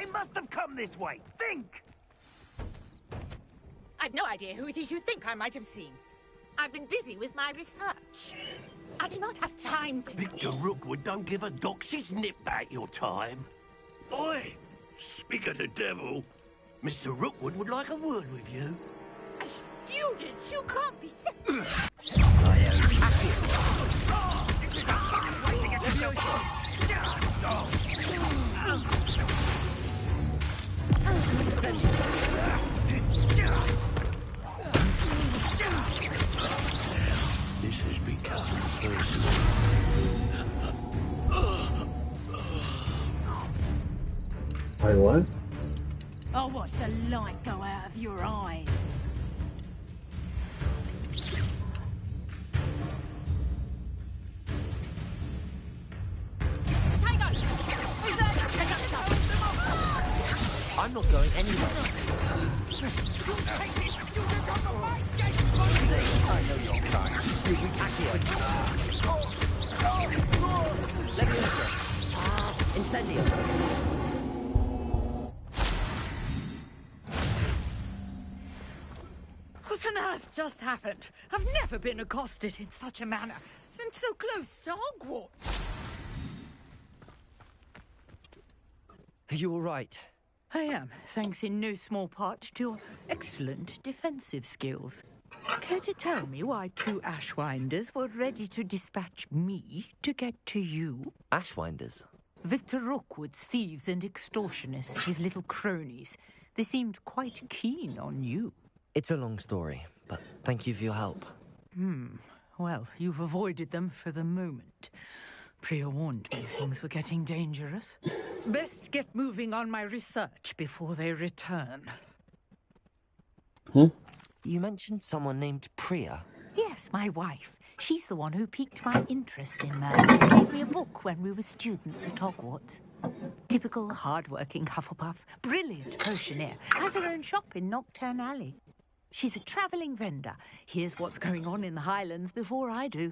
They must have come this way. Think! I've no idea who it is you think I might have seen. I've been busy with my research. I do not have time to... Victor Rookwood don't give a doxy's nip back your time. Oi! Speak of the devil. Mr. Rookwood would like a word with you. A student? You can't be... This is a fast way to get yourself This has become personal. Wait, what? I'll watch the light go out of your eyes. I'm not going anywhere. I know your kind. Accio. Leagacy. Incendio. What on earth just happened? I've never been accosted in such a manner. And so close to Hogwarts. Are you all right? I am, thanks in no small part to your excellent defensive skills. Care to tell me why two Ashwinders were ready to dispatch me to get to you? Ashwinders? Victor Rookwood's thieves and extortionists, his little cronies. They seemed quite keen on you. It's a long story, but thank you for your help. Well, you've avoided them for the moment. Priya warned me things were getting dangerous. Best get moving on my research before they return. You mentioned someone named Priya. Yes, my wife. She's the one who piqued my interest in Merlin. Gave me a book when we were students at Hogwarts. Typical hard-working Hufflepuff. Brilliant potioneer. Has her own shop in Nocturne Alley. She's a travelling vendor. Hears what's going on in the Highlands before I do.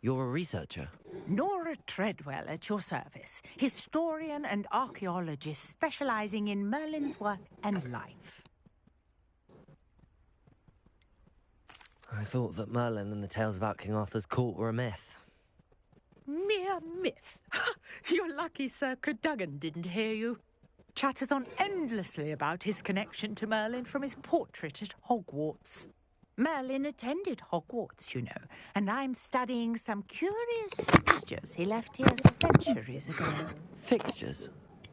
You're a researcher? Nora Treadwell at your service. Historian and archaeologist specialising in Merlin's work and life. I thought that Merlin and the tales about King Arthur's court were a myth. Mere myth. You're lucky Sir Cadogan didn't hear you. Chatters on endlessly about his connection to Merlin from his portrait at Hogwarts. Merlin attended Hogwarts, you know, and I'm studying some curious fixtures he left here centuries ago. Fixtures?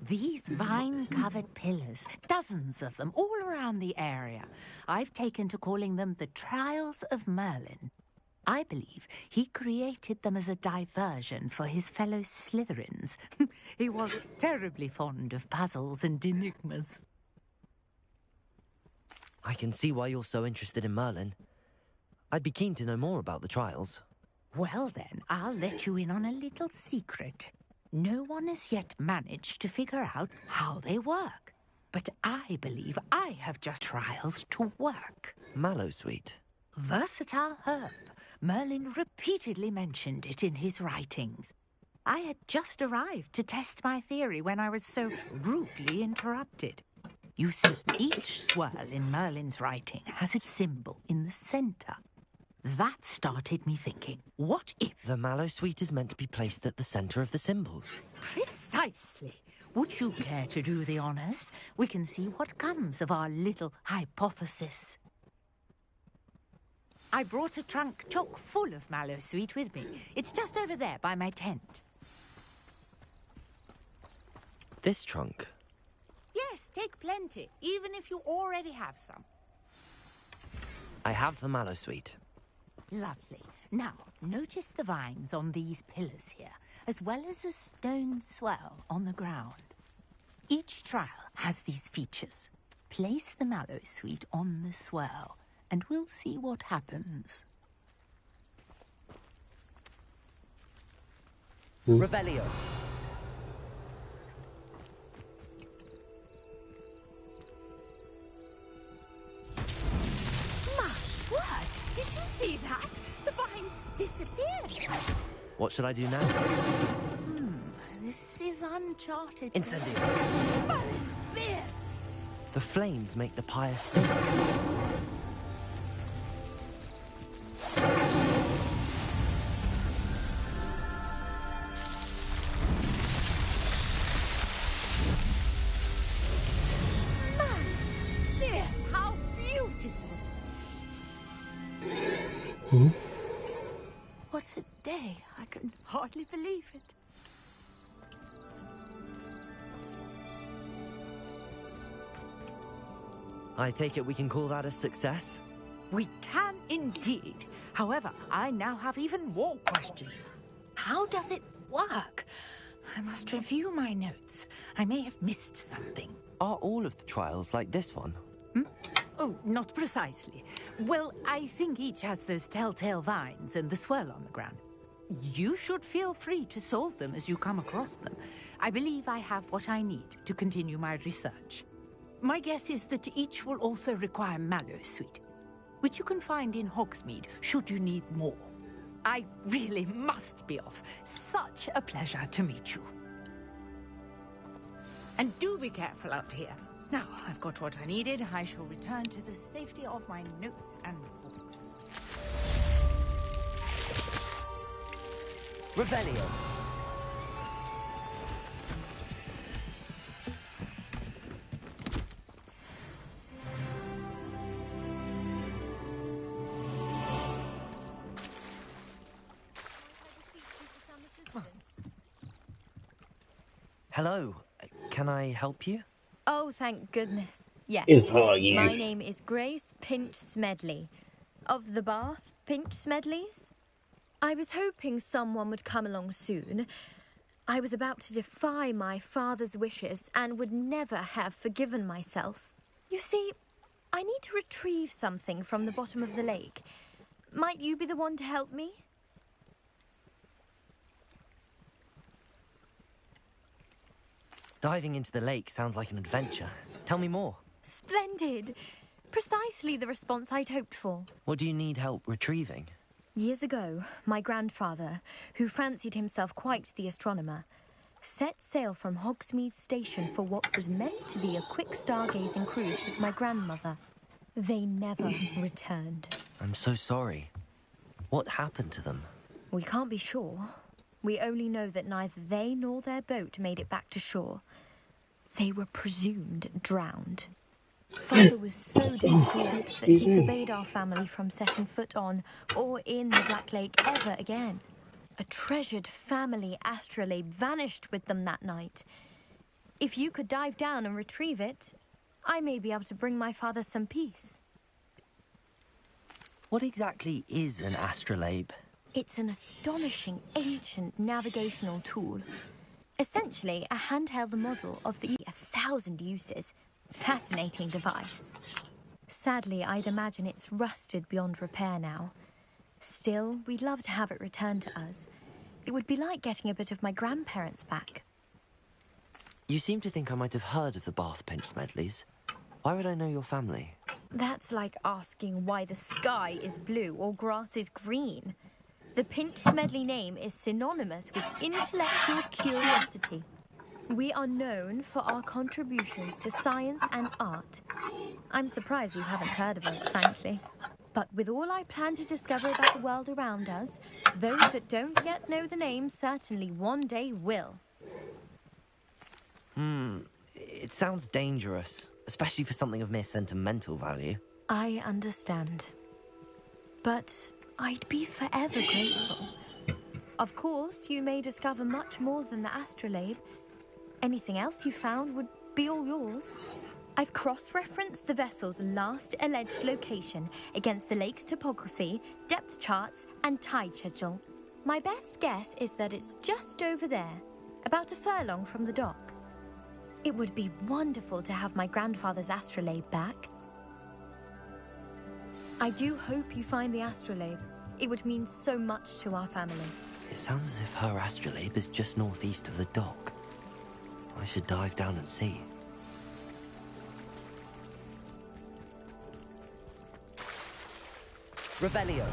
These vine-covered pillars, dozens of them, all around the area. I've taken to calling them the Trials of Merlin. I believe he created them as a diversion for his fellow Slytherins. He was terribly fond of puzzles and enigmas. I can see why you're so interested in Merlin. I'd be keen to know more about the trials. Well then, I'll let you in on a little secret. No one has yet managed to figure out how they work. But I believe I have just trials to work. Mallowsweet? Versatile herb. Merlin repeatedly mentioned it in his writings. I had just arrived to test my theory when I was so rudely interrupted. You see, each swirl in Merlin's writing has a symbol in the centre. That started me thinking, what if... The Mallowsweet is meant to be placed at the centre of the symbols. Precisely. Would you care to do the honours? We can see what comes of our little hypothesis. I brought a trunk chock full of Mallowsweet with me. It's just over there by my tent. This trunk? Yes, take plenty, even if you already have some. I have the Mallowsweet. Lovely. Now, notice the vines on these pillars here, as well as a stone swell on the ground. Each trial has these features. Place the Mallowsweet on the swell, and we'll see what happens. Revelio. My word! Did you see that? The vines disappeared. What should I do now? This is uncharted. Incendio. Merlin's beard! The flames make the pyre sing. Merlin's beard! How beautiful! What a day! I can hardly believe it. I take it we can call that a success? We can indeed. However, I now have even more questions. How does it work? I must review my notes. I may have missed something. Are all of the trials like this one? Oh, not precisely. Well, I think each has those telltale vines and the swirl on the ground. You should feel free to solve them as you come across them. I believe I have what I need to continue my research. My guess is that each will also require mallow sweet, which you can find in Hogsmeade should you need more. I really must be off. Such a pleasure to meet you. And do be careful out here. Now I've got what I needed. I shall return to the safety of my notes and books. Revelio. Hello. Can I help you? Oh, thank goodness. Yes. It's Hoggy. My name is Grace Pinch Smedley. Of the Bath Pinch Smedleys? I was hoping someone would come along soon. I was about to defy my father's wishes and would never have forgiven myself. You see, I need to retrieve something from the bottom of the lake. Might you be the one to help me? Diving into the lake sounds like an adventure. Tell me more. Splendid. Precisely the response I'd hoped for. What do you need help retrieving? Years ago, my grandfather, who fancied himself quite the astronomer, set sail from Hogsmeade Station for what was meant to be a quick stargazing cruise with my grandmother. They never returned. I'm so sorry. What happened to them? We can't be sure. We only know that neither they nor their boat made it back to shore. They were presumed drowned. Father was so distraught that he forbade our family from setting foot on or in the Black Lake ever again. A treasured family astrolabe vanished with them that night. If you could dive down and retrieve it, I may be able to bring my father some peace. What exactly is an astrolabe? It's an astonishing ancient navigational tool. Essentially, a handheld model of the 1,000 uses. Fascinating device. Sadly, I'd imagine it's rusted beyond repair now. Still, we'd love to have it returned to us. It would be like getting a bit of my grandparents back. You seem to think I might have heard of the Bath Pinch Smedleys. Why would I know your family? That's like asking why the sky is blue or grass is green. The Pinch Smedley name is synonymous with intellectual curiosity. We are known for our contributions to science and art. I'm surprised you haven't heard of us, frankly. But with all I plan to discover about the world around us, those that don't yet know the name certainly one day will. It sounds dangerous, especially for something of mere sentimental value. I understand. But I'd be forever grateful. Of course, you may discover much more than the astrolabe. Anything else you found would be all yours. I've cross-referenced the vessel's last alleged location against the lake's topography, depth charts, and tide schedule. My best guess is that it's just over there, about a furlong from the dock. It would be wonderful to have my grandfather's astrolabe back. I do hope you find the astrolabe. It would mean so much to our family. It sounds as if her astrolabe is just northeast of the dock. I should dive down and see. Revelio.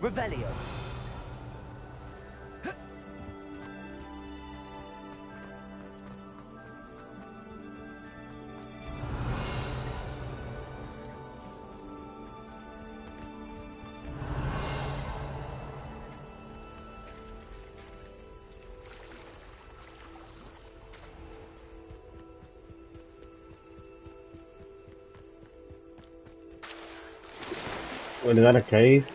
Revelio. Wait, is that a cave?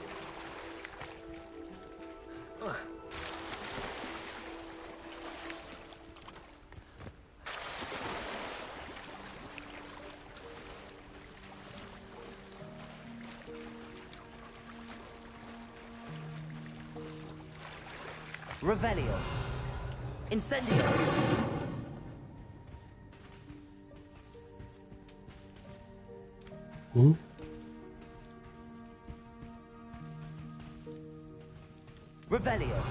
Revelio. Incendio. Hmm? Revelio.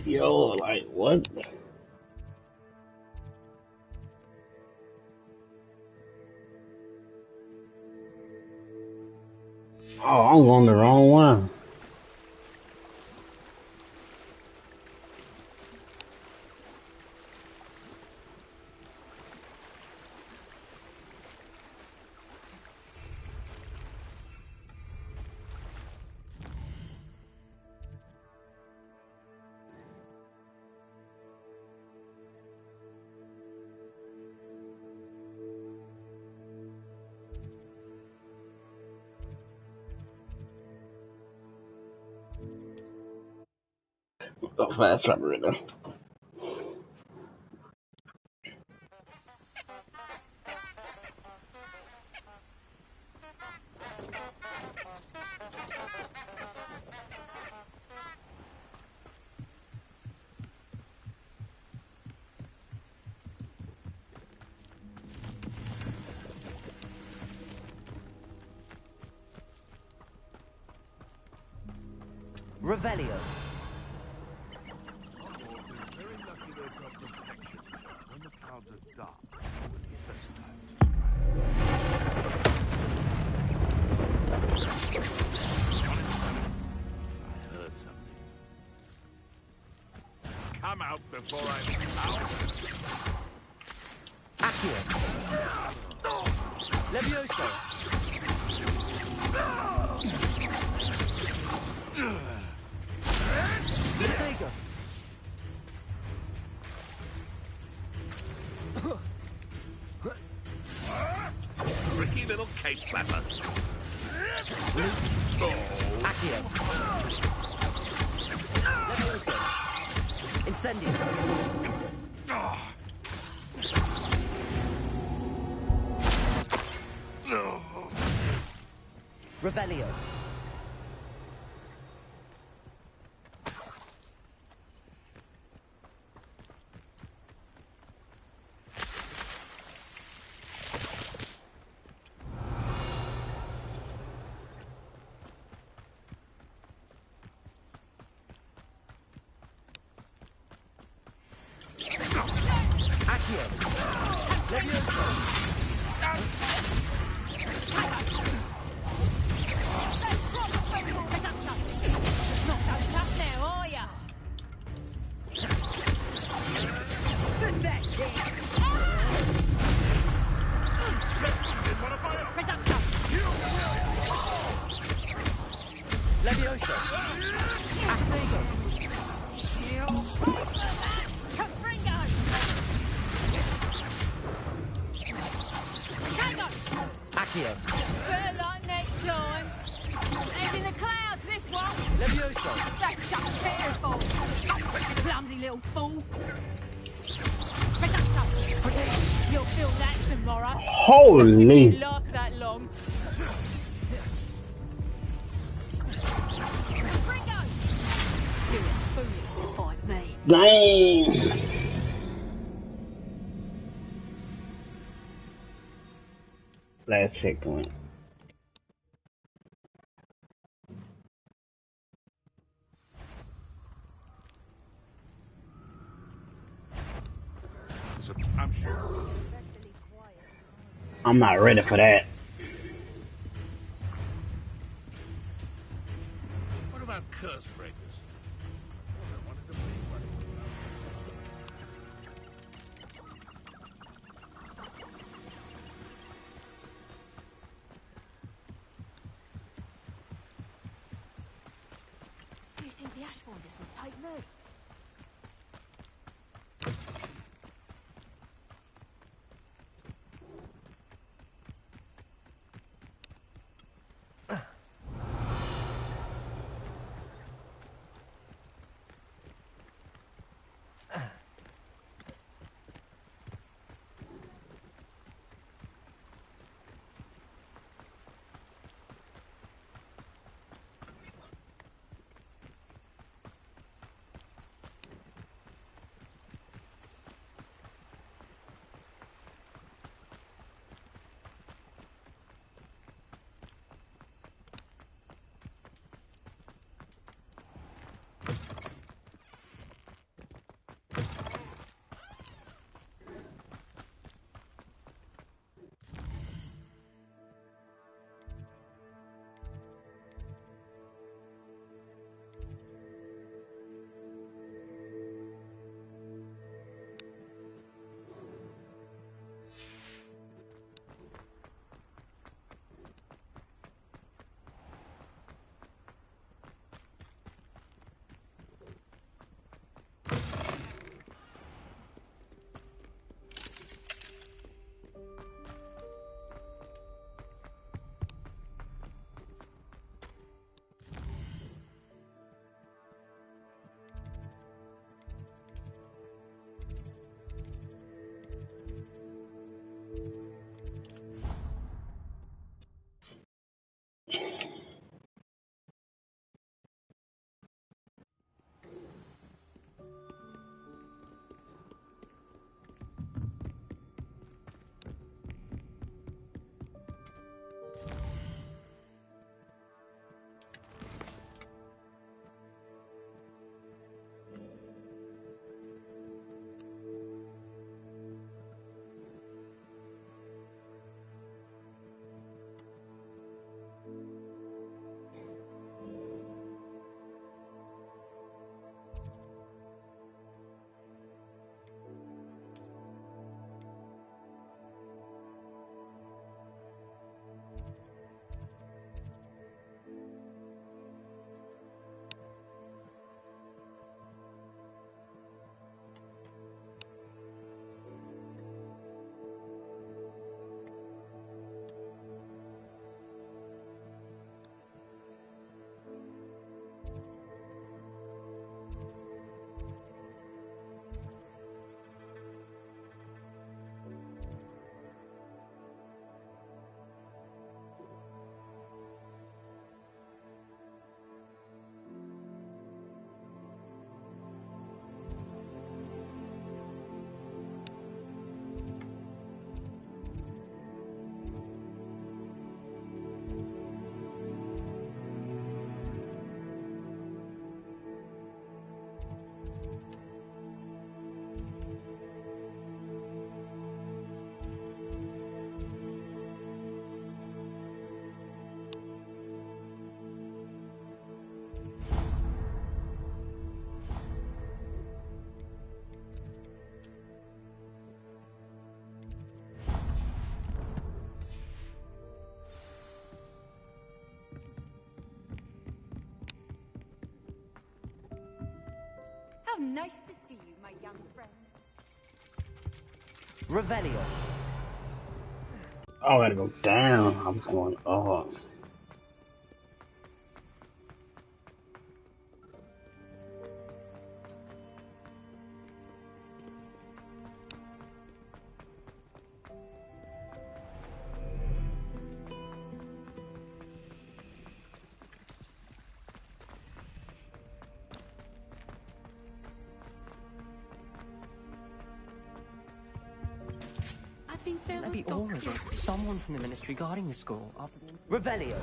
Yo, like, what? Oh, I'm going the wrong one. Oh, fast travel right now. Revelio. Come out before I'm out. Accio. Levioso. Litigo. Tricky little cake flapper. Accio. Levioso. Incendio. Revelio. Accio. Levioso. Not so tough now, are ya? Levioso. Accio. Confringo! Tango! Accio. Better luck next time. He's in the clouds, this one. Levioso. That's just pitiful. Clumsy little fool. Reducto. You'll feel that tomorrow. Holy. If you last that long. Confringo! You're foolish to fight me. Dang. Last checkpoint. So, I'm sure. I'm not ready for that. What about curse breakers? I wanted to be one. Do you think the Ashwinders would take me? Nice to see you, my young friend. Revelio. Oh, I gotta go down. I'm going up. I think there will be always someone from the ministry guarding the school. Revelio.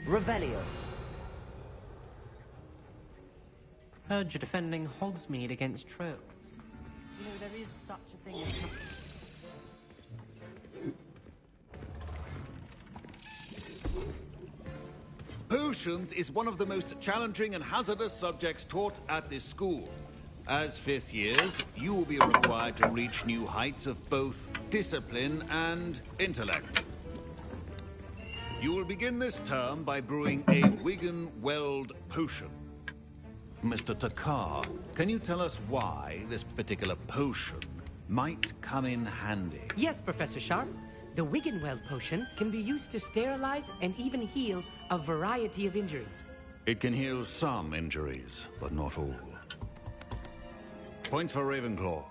Revelio. Heard you're defending Hogsmeade against trolls. You know, there is such a thing as... Potions is one of the most challenging and hazardous subjects taught at this school. As fifth years, you will be required to reach new heights of both discipline and intellect. You will begin this term by brewing a Wigan-Weld potion. Mr. Takar, can you tell us why this particular potion might come in handy? Yes, Professor Sharp. The Wigan-Weld potion can be used to sterilize and even heal a variety of injuries. It can heal some injuries, but not all. Points for Ravenclaw.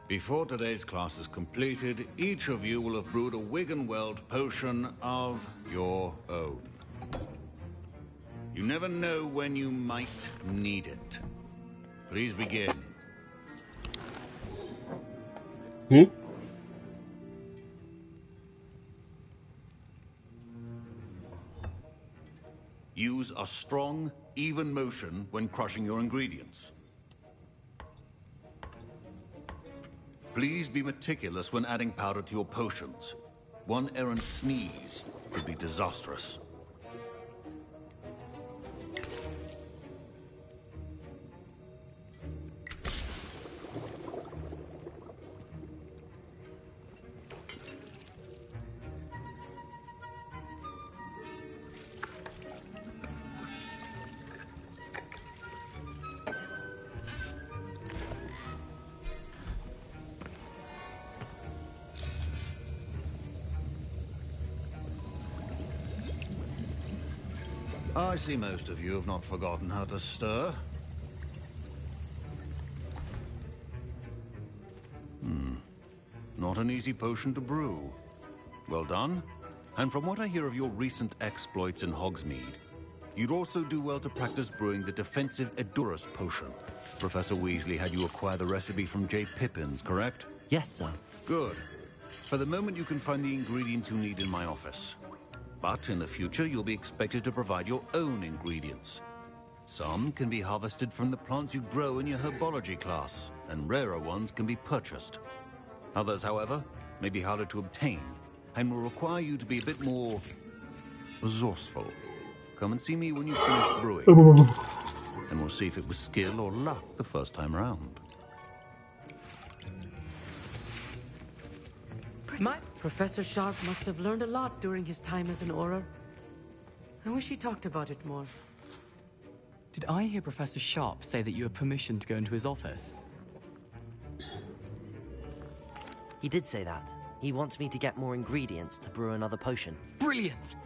Before today's class is completed, each of you will have brewed a Wigan-Weld potion of your own. You never know when you might need it. Please begin. Use a strong, even motion when crushing your ingredients. Please be meticulous when adding powder to your potions. One errant sneeze could be disastrous. I see most of you have not forgotten how to stir. Not an easy potion to brew. Well done. And from what I hear of your recent exploits in Hogsmeade, you'd also do well to practice brewing the defensive Edurus potion. Professor Weasley had you acquire the recipe from J. Pippins, correct? Yes, sir. Good. For the moment, you can find the ingredients you need in my office. But in the future, you'll be expected to provide your own ingredients. Some can be harvested from the plants you grow in your herbology class, and rarer ones can be purchased. Others, however, may be harder to obtain, and will require you to be a bit more resourceful. Come and see me when you've finished brewing, and we'll see if it was skill or luck the first time round. My Professor Sharp must have learned a lot during his time as an Auror. I wish he talked about it more. Did I hear Professor Sharp say that you have permission to go into his office? He did say that. He wants me to get more ingredients to brew another potion. Brilliant!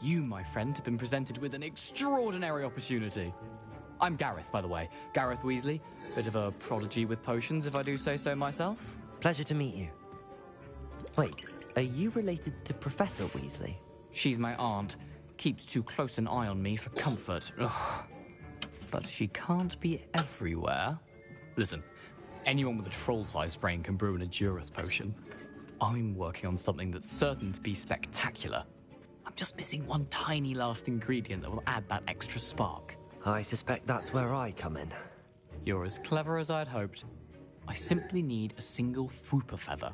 You, my friend, have been presented with an extraordinary opportunity. I'm Gareth, by the way. Gareth Weasley. Bit of a prodigy with potions, if I do say so myself. Pleasure to meet you. Wait, are you related to Professor Weasley? She's my aunt. Keeps too close an eye on me for comfort. Ugh. But she can't be everywhere. Listen, anyone with a troll-sized brain can brew an Edurus potion. I'm working on something that's certain to be spectacular. I'm just missing one tiny last ingredient that will add that extra spark. I suspect that's where I come in. You're as clever as I'd hoped. I simply need a single Fwooper feather.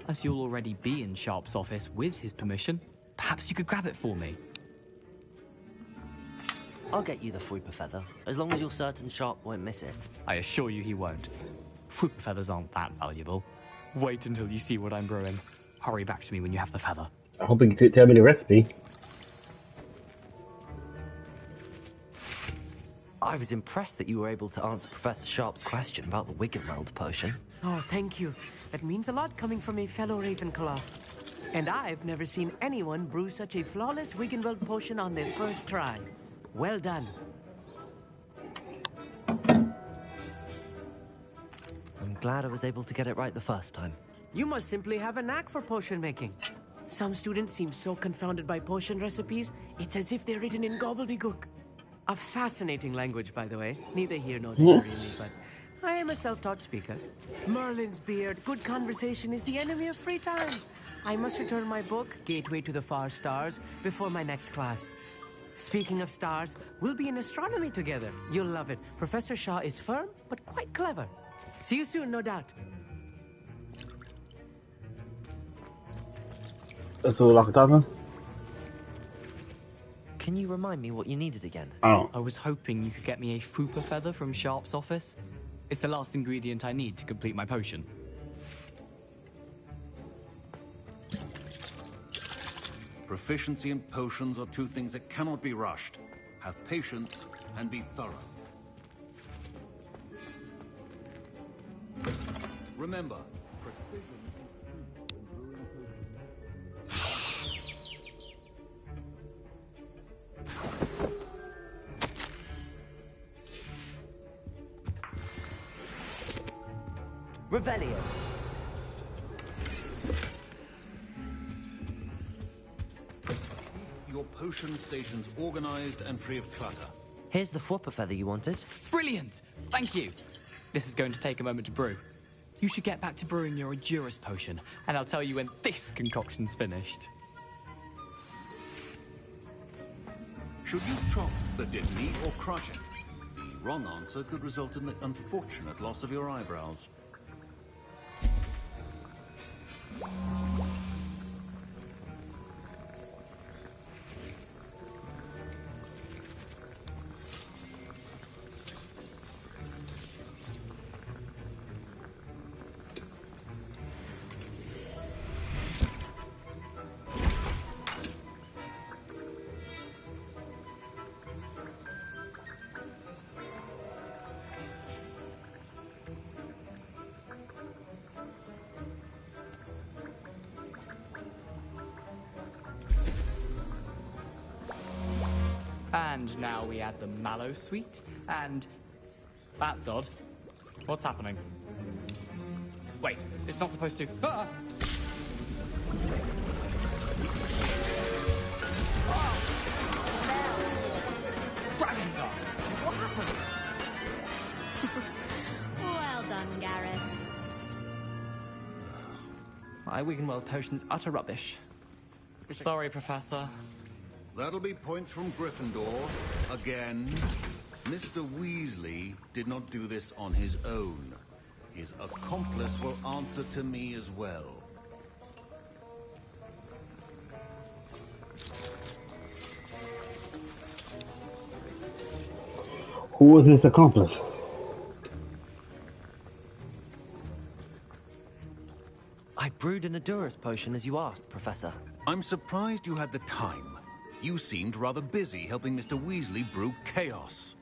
As you'll already be in Sharp's office with his permission, perhaps you could grab it for me. I'll get you the Fwooper feather, as long as you're certain Sharp won't miss it. I assure you he won't. Fwooper feathers aren't that valuable. Wait until you see what I'm brewing. Hurry back to me when you have the feather. I hope you can tell me the recipe. I was impressed that you were able to answer Professor Sharp's question about the Wiggenweld potion. Oh, thank you. That means a lot coming from a fellow Ravenclaw. And I've never seen anyone brew such a flawless Wiggenweld potion on their first try. Well done. I'm glad I was able to get it right the first time. You must simply have a knack for potion making. Some students seem so confounded by potion recipes, it's as if they're written in gobbledygook. A fascinating language, by the way. Neither here nor there, really, but I am a self-taught speaker. Merlin's beard, good conversation is the enemy of free time. I must return my book, Gateway to the Far Stars, before my next class. Speaking of stars, we'll be in astronomy together. You'll love it. Professor Shaw is firm, but quite clever. See you soon, no doubt. That's all I can talk about? Can you remind me what you needed again? Oh. I was hoping you could get me a Fwooper feather from Sharp's office. It's the last ingredient I need to complete my potion. Proficiency and potions are two things that cannot be rushed. Have patience and be thorough. Remember, precision is key in brewing potions. Revelio. Your potion stations organized and free of clutter. Here's the Fwooper feather you wanted. Brilliant! Thank you! This is going to take a moment to brew. You should get back to brewing your Adurus potion, and I'll tell you when this concoction's finished. Should you chop the dip meat or crush it? The wrong answer could result in the unfortunate loss of your eyebrows. And now we add the mallow sweet, and... That's odd. What's happening? Wait, it's not supposed to... Ah! Dragonstar! What happened? Well done, Gareth. My Wiggenweld potion's utter rubbish. Sorry, Professor. That'll be points from Gryffindor. Again. Mr. Weasley did not do this on his own. His accomplice will answer to me as well. Who was his accomplice? I brewed an Adurus potion as you asked, Professor. I'm surprised you had the time. You seemed rather busy helping Mr. Weasley brew chaos.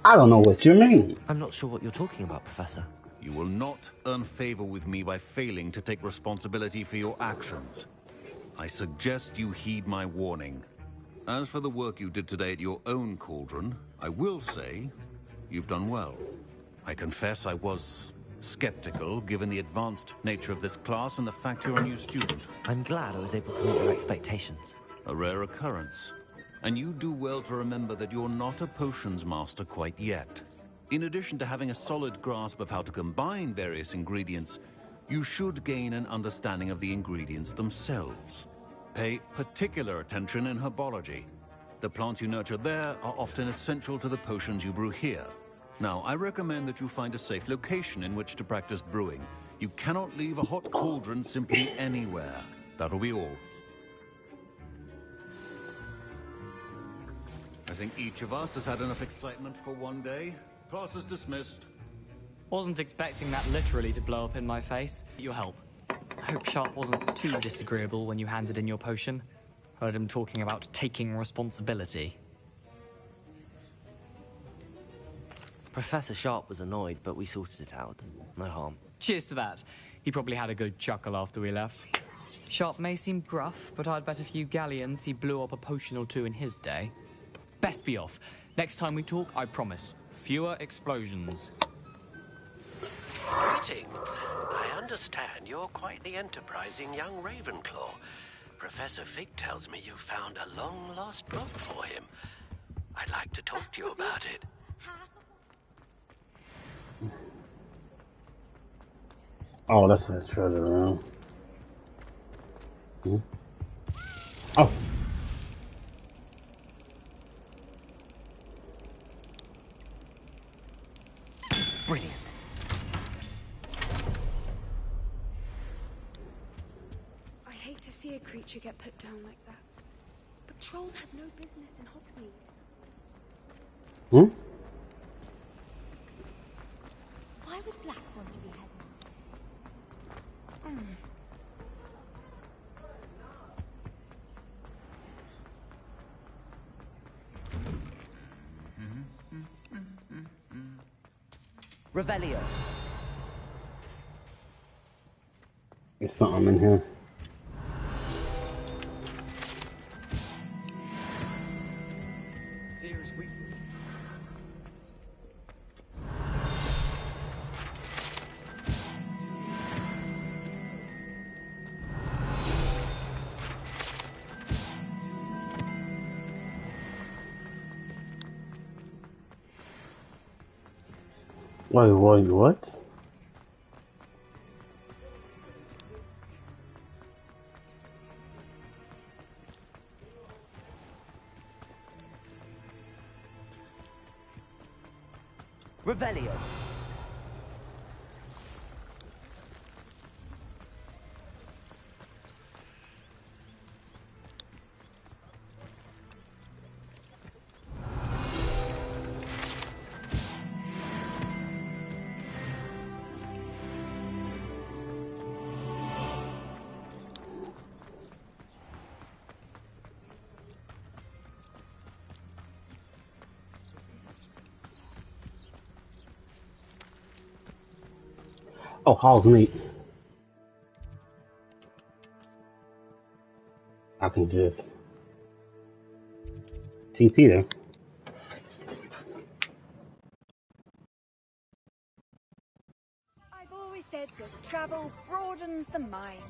I don't know what you mean. I'm not sure what you're talking about, Professor. You will not earn favor with me by failing to take responsibility for your actions. I suggest you heed my warning. As for the work you did today at your own cauldron, I will say you've done well. I confess I was skeptical, given the advanced nature of this class and the fact you're a new student. I'm glad I was able to meet your expectations. A rare occurrence. And you do well to remember that you're not a potions master quite yet. In addition to having a solid grasp of how to combine various ingredients, you should gain an understanding of the ingredients themselves. Pay particular attention in herbology. The plants you nurture there are often essential to the potions you brew here. Now, I recommend that you find a safe location in which to practice brewing. You cannot leave a hot cauldron simply anywhere. That'll be all. I think each of us has had enough excitement for one day. Class is dismissed. Wasn't expecting that literally to blow up in my face. Your help. I hope Sharp wasn't too disagreeable when you handed in your potion. Heard him talking about taking responsibility. Professor Sharp was annoyed, but we sorted it out. No harm. Cheers to that. He probably had a good chuckle after we left. Sharp may seem gruff, but I'd bet a few galleons he blew up a potion or two in his day. Best be off. Next time we talk, I promise, fewer explosions. Greetings. I understand you're quite the enterprising young Ravenclaw. Professor Fig tells me you found a long-lost book for him. I'd like to talk to you about it. Oh, that's a treasure room. Hmm? Oh. Brilliant. I hate to see a creature get put down like that. But trolls have no business in Hogsmeade. Hmm? Why would Black want to be head? Revelio. There's something in here. Fear is weak. Wait, what? Revelio. Oh, Hogsmeade. I can just TP there. I've always said that travel broadens the mind.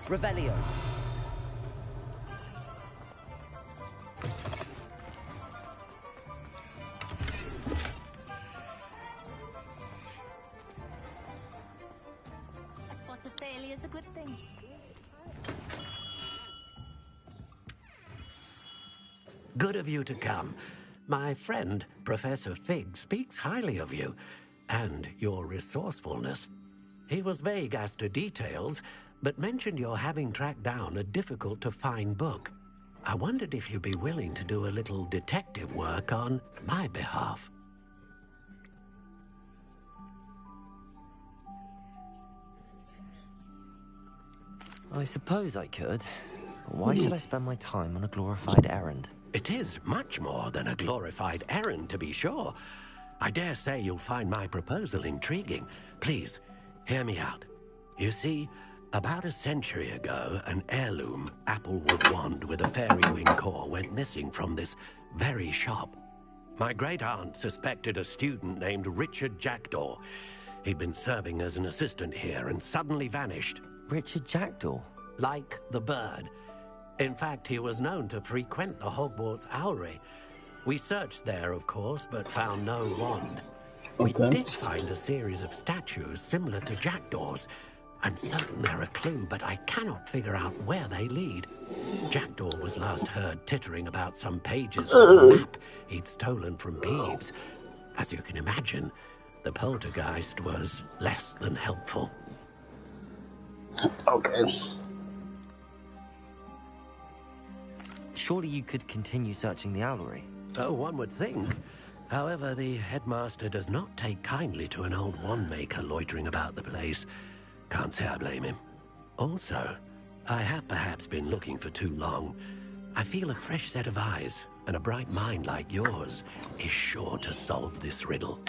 Revelio. Failure is a good thing. Good of you to come. My friend, Professor Fig, speaks highly of you and your resourcefulness. He was vague as to details, but mentioned your having tracked down a difficult-to-find book. I wondered if you'd be willing to do a little detective work on my behalf. I suppose I could. But why should I spend my time on a glorified errand? It is much more than a glorified errand, to be sure. I dare say you'll find my proposal intriguing. Please, hear me out. You see, about a century ago, an heirloom applewood wand with a fairy wing core went missing from this very shop. My great-aunt suspected a student named Richard Jackdaw. He'd been serving as an assistant here and suddenly vanished. Richard Jackdaw? Like the bird. In fact, he was known to frequent the Hogwarts Owlry. We searched there, of course, but found no wand. We Okay. did find a series of statues similar to jackdaws. I'm certain they're a clue, but I cannot figure out where they lead. Jackdaw was last heard tittering about some pages with a map he'd stolen from Peeves. As you can imagine, the poltergeist was less than helpful. Okay. Surely you could continue searching the owlery. Oh, one would think. However, the headmaster does not take kindly to an old wand-maker loitering about the place. Can't say I blame him. Also, I have perhaps been looking for too long. I feel a fresh set of eyes, and a bright mind like yours is sure to solve this riddle.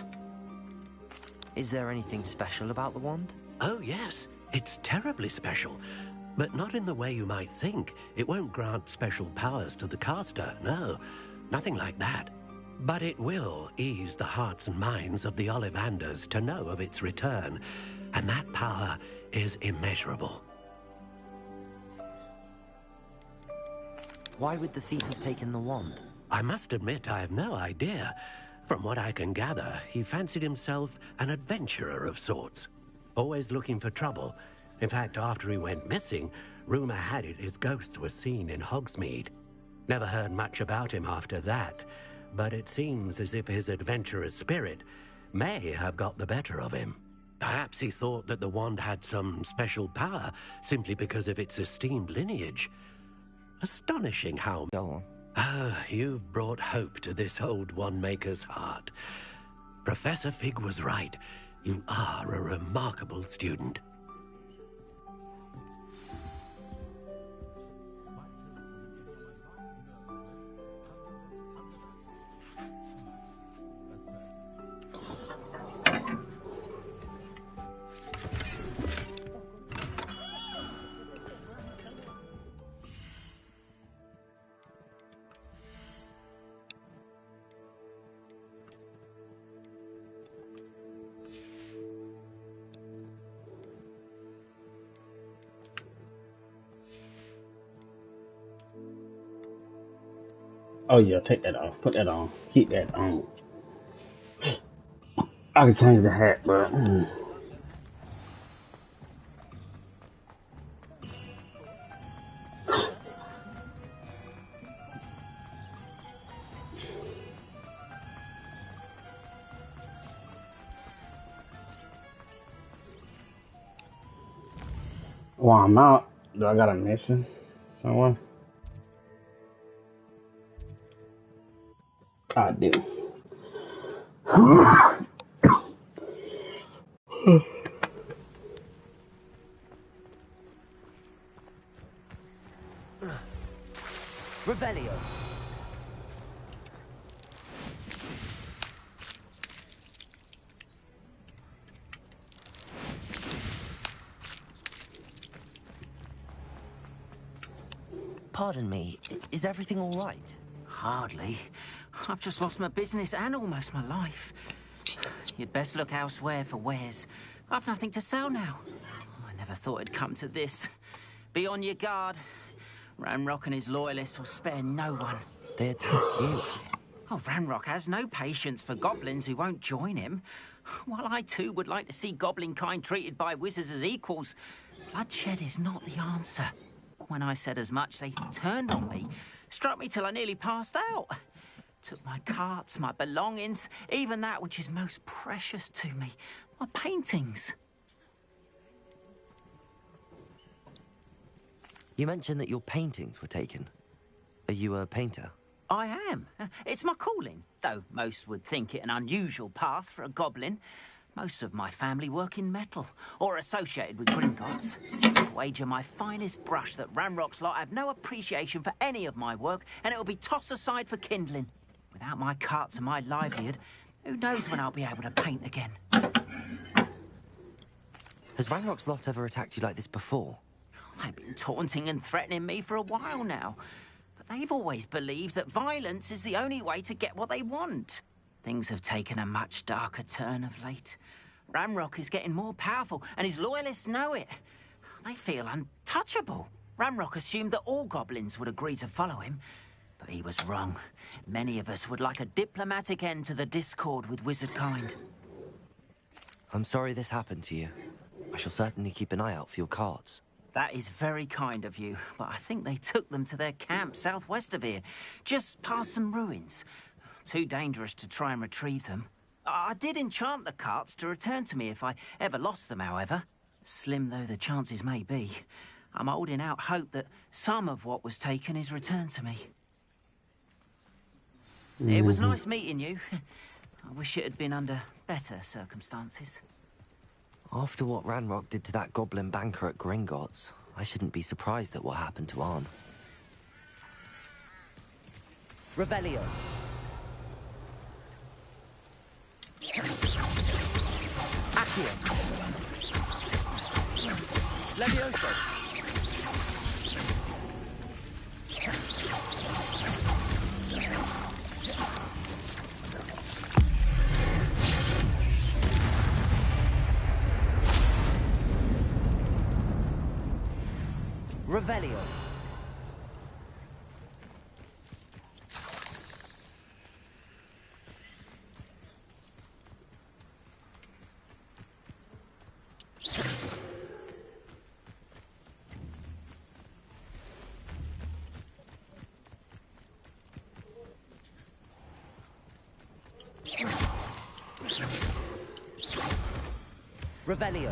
Is there anything special about the wand? Oh, yes. It's terribly special. But not in the way you might think. It won't grant special powers to the caster, no. Nothing like that. But it will ease the hearts and minds of the Ollivanders to know of its return. And that power is immeasurable. Why would the thief have taken the wand? I must admit I have no idea. From what I can gather, he fancied himself an adventurer of sorts. Always looking for trouble. In fact, after he went missing, rumor had it his ghost was seen in Hogsmeade. Never heard much about him after that, but it seems as if his adventurous spirit may have got the better of him. Perhaps he thought that the wand had some special power simply because of its esteemed lineage. Astonishing how... Go on. Ah, you've brought hope to this old wand-maker's heart. Professor Fig was right. You are a remarkable student. Oh yeah, take that off. Put that on. Keep that on. I can change the hat, but while I'm out, do I got a mission somewhere? I do. Revelio. Pardon me, is everything all right? Hardly. I've just lost my business and almost my life. You'd best look elsewhere for wares. I've nothing to sell now. I never thought it'd come to this. Be on your guard. Ranrock and his loyalists will spare no one. They attacked you. Oh, Ranrock has no patience for goblins who won't join him. While I too would like to see goblin kind treated by wizards as equals, bloodshed is not the answer. When I said as much, they turned on me, struck me till I nearly passed out. Took my carts, my belongings, even that which is most precious to me, my paintings. You mentioned that your paintings were taken. Are you a painter? I am. It's my calling, though most would think it an unusual path for a goblin. Most of my family work in metal, or associated with Gringotts. I'd wager my finest brush that Ranrock's lot have no appreciation for any of my work, and it'll be tossed aside for kindling. Without my carts and my livelihood, who knows when I'll be able to paint again. Has Ranrock's lot ever attacked you like this before? They've been taunting and threatening me for a while now. But they've always believed that violence is the only way to get what they want. Things have taken a much darker turn of late. Ranrock is getting more powerful, and his loyalists know it. They feel untouchable. Ranrock assumed that all goblins would agree to follow him, but he was wrong. Many of us would like a diplomatic end to the discord with wizard kind. I'm sorry this happened to you. I shall certainly keep an eye out for your carts. That is very kind of you, but I think they took them to their camp southwest of here, just past some ruins. Too dangerous to try and retrieve them. I did enchant the carts to return to me if I ever lost them, however. Slim though the chances may be, I'm holding out hope that some of what was taken is returned to me. It was nice meeting you. I wish it had been under better circumstances. After what Ranrock did to that goblin banker at Gringotts, I shouldn't be surprised at what happened to Arn. Revelio. Accio. Levioso. Revelio. Revelio.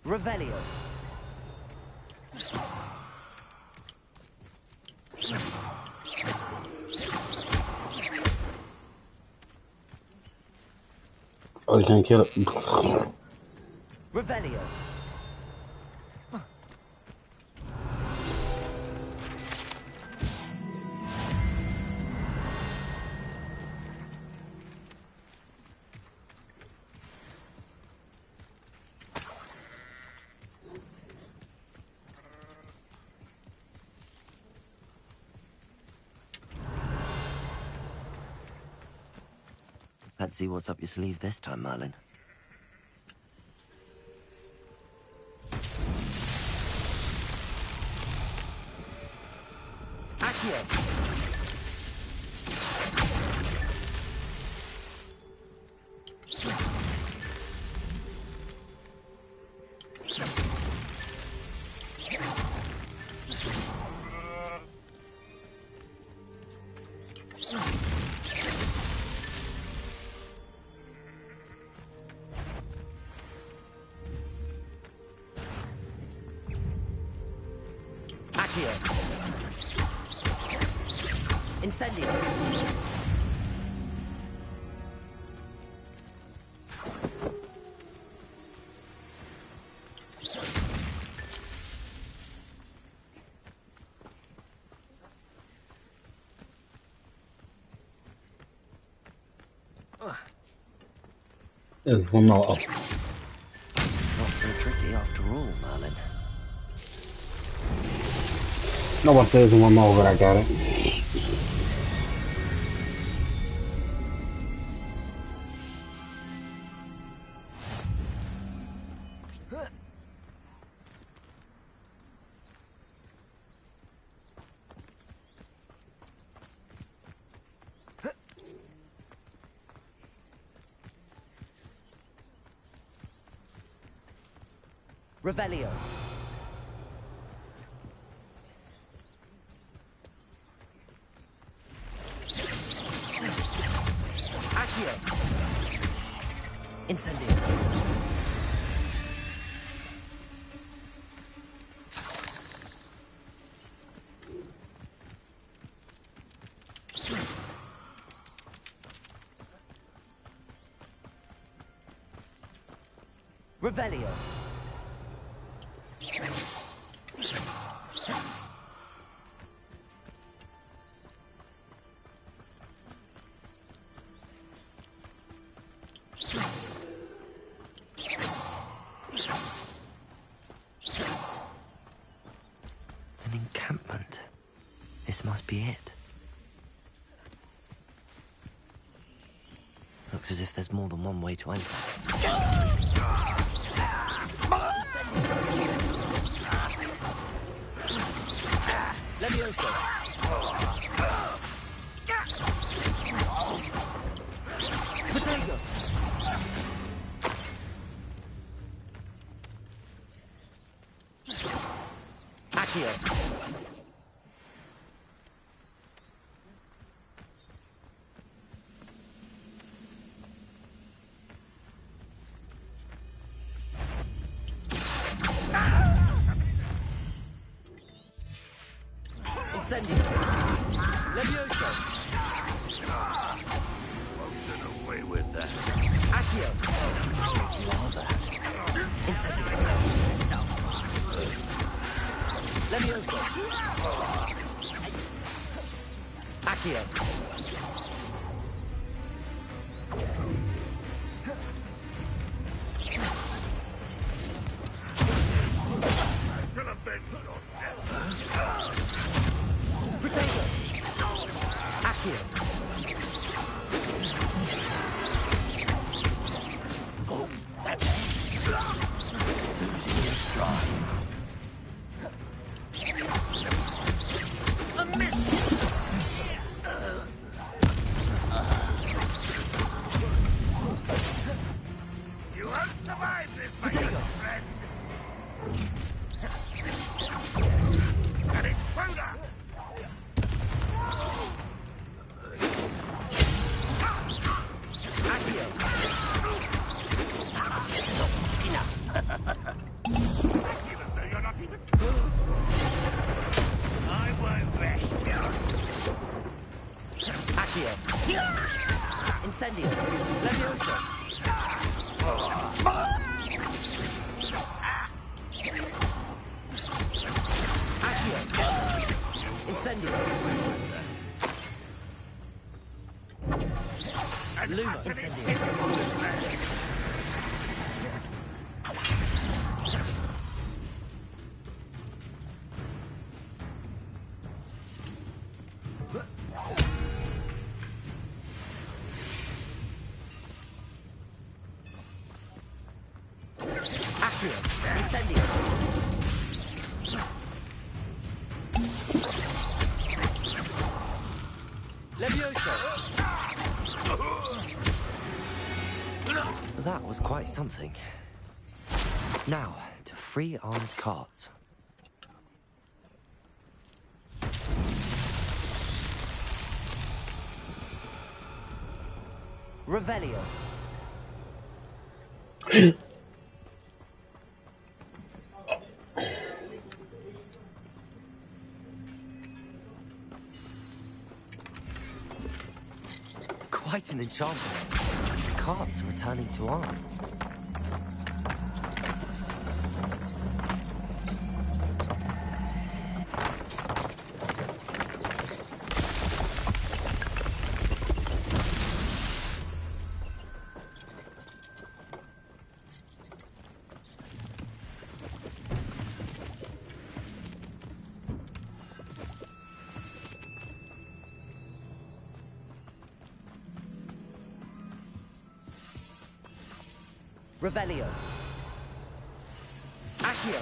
Revelio. Oh, you can't kill it. Revelio. Let's see what's up your sleeve this time, Merlin. Accio. Incendio. There's one more. Not so tricky after all, Merlin. No one says one more, but I got it. Revelio. Accio. Incendio. Revelio. An encampment. This must be it. Looks as if there's more than one way to enter. Levioso. Potato. Accio. Incendio. Levioso. Won't get away with that. Accio. Lava. Incendio. Levioso. Accio. I'm gonna avenge your death. Potato. Accio. Oh, that's losing your stride. A miss. You won't survive this, my Potato. good friend. An intruder! Accio. Even though you're not even... I won't rest you. Accio. Incendio. Levioso. Accio. Incendio. Luma. Incendio. Accio. Incendio. Levioso. That was quite something. Now, to free Arm's carts. Revelio. Quite an enchantment. Carts are returning to Arm. Revelio. Accio.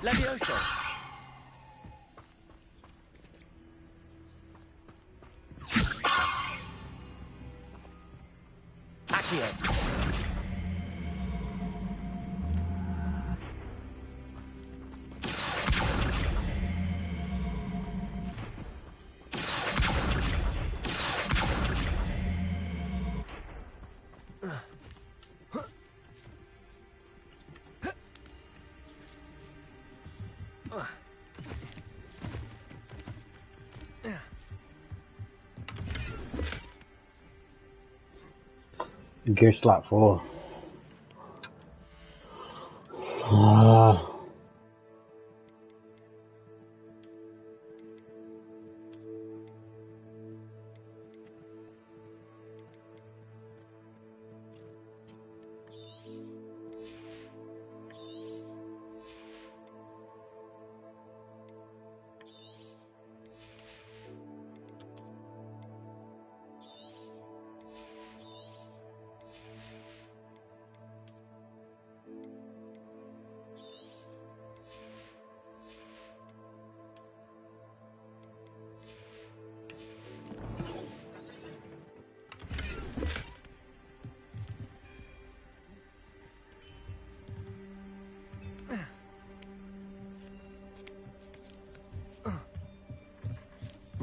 Levioso. Accio. Gear slot 4.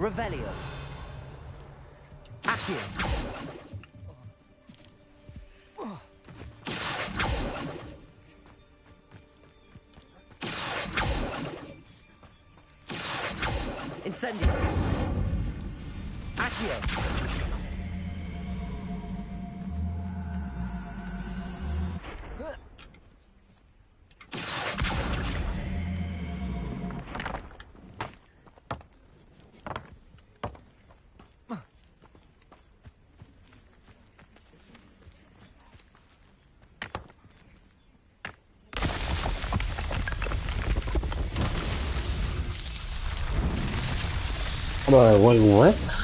Revelio. Accio. Incendio. Accio. Wait, what?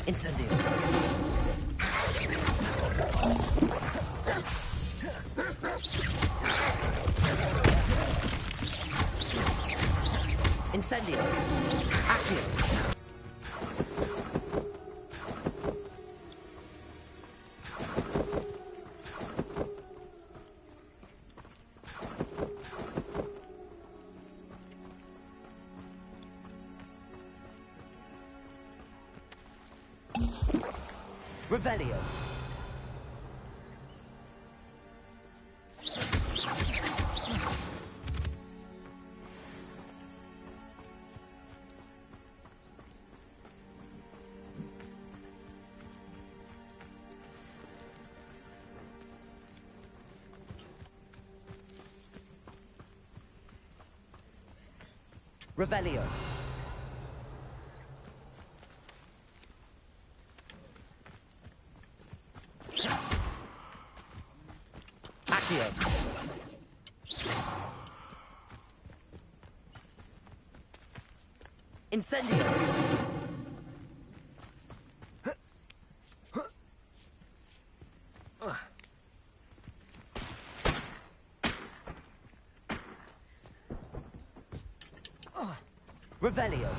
Incendio. Incendio. Accio. Revelio. Revelio. Accio. Incendio. Revelio.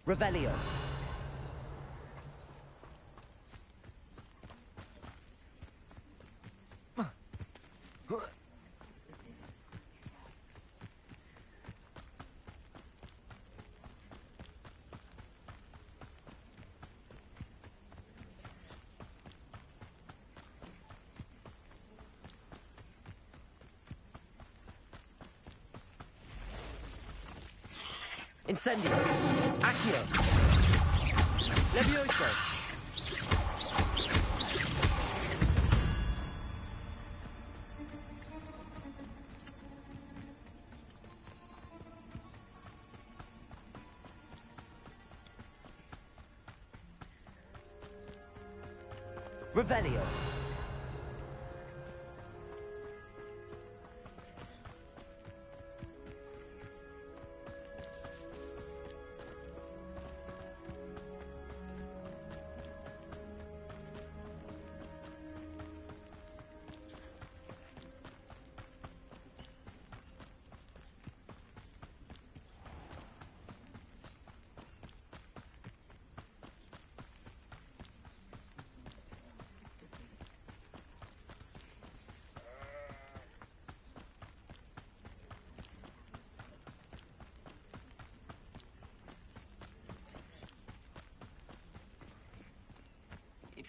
Revelio. Incendio. Accio. Levioso. Revelio.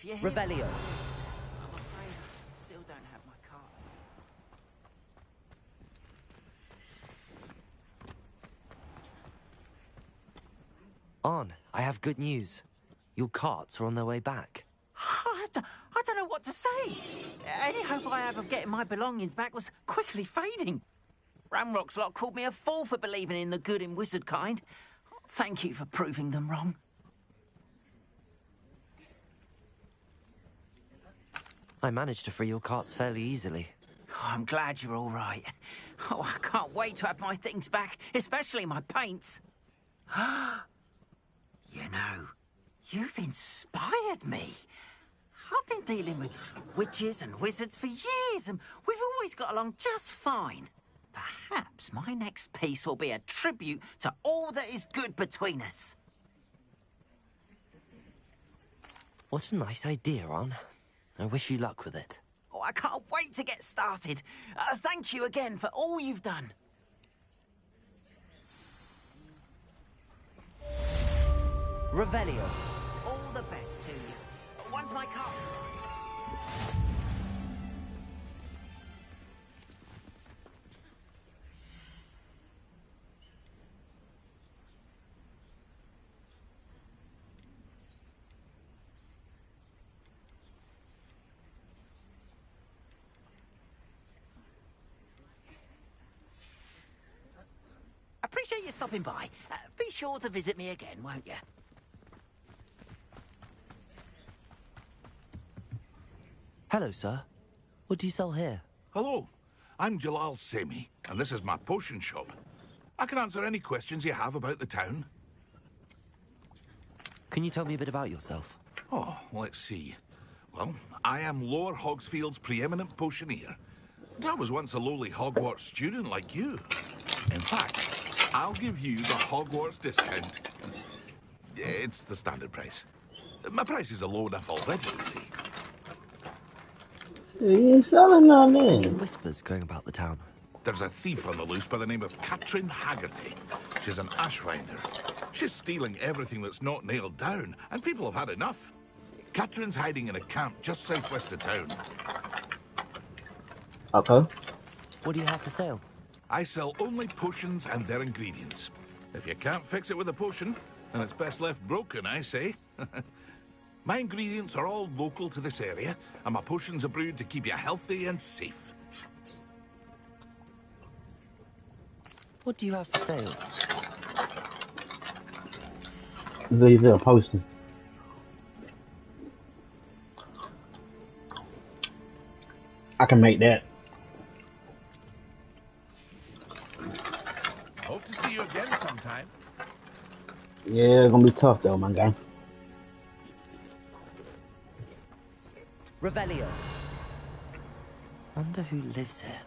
if you hear... Revelio. I'm afraid I still don't have my card. On, I have good news. Your carts are on their way back. I don't know what to say. Any hope I have of getting my belongings back was quickly fading. Ramrock's lot called me a fool for believing in the good in wizard kind. Thank you for proving them wrong. I managed to free your carts fairly easily. Oh, I'm glad you're all right. Oh, I can't wait to have my things back, especially my paints. You know, you've inspired me. I've been dealing with witches and wizards for years, and we've always got along just fine. Perhaps my next piece will be a tribute to all that is good between us. What a nice idea, On. I wish you luck with it. Oh, I can't wait to get started. Thank you again for all you've done. Revelio. All the best to you. Once my car... Appreciate you stopping by. Be sure to visit me again, won't you? Hello, sir. What do you sell here? Hello, I'm Jalal Semi, and this is my potion shop. I can answer any questions you have about the town. Can you tell me a bit about yourself? Oh, let's see. Well, I am Lower Hogsfield's preeminent potioneer. But I was once a lowly Hogwarts student like you. In fact, I'll give you the Hogwarts discount. It's the standard price. My prices are low enough already, you see. You selling on Any there? whispers going about the town? There's a thief on the loose by the name of Katrin Haggerty. She's an ashwinder. She's stealing everything that's not nailed down, and people have had enough. Katrin's hiding in a camp just southwest of town. Okay. What do you have for sale? I sell only potions and their ingredients. If you can't fix it with a potion, then it's best left broken, I say. My ingredients are all local to this area, and my potions are brewed to keep you healthy and safe. What do you have for sale? These are posting. I can make that. Hope to see you again sometime. Yeah, it's gonna be tough though, my guy. Revelio. Wonder who lives here.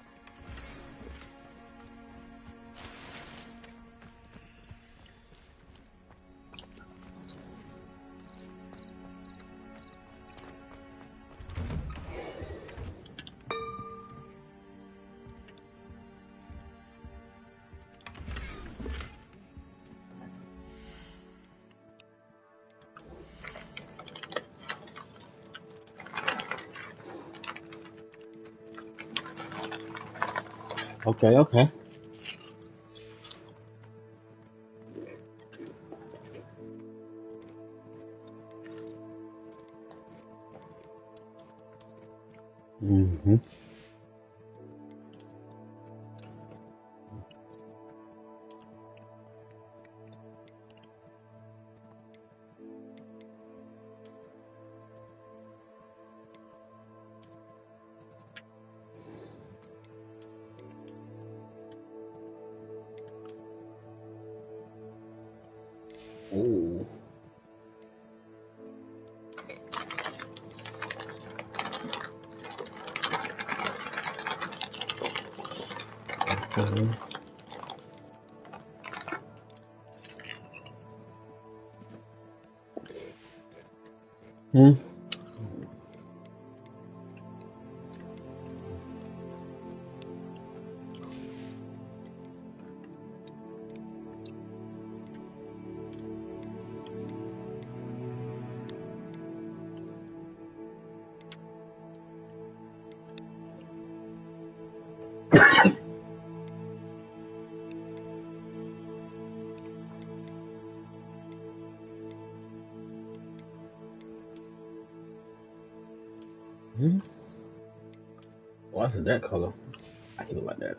Okay, okay. Mm-hmm. Oh. Okay. Hmm. Hmm? Why is it that color? I can look like that.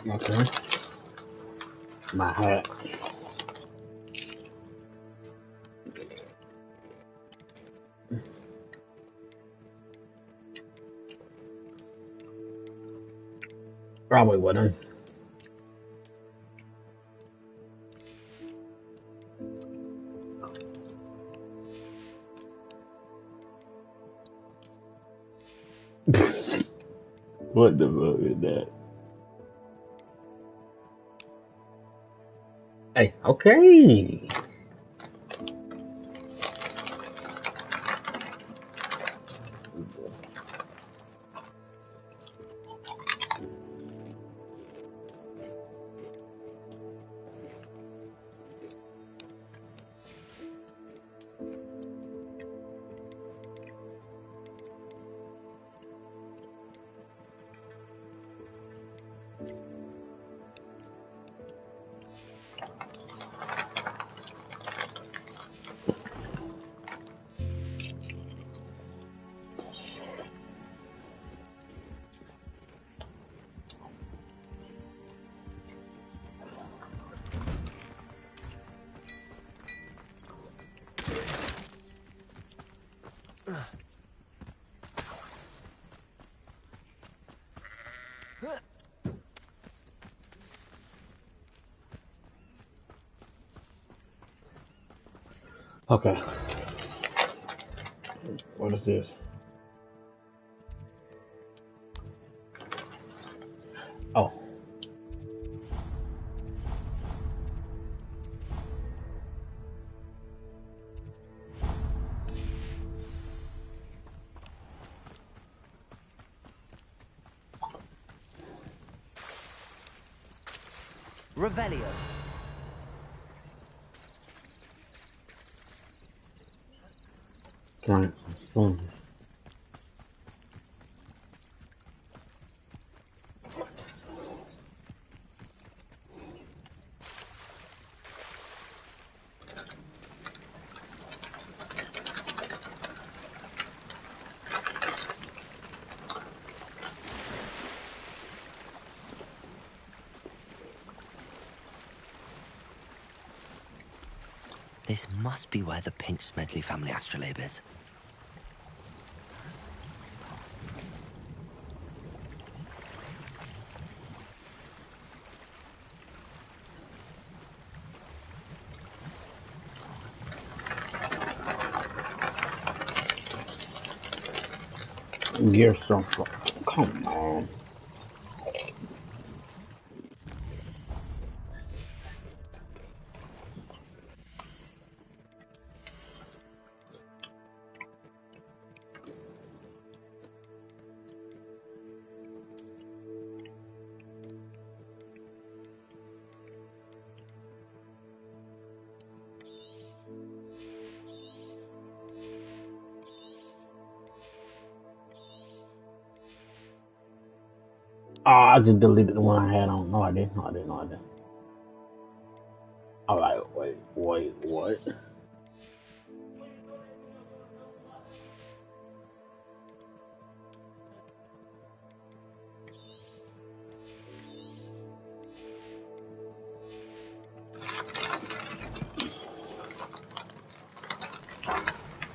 Okay. My hat. Probably wouldn't. What the fuck is that? Hey, okay. Okay. What is this? Oh. Revelio. Giant phone. This must be where the Pinch Smedley family astrolabe is. Gear some. Come on. Oh, I just deleted the one I had on. No, I didn't. No, I didn't. No, I didn't. Alright, wait, what?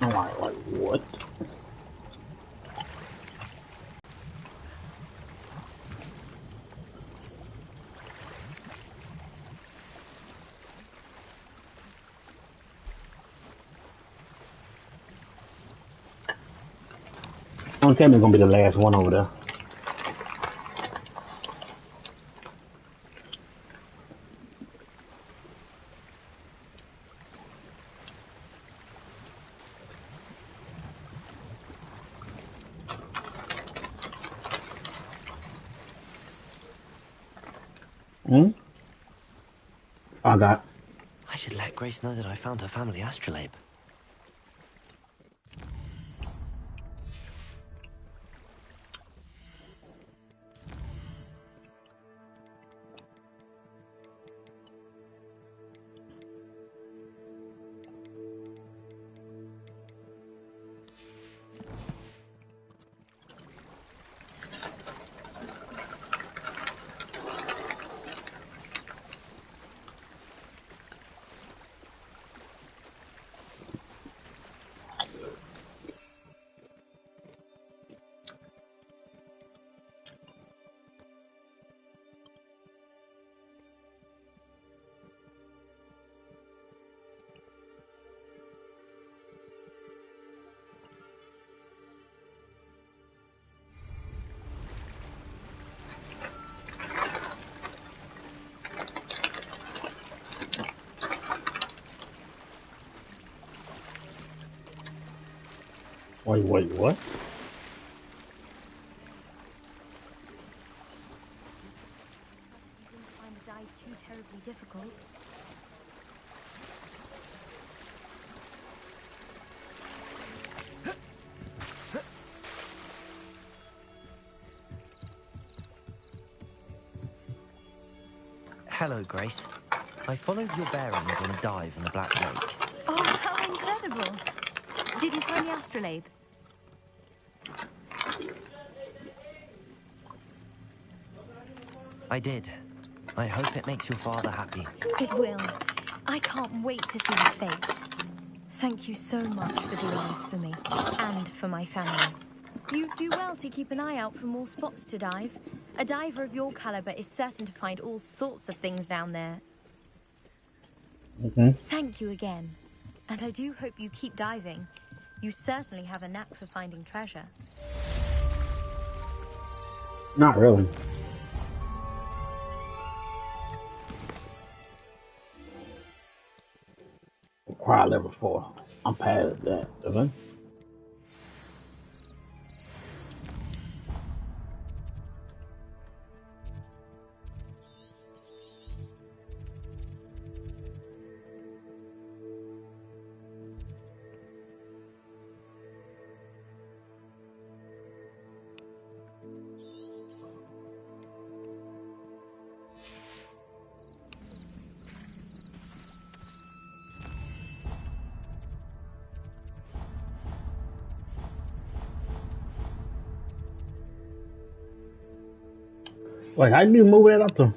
Alright, like, what? Don't tell me it's gonna be the last one over there. Hmm? I got. I should let Grace know that I found her family astrolabe. Wait, what? You didn't find the dive too terribly difficult. Hello, Grace. I followed your bearings on a dive in the Black Lake. Oh, how incredible! Did you find the astrolabe? I did. I hope it makes your father happy. It will. I can't wait to see his face. Thank you so much for doing this for me, and for my family. You do well to keep an eye out for more spots to dive. A diver of your caliber is certain to find all sorts of things down there. Thank you again. And I do hope you keep diving. You certainly have a knack for finding treasure. Not really. Require level 4. I'm past that, okay? Wait, how do you move that up to?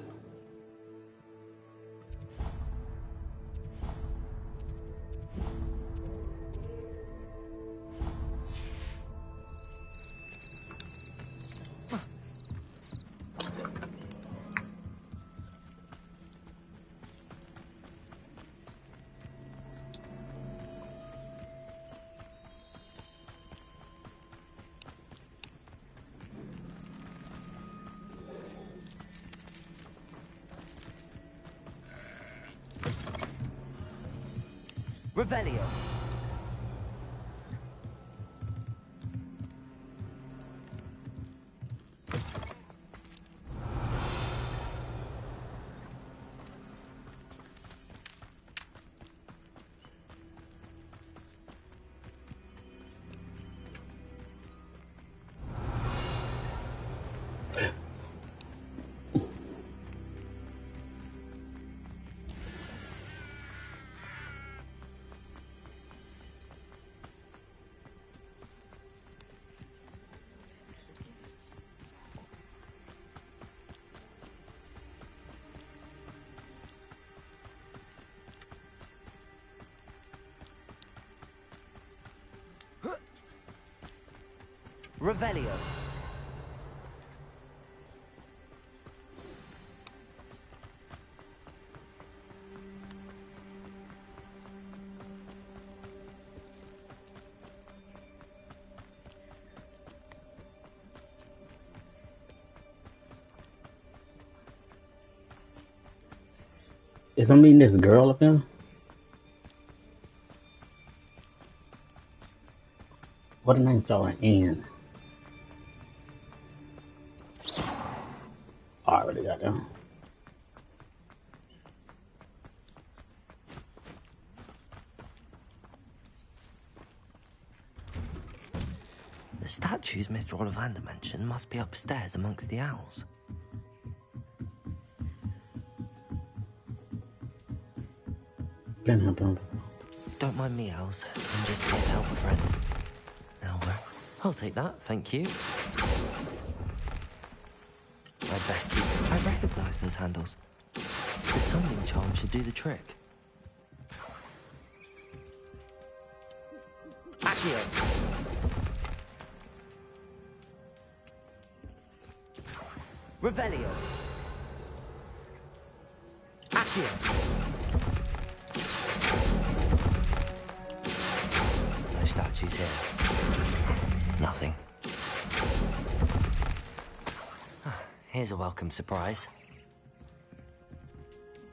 Revelio. Revelio. Is I meeting this girl up there? What a name starting N. I already got them. The statues Mr. Ollivander mentioned must be upstairs amongst the owls. Don't mind me, owls. I'm just here to help a friend. Now, I'll take that, thank you. I'd best keep it. I recognize those handles. The summoning charm should do the trick. Accio! Revelio! Accio! No statues here. Nothing. Here's a welcome surprise.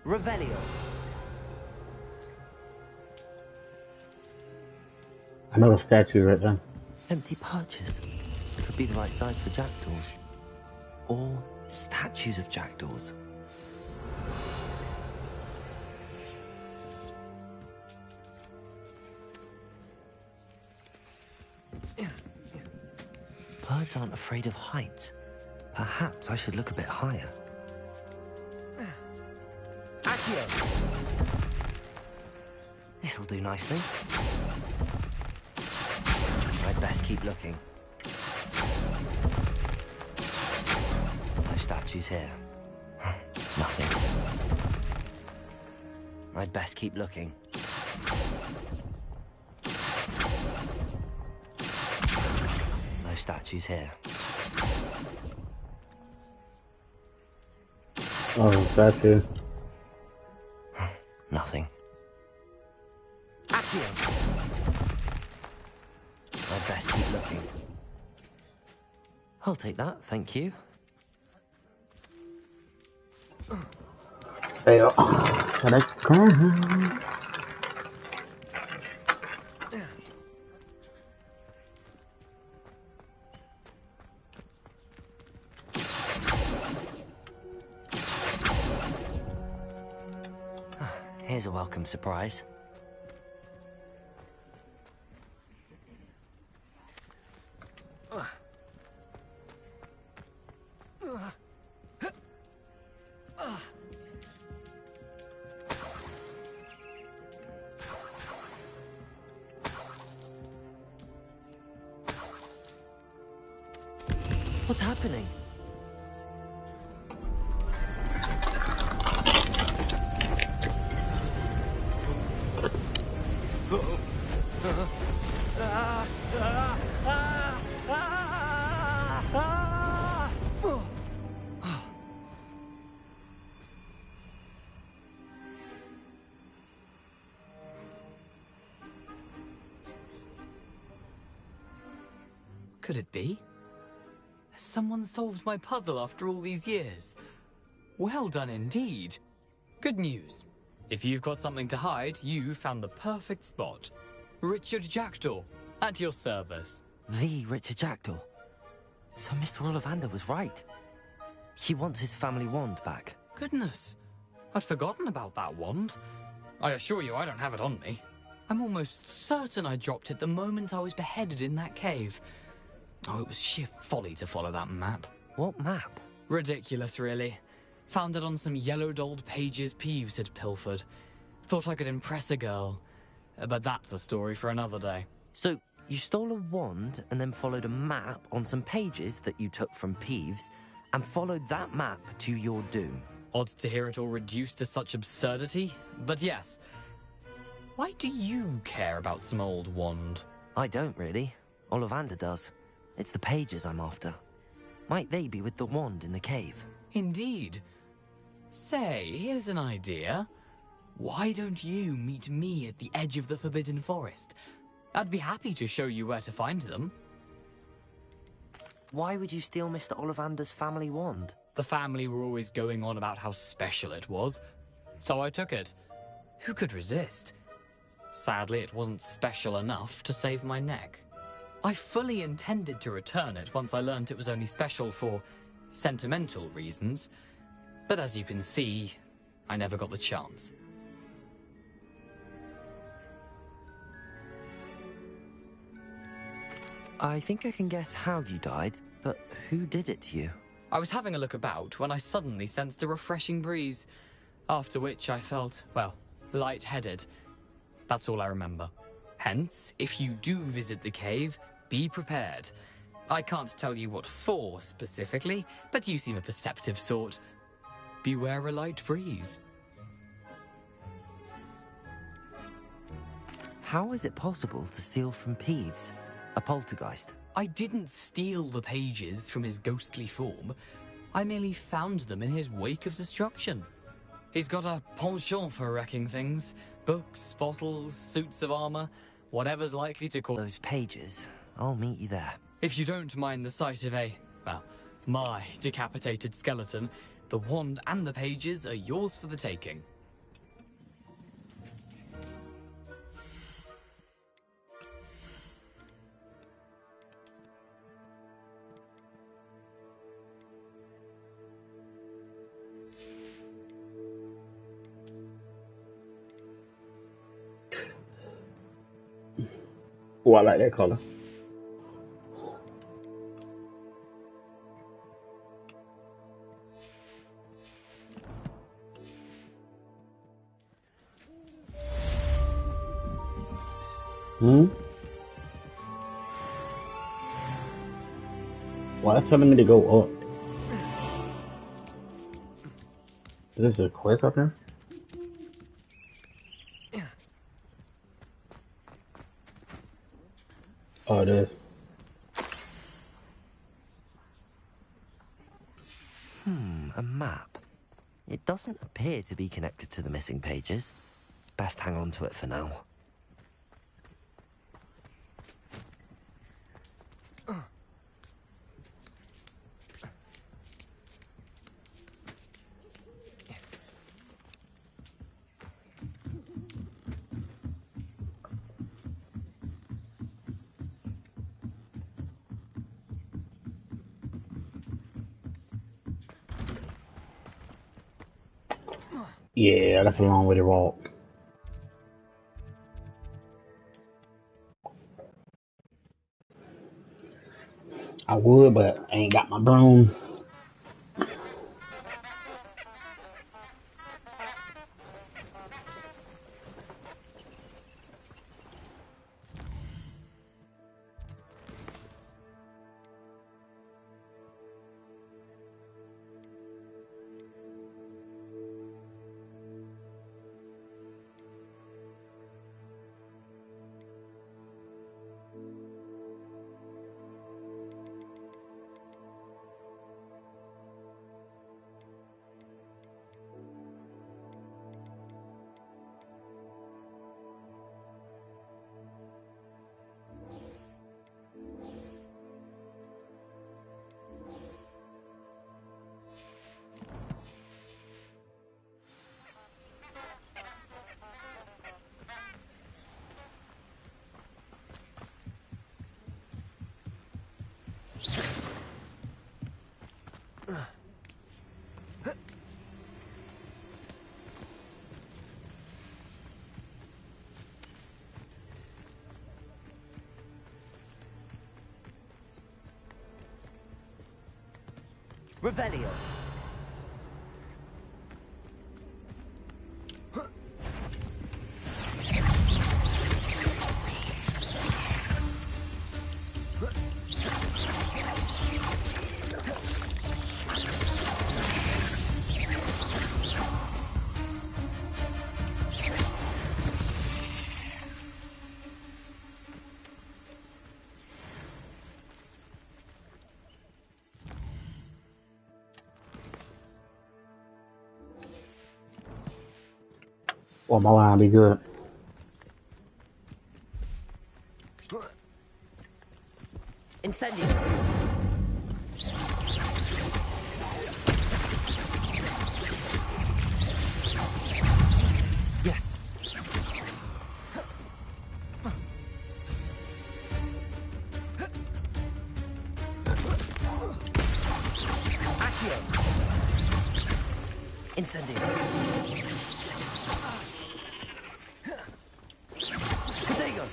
Revelio. Another statue right there. Empty perches. Could be the right size for jackdaws. Or statues of jackdaws. Birds aren't afraid of heights. Perhaps I should look a bit higher. Accio! This'll do nicely. I'd best keep looking. No statues here. Nothing. I'd best keep looking. No statues here. Oh, statue. Nothing. Accio! I'd best keep looking. I'll take that, thank you. Hey, can I come? Here's a welcome surprise. What's happening? Could it be? Has someone solved my puzzle after all these years? Well done indeed. Good news. If you've got something to hide, you found the perfect spot. Richard Jackdaw, at your service. The Richard Jackdaw. So Mr. Ollivander was right. He wants his family wand back. Goodness, I'd forgotten about that wand. I assure you I don't have it on me. I'm almost certain I dropped it the moment I was beheaded in that cave. Oh, it was sheer folly to follow that map. What map? Ridiculous, really. Found it on some yellowed old pages Peeves had pilfered. Thought I could impress a girl. But that's a story for another day. So, you stole a wand and then followed a map on some pages that you took from Peeves and followed that map to your doom. Odd to hear it all reduced to such absurdity, but yes. Why do you care about some old wand? I don't, really. Ollivander does. It's the pages I'm after. Might they be with the wand in the cave? Indeed. Say, here's an idea. Why don't you meet me at the edge of the Forbidden Forest? I'd be happy to show you where to find them. Why would you steal Mr. Ollivander's family wand? The family were always going on about how special it was, so I took it. Who could resist? Sadly, it wasn't special enough to save my neck. I fully intended to return it once I learned it was only special for sentimental reasons, but as you can see, I never got the chance. I think I can guess how you died, but who did it to you? I was having a look about when I suddenly sensed a refreshing breeze, after which I felt, well, lightheaded. That's all I remember. Hence, if you do visit the cave, be prepared. I can't tell you what for specifically, but you seem a perceptive sort. Beware a light breeze. How is it possible to steal from Peeves, a poltergeist? I didn't steal the pages from his ghostly form. I merely found them in his wake of destruction. He's got a penchant for wrecking things. Books, bottles, suits of armor, whatever's likely to cause... Those pages, I'll meet you there. If you don't mind the sight of a, well, my decapitated skeleton, the wand and the pages are yours for the taking. Oh, I like that color. Why it's telling me to go up? Is this a quest up here? Oh, it is. A map. It doesn't appear to be connected to the missing pages. Best hang on to it for now. Yeah, that's a long way to walk. I would, but I ain't got my broom. Revelio. Well, my line be good. Incendio. Yes. Accio. Incendio. Protego.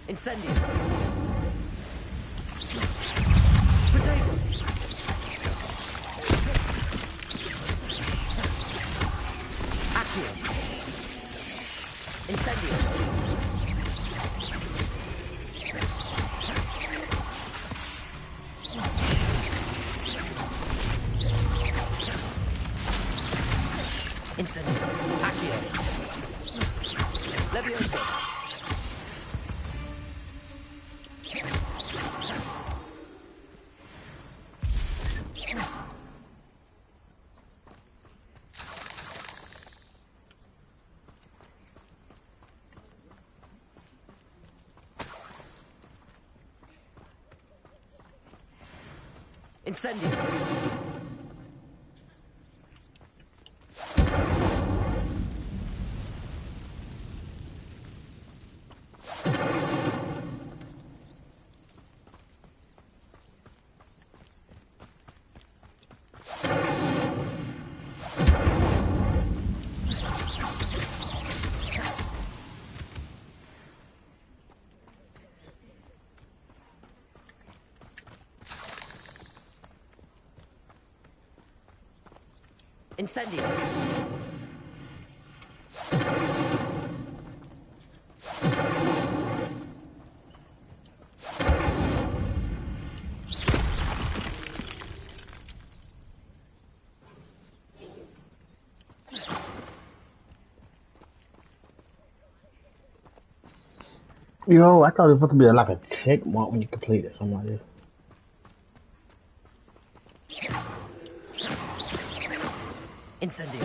Incendio. Protego. Accio. Incendio. Incendio. Accio. Levioso. Incendio. Incendio. Yo, I thought it was supposed to be like a check mark when you complete it, something like this. Incendio.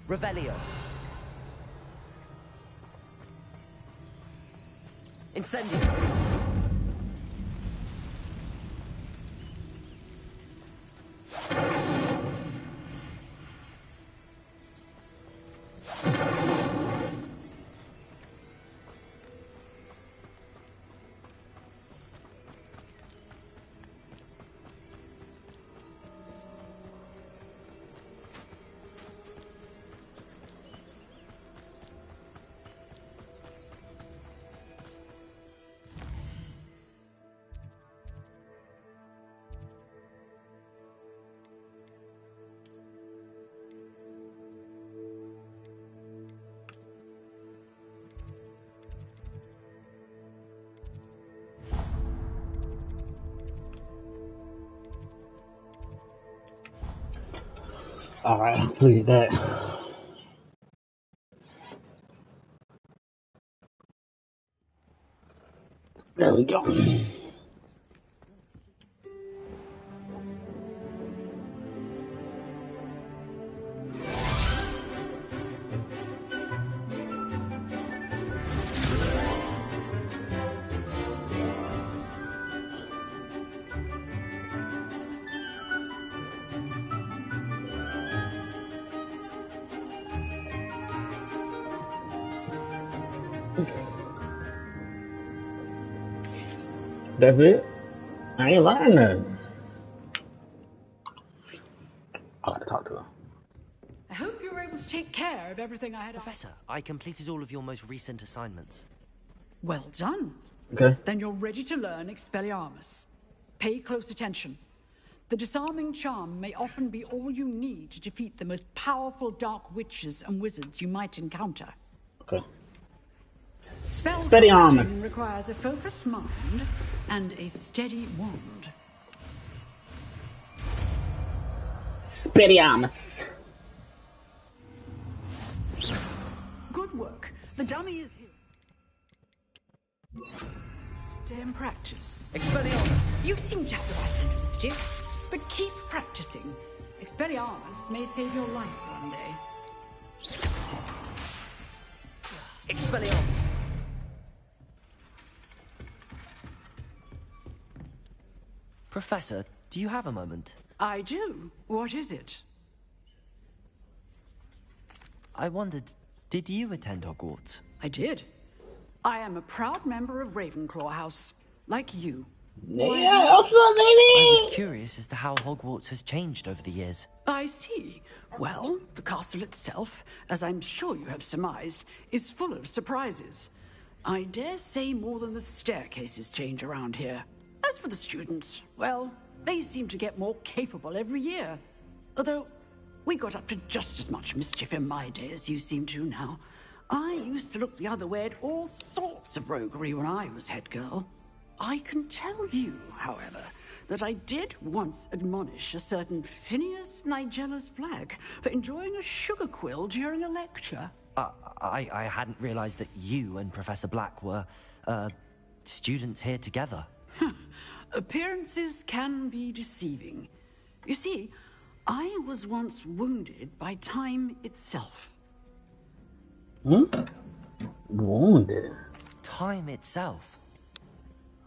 Revelio. Incendio. Alright, I completed that. There we go. That's it? I ain't lying nothing. I gotta talk to her. I hope you were able to take care of everything I had. Professor, I completed all of your most recent assignments. Well done. Okay. Then you're ready to learn Expelliarmus. Pay close attention. The disarming charm may often be all you need to defeat the most powerful dark witches and wizards you might encounter. Okay. Spellcasting requires a focused mind and a steady wand. Expelliarmus. Good work. The dummy is here. Stay in practice. Expelliarmus. You seem to have the right end of the stick, but keep practicing. Expelliarmus may save your life one day. Expelliarmus. Professor, do you have a moment? I do. What is it? I wondered, did you attend Hogwarts? I did. I am a proud member of Ravenclaw House, like you. Yeah, what's up, baby? I was curious as to how Hogwarts has changed over the years. I see. Well, the castle itself, as I'm sure you have surmised, is full of surprises. I dare say more than the staircases change around here. As for the students, well, they seem to get more capable every year. Although, we got up to just as much mischief in my day as you seem to now. I used to look the other way at all sorts of roguery when I was head girl. I can tell you, however, that I did once admonish a certain Phineas Nigella's Black for enjoying a sugar quill during a lecture. I hadn't realized that you and Professor Black were, students here together. Appearances can be deceiving. You see, I was once wounded by time itself. Wounded? Time itself?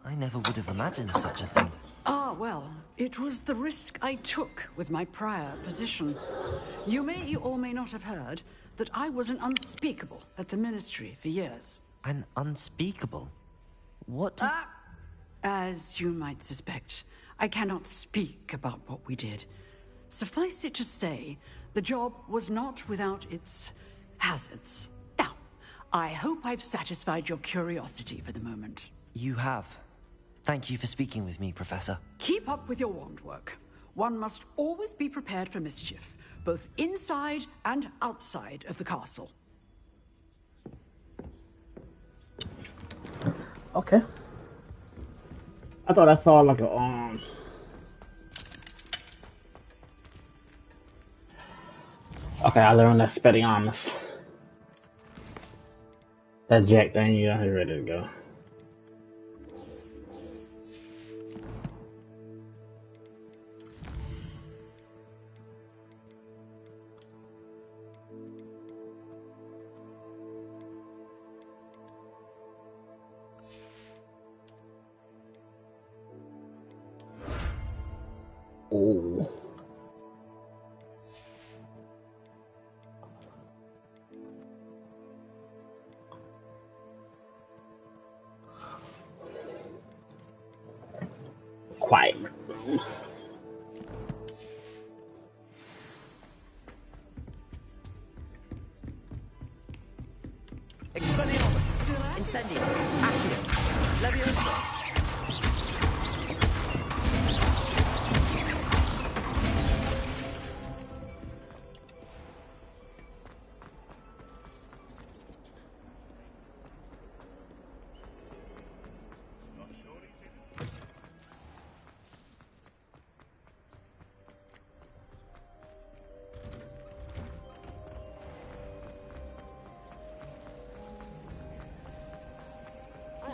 I never would have imagined such a thing. Ah, well, it was the risk I took with my prior position. You may or may not have heard that I was an unspeakable at the Ministry for years. An unspeakable? What does... As you might suspect, I cannot speak about what we did. Suffice it to say, the job was not without its hazards. Now, I hope I've satisfied your curiosity for the moment. You have. Thank you for speaking with me, Professor. Keep up with your wand work. One must always be prepared for mischief, both inside and outside of the castle. Okay. I thought I saw like a Okay, I learned that Spediamus. That jack thing, yeah, he's ready to go. Oh. Quiet. Expelliarmus! Incendio! Accio! Leviosa!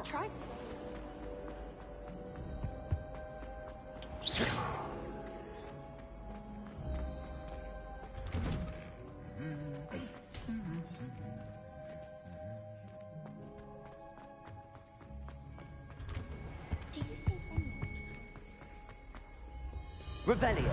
Try. Revelio.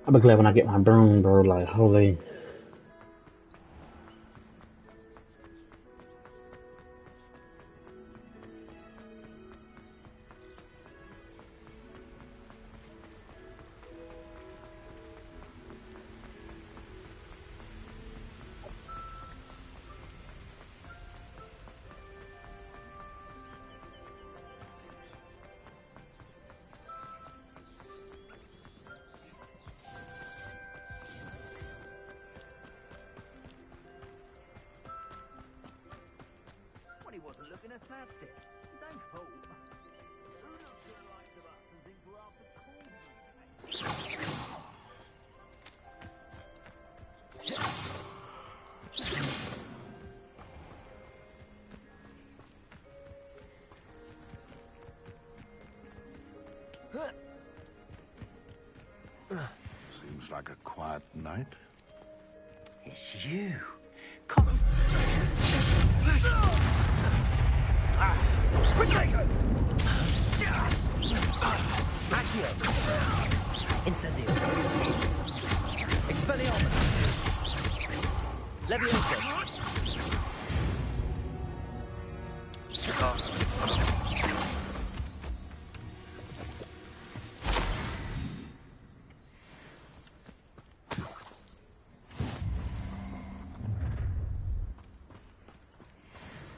I'll be glad when I get my broom, bro. Like, holy. Seems like a quiet night. It's you. Come on. Accio! Incendio! Expelliarmus! Leviosa!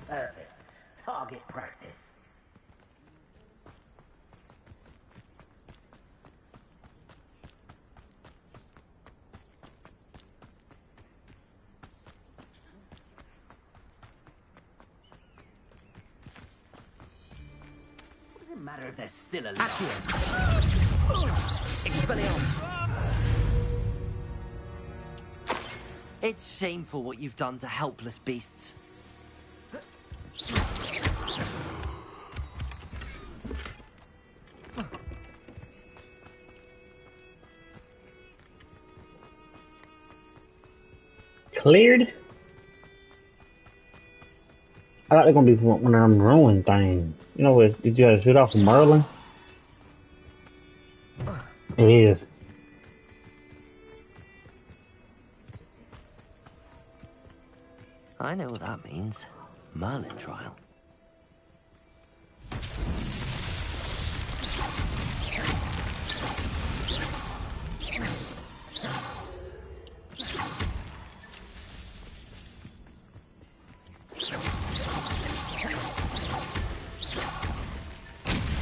Perfect. Target practice. Doesn't matter if they're still alive. Accio. Expelliarmus. It's shameful what you've done to helpless beasts. Cleared? I thought they're gonna be one of them ruin things. You know what? Did you have to shoot off from Merlin? It is. I know what that means. Merlin trial.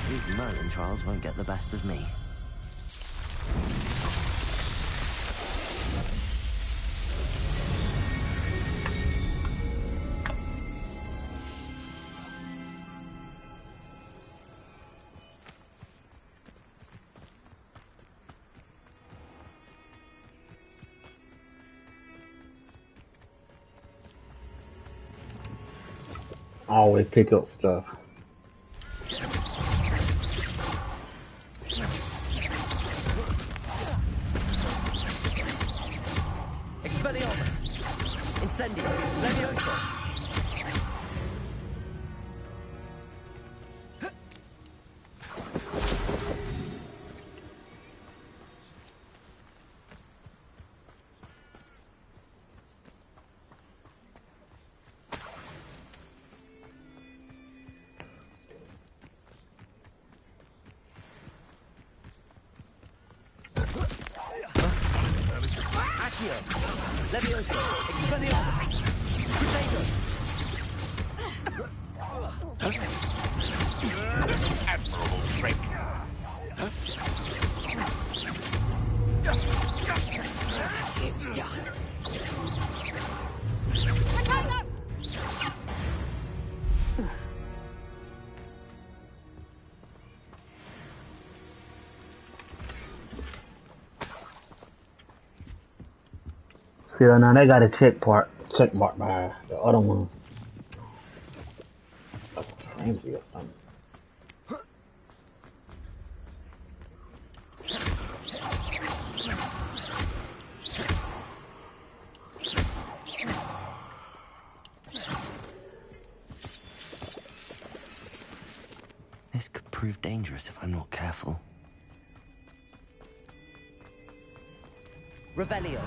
These Merlin trials won't get the best of me. Always pick up stuff. Expelliarmus. Incendio. Levioso. Accio. Levioso. Expelliarmus. Protego. Admirable trick. See, now they got a check mark by the other one. Like a frenzy or something. This could prove dangerous if I'm not careful. Revelio.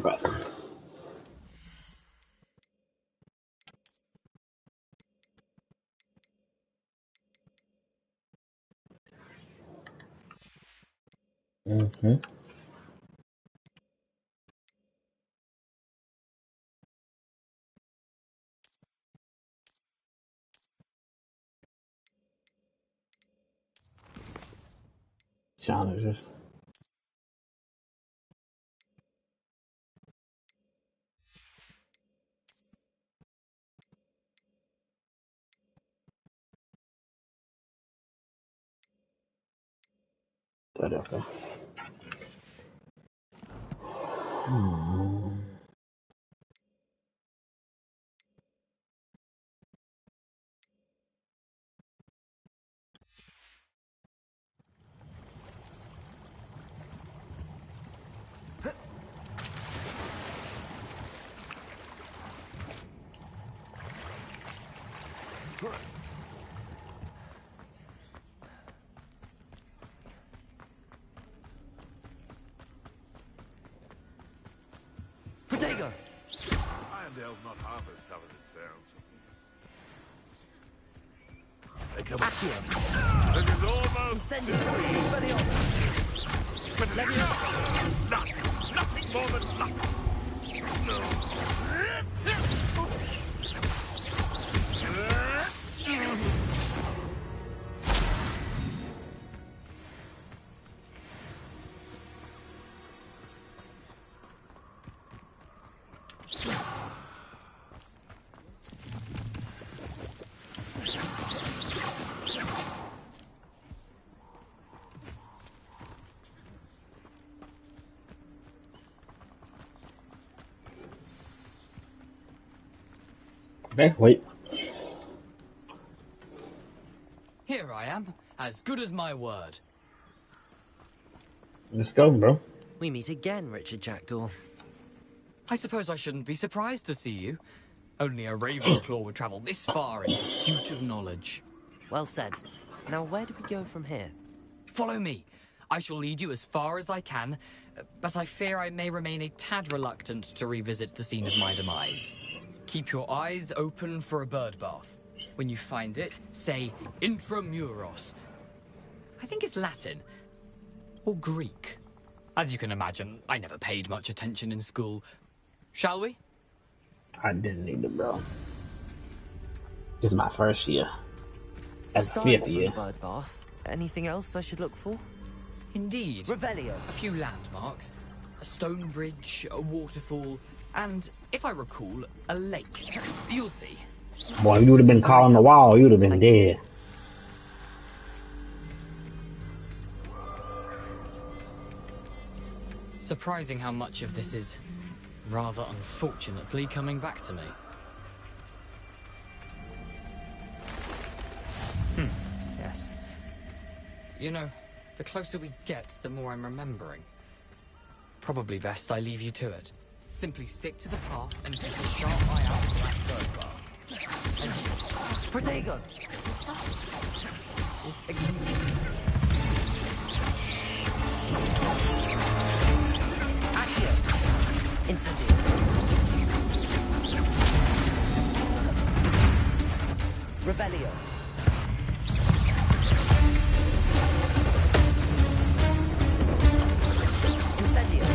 Okay. Challenges. Okay. Protego. Irondale's not half as tough as it sounds. Hey, come Accio. on. This is almost... Incendio. Expelliarmus. But Levioso. not Okay, wait. Here I am, as good as my word. Let's go, bro. We meet again, Richard Jackdaw. I suppose I shouldn't be surprised to see you. Only a Ravenclaw would travel this far in pursuit of knowledge. Well said. Now, where do we go from here? Follow me. I shall lead you as far as I can, but I fear I may remain a tad reluctant to revisit the scene of my demise. Keep your eyes open for a bird bath. When you find it, say intramuros. I think it's Latin. Or Greek. As you can imagine, I never paid much attention in school. Shall we? I didn't need it, bro. This is my first year. As Aside fifth from year. the bird bath, anything else I should look for? Indeed. Revelio. A few landmarks. A stone bridge, a waterfall, and, if I recall, a lake. You'll see. Boy, if you would have been calling the wall, you would have been dead. Surprising how much of this is, rather unfortunately, coming back to me. Yes. You know, the closer we get, the more I'm remembering. Probably best I leave you to it. Simply stick to the path and keep a sharp eye out for that bird bar. Protego! Accio! Incendio! Revelio! Incendio!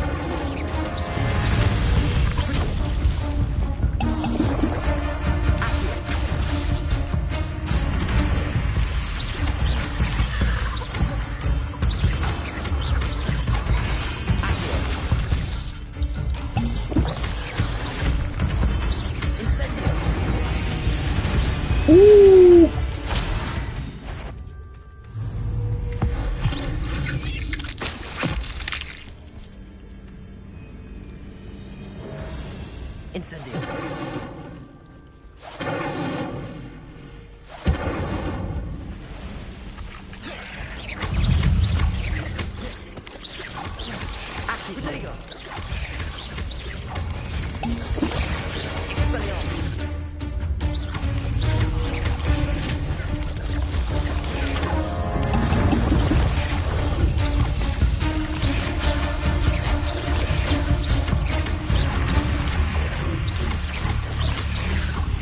Ooh. Incendio!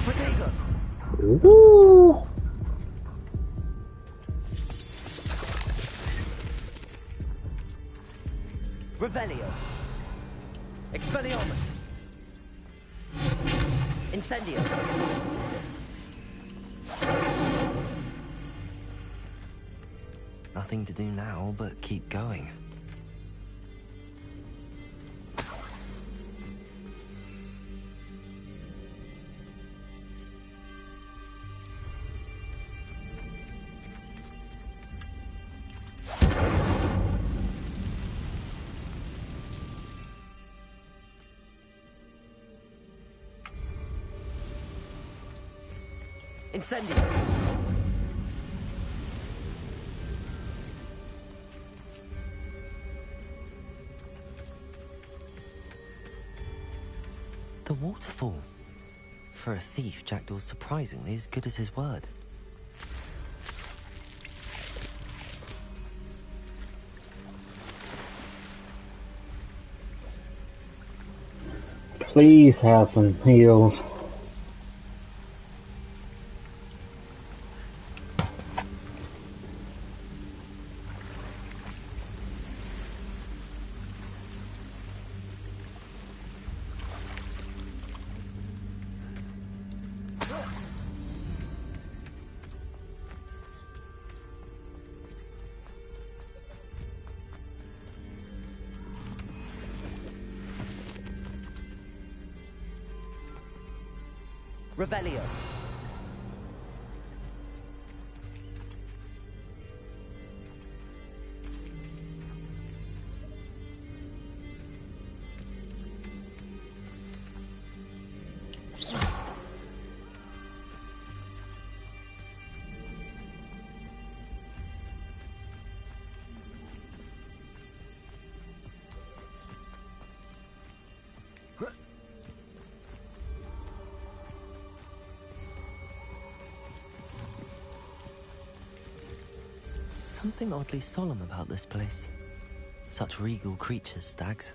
Protego! Ooh. Revelio! Expelliarmus! Incendio! Nothing to do now but keep going. Incendio! The waterfall. For a thief, Jackdaw's surprisingly as good as his word. Please have some heals. Revelio! something oddly solemn about this place. Such regal creatures, stags.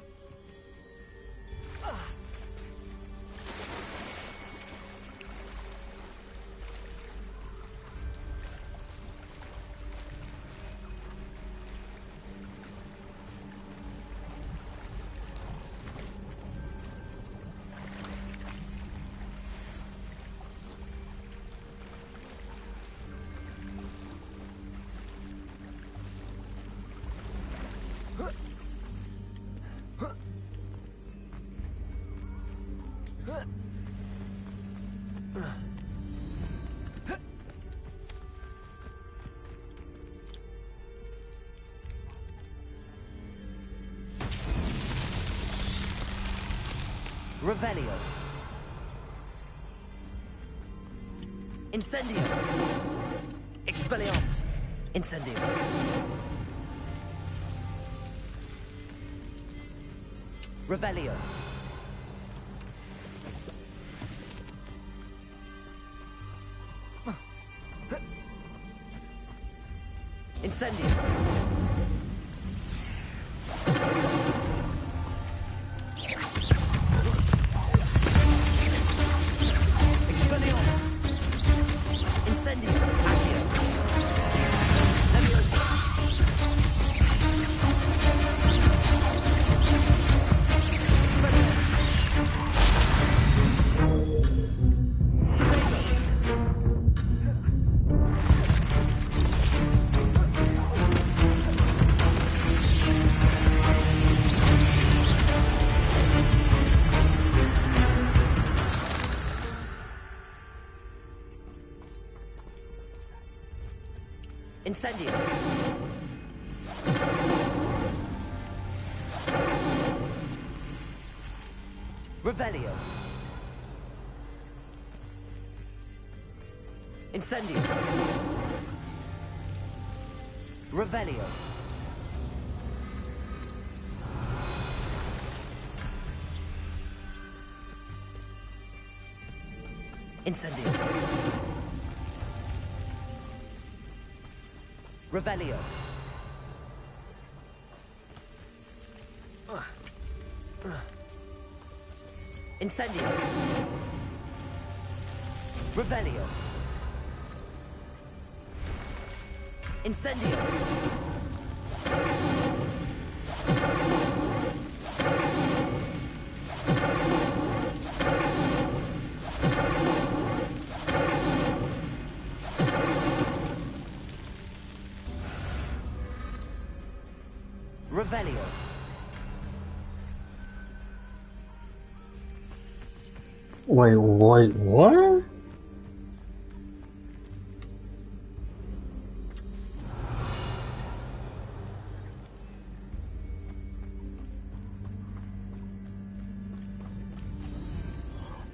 Revelio. Incendio. Expelliarmus. Incendio. Revelio. Incendio. Expelliarmus. Incendio. Accio. Leviosa. Incendio. Revelio. Incendio. Revelio. Incendio. Revelio. Incendio. Revelio. Incendio. Revelio. Wait, what?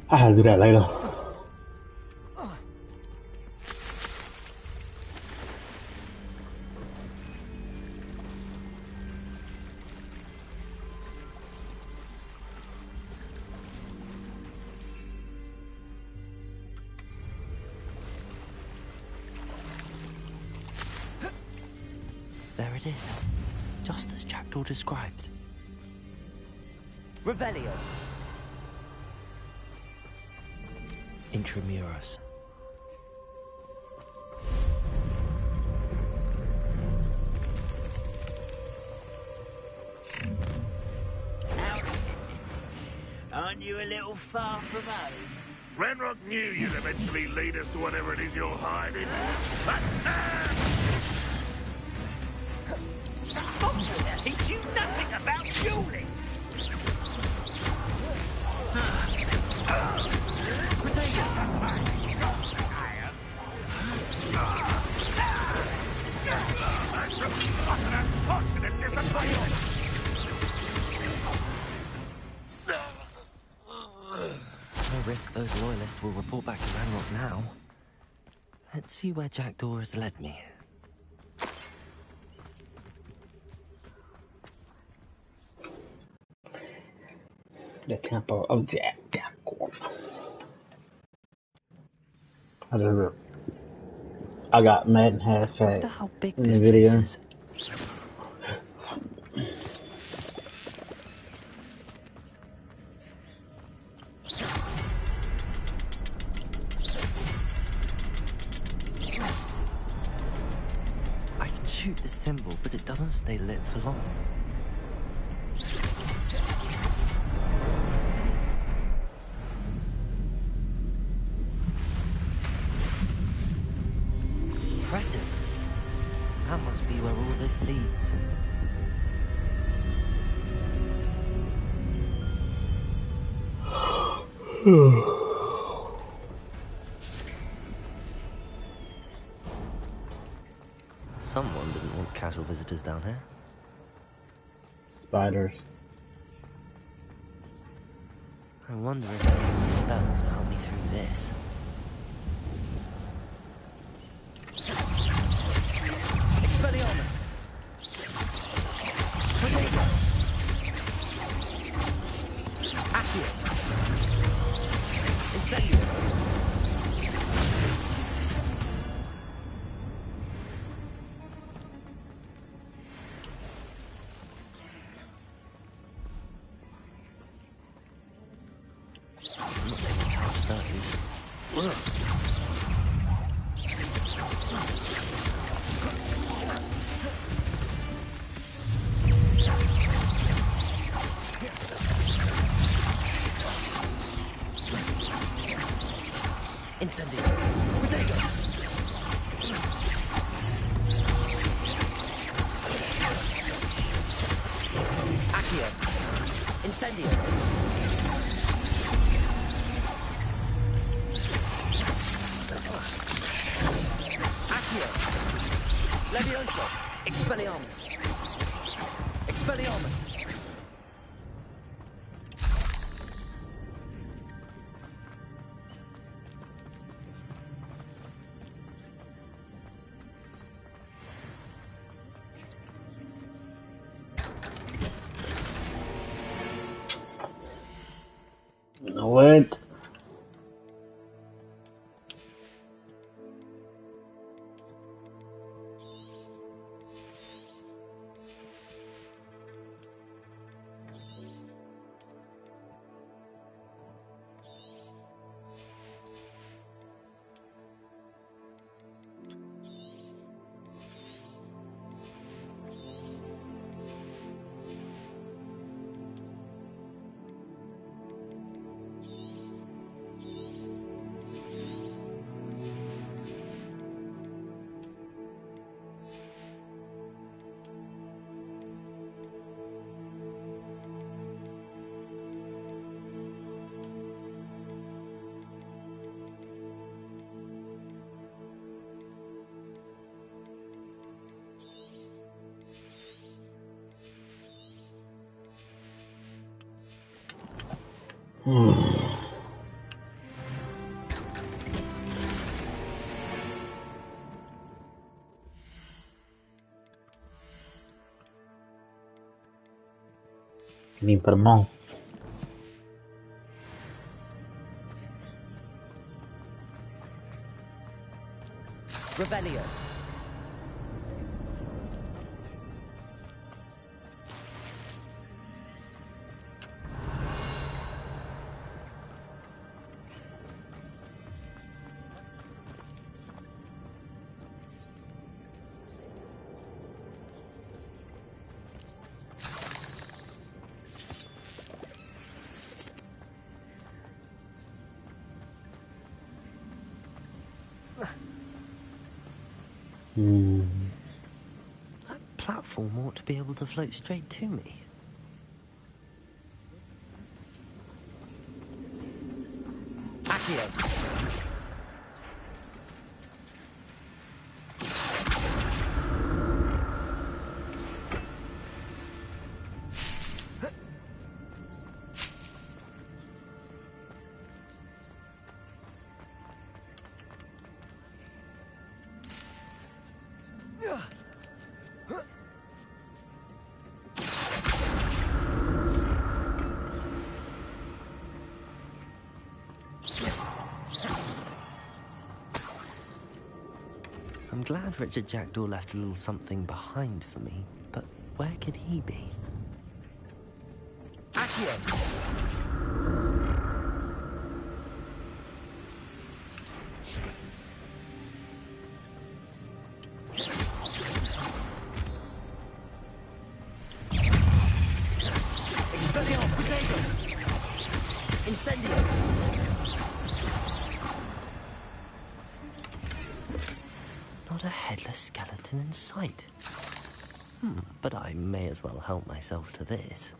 I'll do that later. There it is. Just as Jackdaw described. Revelio. Intramuros. Aren't you a little far from home? Renrock knew you'd eventually lead us to whatever it is you're hiding. Teach you nothing about dueling! Unfortunate disappointment! No risk those loyalists will report back to Ranrock now. Let's see where Jackdaw has led me. The temple of Jackdaw. I don't know. I got mad and hashtag how big in this the video. place is. I can shoot the symbol, but it doesn't stay lit for long. Impressive. That must be where all this leads. Someone didn't want casual visitors down here. Spiders. I wonder if any of these spells will help me through this. Expelliarmus! Protego! Accio! Incendio! I'm not going to touch those. Incendio! Protego! Accio! Incendio! Accio! Levioso! Expelliarmus! Expelliarmus! What? Limpa a mão. Rebellion! That platform ought to be able to float straight to me. Accio! glad Richard Jackdaw left a little something behind for me, but where could he be? Accio! Incendio! Not a headless skeleton in sight. But I may as well help myself to this.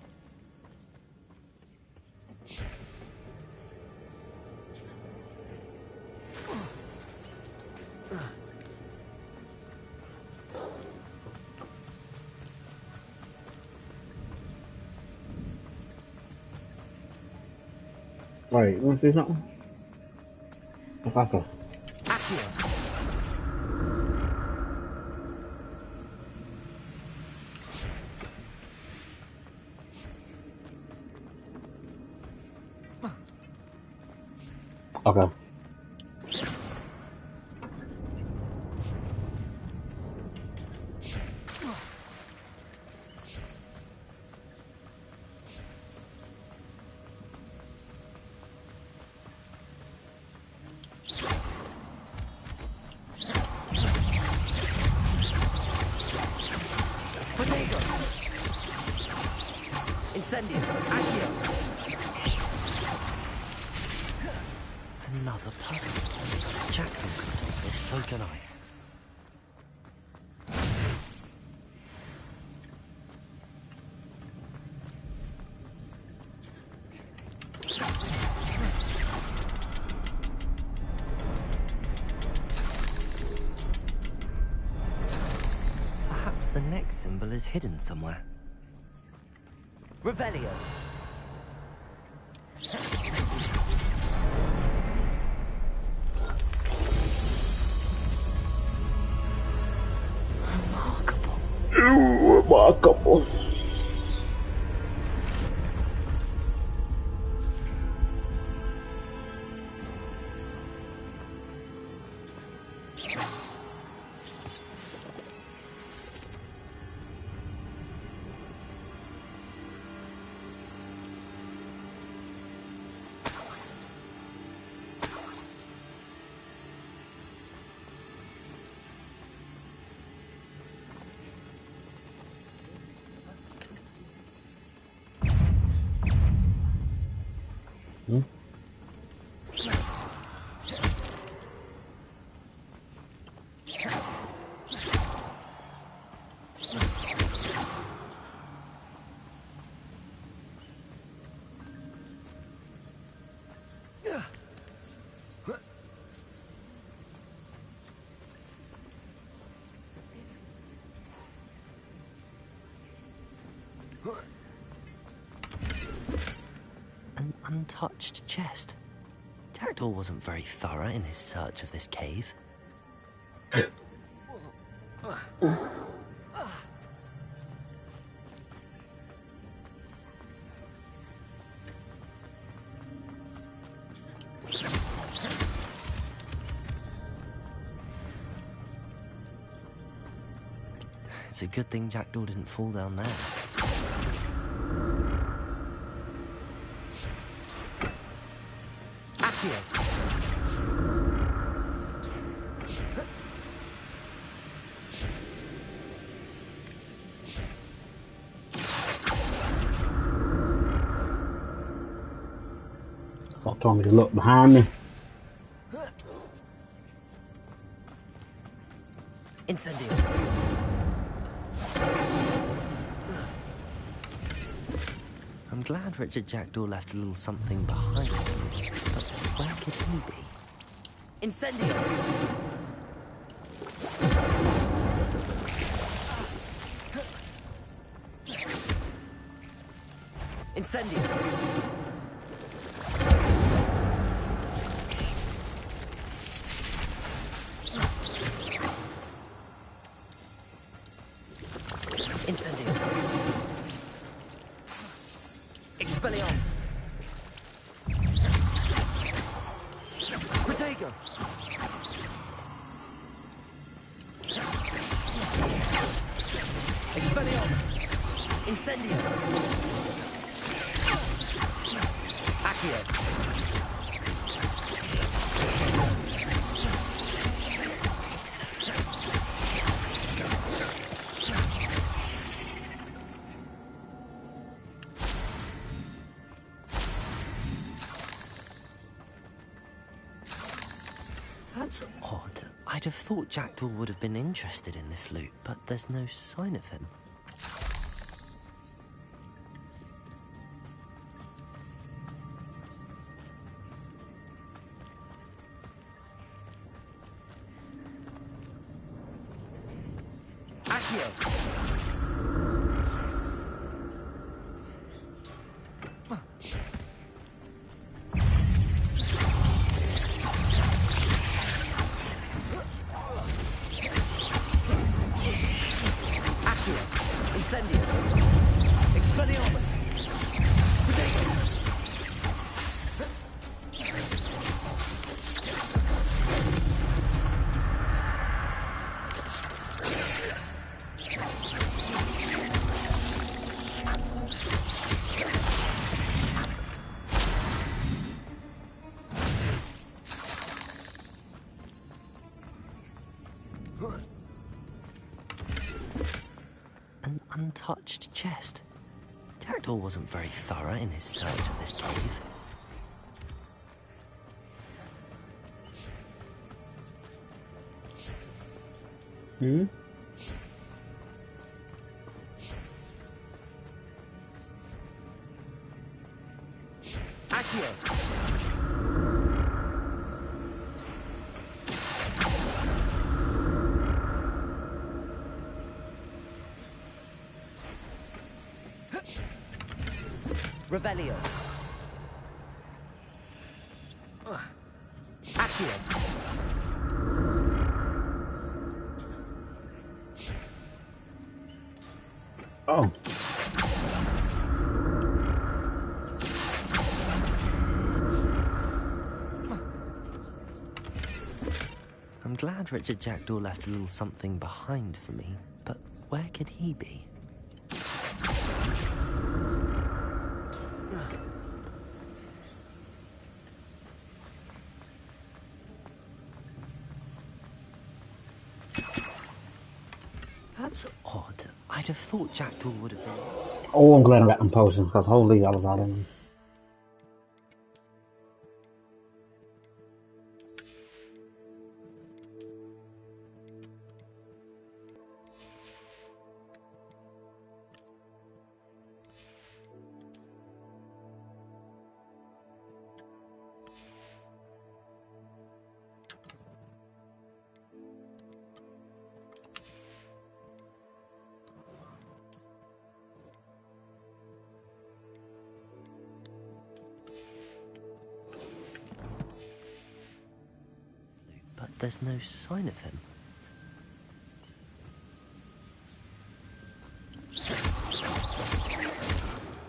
Wait, you want to say something? Okay. Okay. Incendio! Accio! Another puzzle. Jackdaw can solve this, so can I. Perhaps the next symbol is hidden somewhere. Revelio! Remarkable. An untouched chest. Jackdaw wasn't very thorough in his search of this cave. It's a good thing Jackdaw didn't fall down there. Stop telling me to look behind me. Incendio! I'm glad Richard Jackdaw left a little something behind him, but where could he be? Incendio! Incendio! Incendio! Expelliarmus! Protego! Incendio. Accio. That's odd. I'd have thought Jackdaw would have been interested in this loot, but there's no sign of him. An untouched chest. Jackdaw wasn't very thorough in his search of this cave. Revelio. Accio. Oh. I'm glad Richard Jackdaw left a little something behind for me, but where could he be? That's odd. I'd have thought Jackdaw would have been... Oh, I'm glad I got them potions, because holy, I was out of them. But there's no sign of him.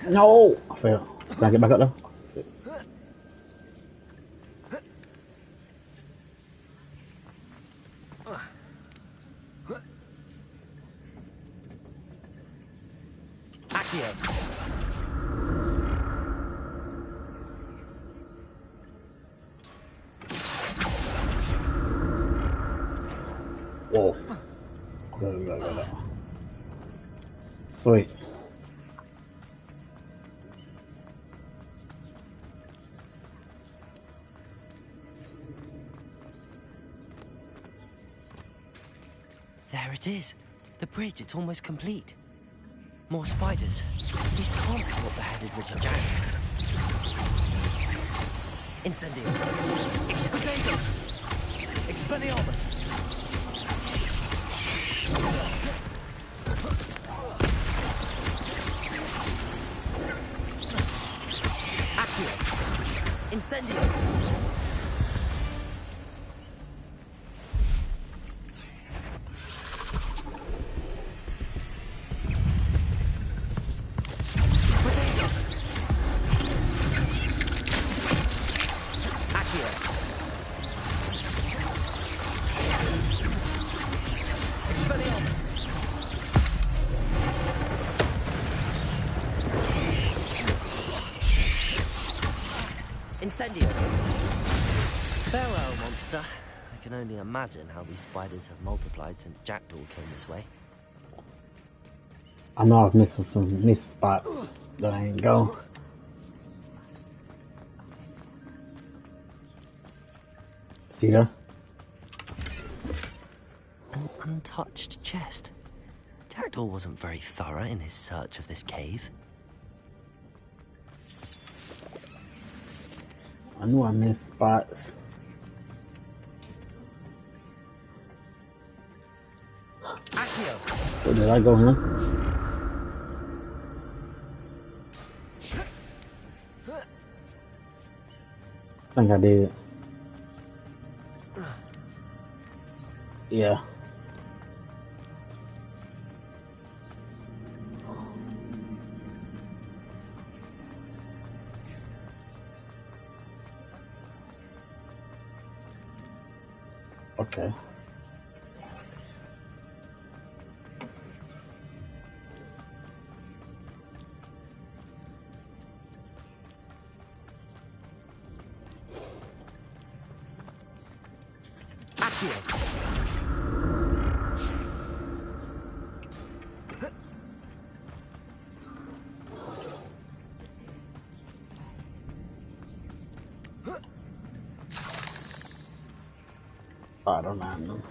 No! I failed. Can I get back up though? Whoa. Go. Sweet. There it is. The bridge, it's almost complete. More spiders. These can't be what beheaded Richard Jack. Incendio. Expedito. Expelliarmus. Accio. Incendio. Incendio. Farewell, monster. I can only imagine how these spiders have multiplied since Jackdaw came this way. I know I've missed some missed spots that I ain't go. See ya. An untouched chest. Jackdaw wasn't very thorough in his search of this cave. I knew I missed spots. Where did I go, huh? I think I did. Yeah. Okay. Spider-Man.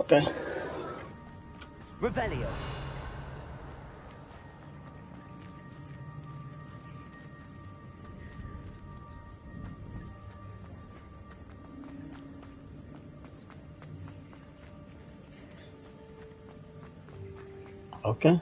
Okay. Revelio. Okay.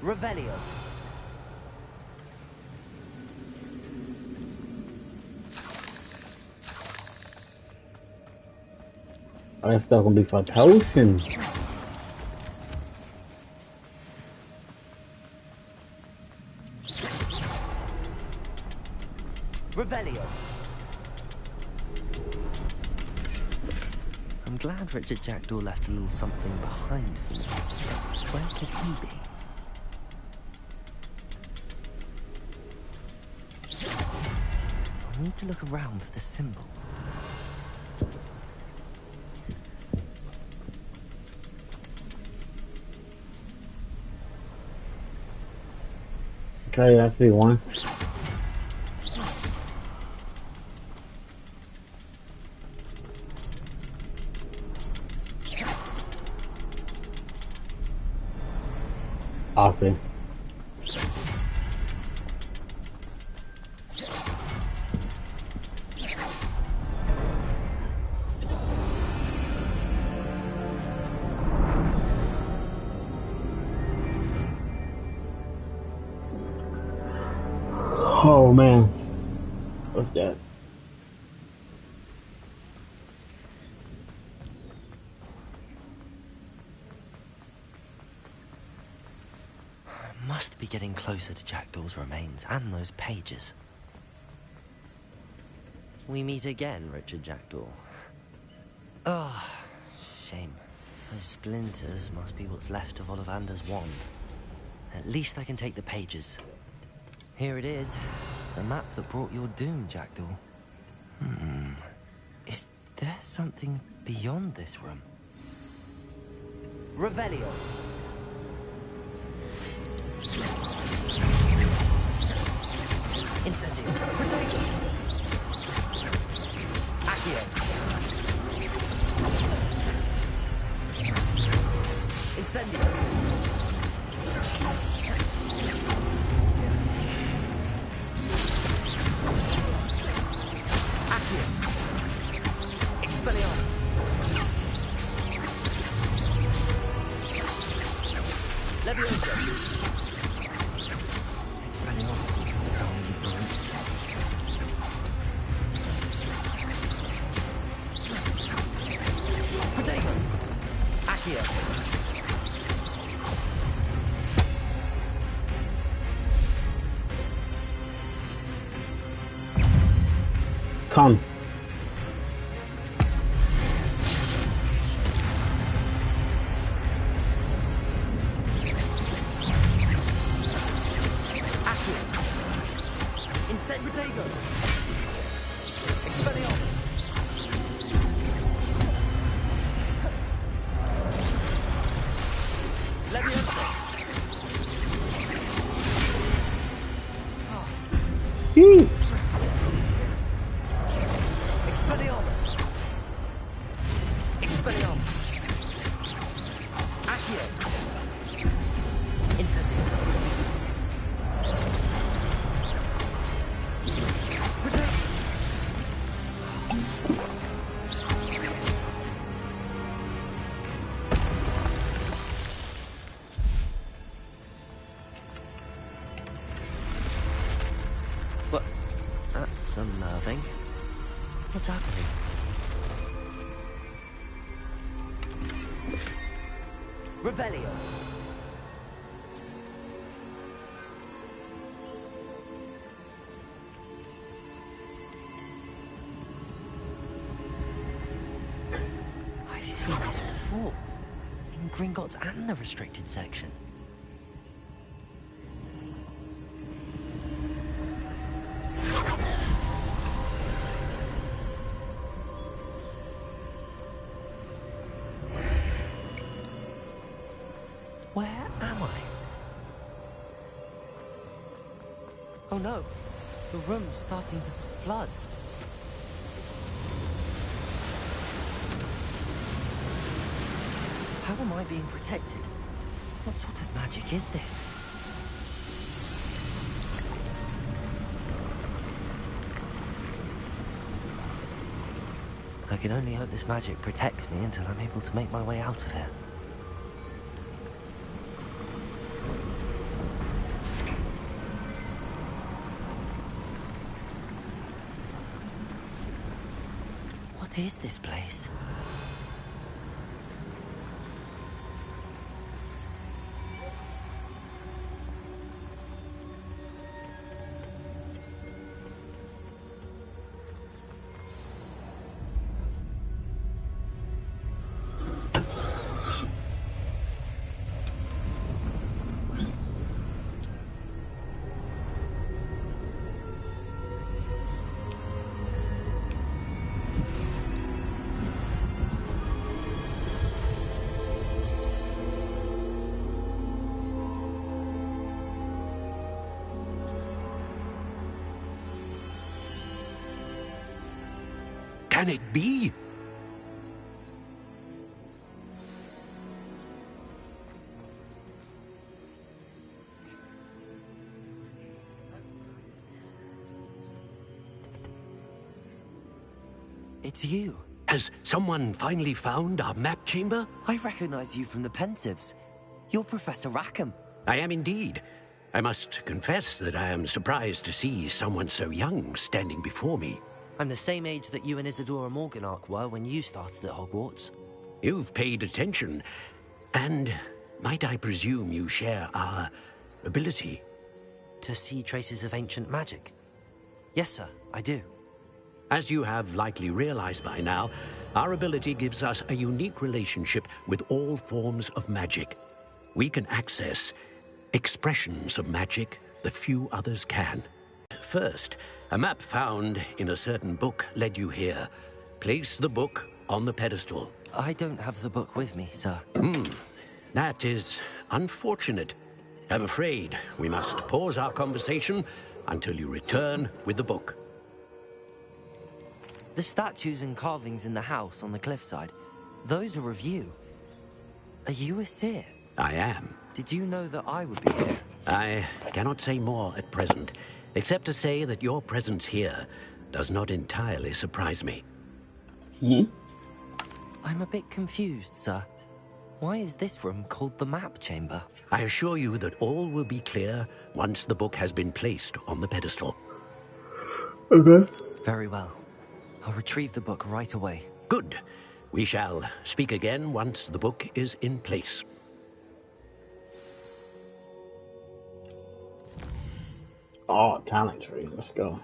Revelio. Oh, that's still gonna be for potions. Revelio. I'm glad Richard Jackdaw left a little something behind for me. Where could he be? I need to look around for the symbol. Okay, I see one. I see. Oh man, what's that? Must be getting closer to Jackdaw's remains and those pages. We meet again, Richard Jackdaw. Oh, shame. Those splinters must be what's left of Ollivander's wand. At least I can take the pages. Here it is. The map that brought your doom, Jackdaw. Is there something beyond this room? Revelio. Incendio. Accio. Incendio. Leviosa. Expelliarmus, so you brutes. Potato. Accio. Tongue. Insect potato. Expelliarmus. Leviosa. Expelliarmus. Expelliarmus. Accio. Incendio. What? That's unnerving. What's happening? Revelio. I've seen this before. In Gringotts and the restricted section. Where am I? Oh no, the room's starting to flood. How am I being protected? What sort of magic is this? I can only hope this magic protects me until I'm able to make my way out of here. What is this place? Can it be? It's you. Has someone finally found our map chamber? I recognize you from the Pensives. You're Professor Rackham. I am indeed. I must confess that I am surprised to see someone so young standing before me. I'm the same age that you and Isadora Morganach were when you started at Hogwarts. You've paid attention. And might I presume you share our ability? To see traces of ancient magic? Yes, sir, I do. As you have likely realized by now, our ability gives us a unique relationship with all forms of magic. We can access expressions of magic that few others can. First, a map found in a certain book led you here. Place the book on the pedestal. I don't have the book with me, sir. That is unfortunate. I'm afraid we must pause our conversation until you return with the book. The statues and carvings in the house on the cliffside, those are of you. Are you a seer? I am. Did you know that I would be here? I cannot say more at present, except to say that your presence here does not entirely surprise me. I'm a bit confused, sir. Why is this room called the map chamber? I assure you that all will be clear once the book has been placed on the pedestal. Okay. Very well. I'll retrieve the book right away. Good. We shall speak again once the book is in place. Oh, talent tree. Let's go.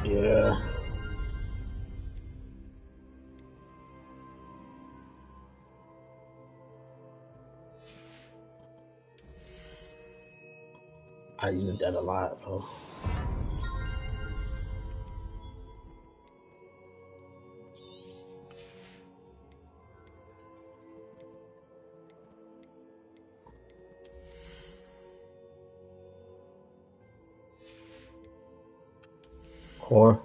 Yeah. I use that a lot, so. Core.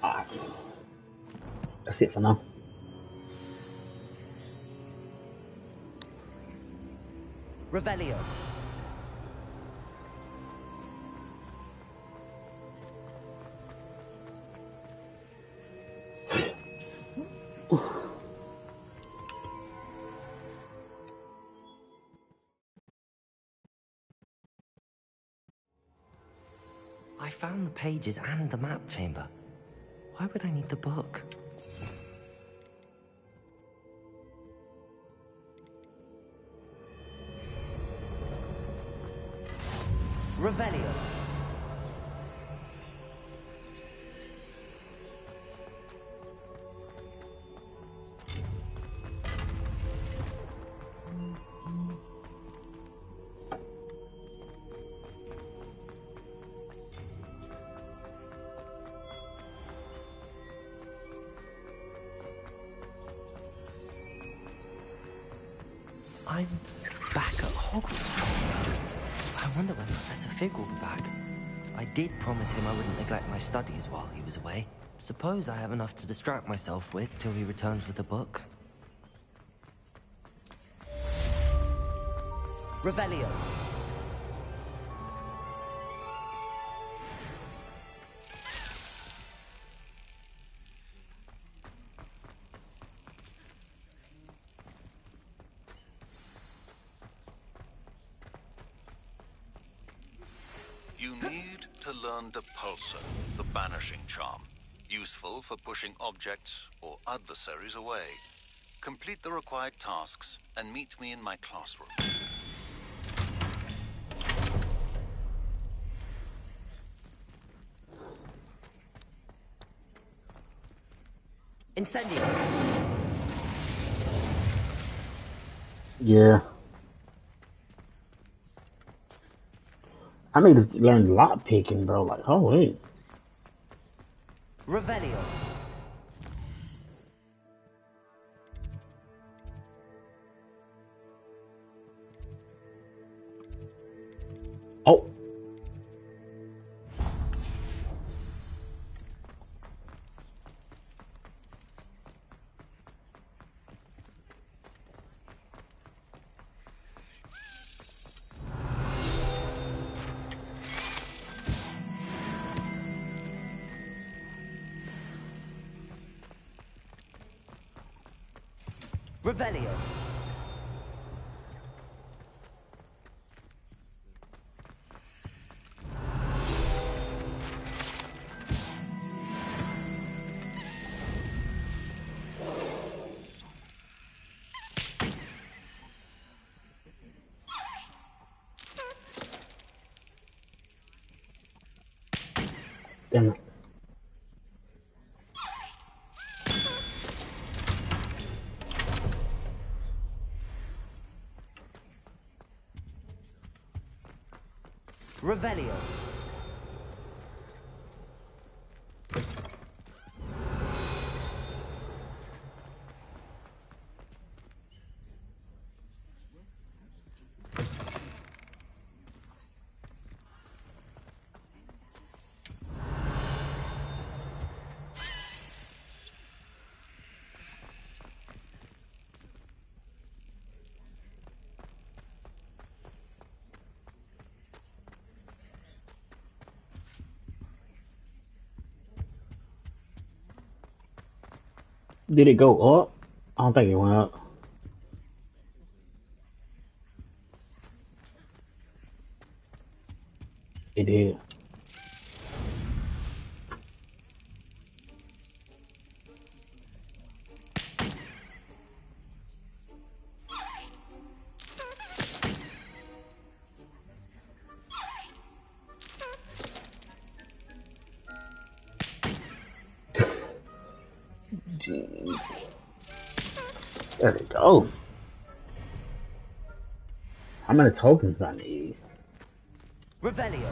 Alright. That's it for now. Revelio. I found the pages and the map chamber. Why would I need the book? Revelio. I'm back at Hogwarts. I wonder when Professor Fig will be back. I did promise him I wouldn't neglect my studies while he was away. Suppose I have enough to distract myself with till he returns with the book. Revelio. You need to learn Depulsor, the banishing charm. Useful for pushing objects or adversaries away. Complete the required tasks and meet me in my classroom. Incendio. Yeah. I need to learn lock picking, bro. Like, oh wait. Revelio. Oh. Revelio. Damn it. Revelio. Did it go up? I don't think it went up. It did. Jeez. There we go. How many tokens I need? Revelio.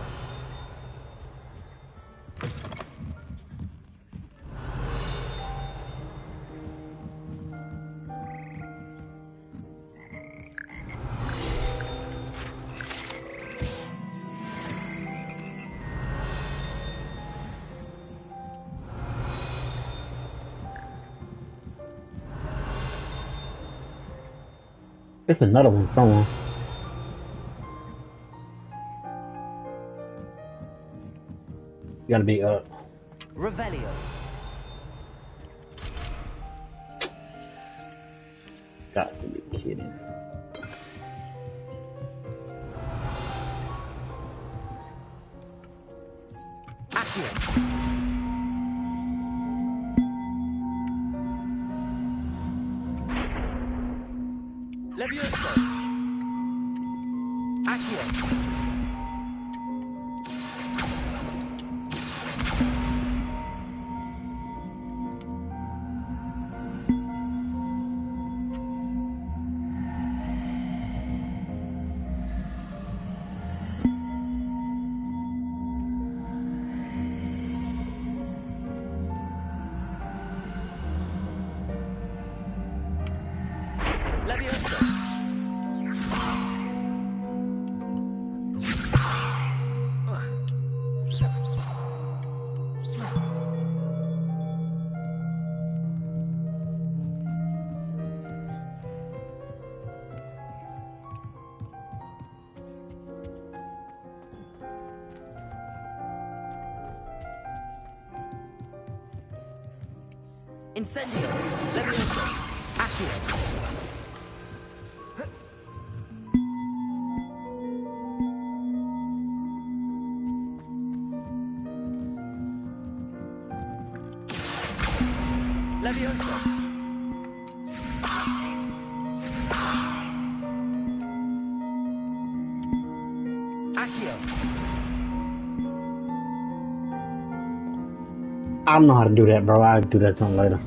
It's another one somewhere. You gotta be up. Revelio. Got to be kidding. Accio. Levioso. Accio. Levioso. Incendio. Levioso. Accio. Levioso. Accio. I don't know how to do that, bro. I'll do that something later.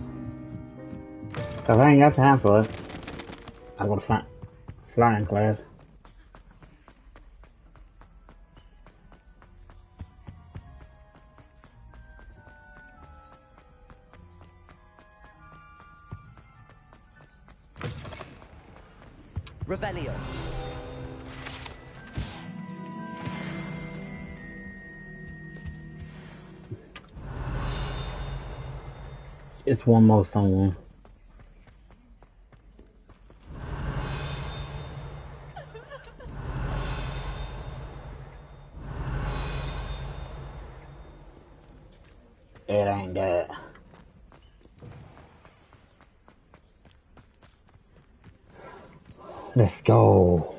Cause I ain't got time for it. I go to flying class. Revelio. It's one more someone. It ain't that. Let's go.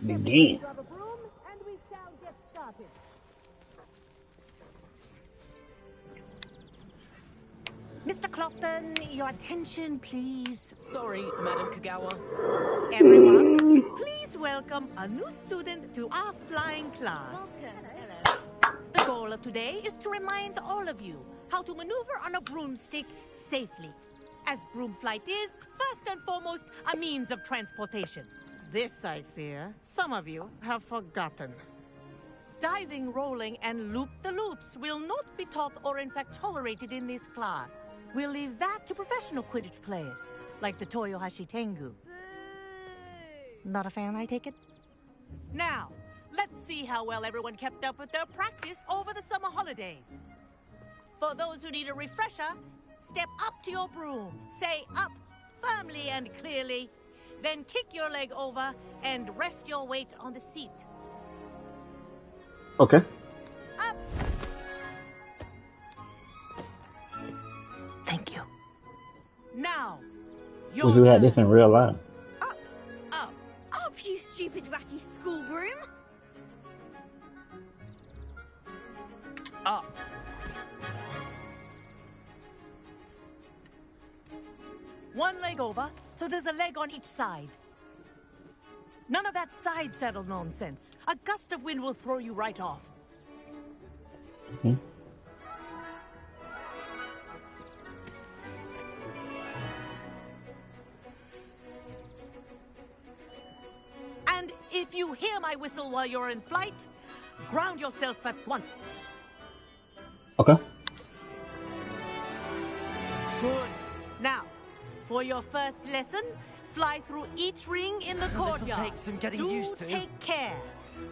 Begin. Grab a broom and we shall get started. Mr. Clopton, your attention, please. Sorry, Madam Kagawa. Everyone, please welcome a new student to our flying class. The goal of today is to remind all of you how to maneuver on a broomstick safely, as broom flight is, first and foremost, a means of transportation. This, I fear, some of you have forgotten. Diving, rolling, and loop-the-loops will not be taught or in fact tolerated in this class. We'll leave that to professional Quidditch players, like the Toyohashi Tengu. Not a fan, I take it? Now, let's see how well everyone kept up with their practice over the summer holidays. For those who need a refresher, step up to your broom, say up firmly and clearly, then kick your leg over and rest your weight on the seat. Okay. Up! Thank you. Now, your Wish we had this in real life. Up, you stupid ratty school broom! Up. One leg over, so there's a leg on each side. None of that side saddle nonsense. A gust of wind will throw you right off. Hmm. And if you hear my whistle while you're in flight, ground yourself at once. Okay. Good. Now, for your first lesson, fly through each ring in the courtyard. This'll take some getting used to. Take care.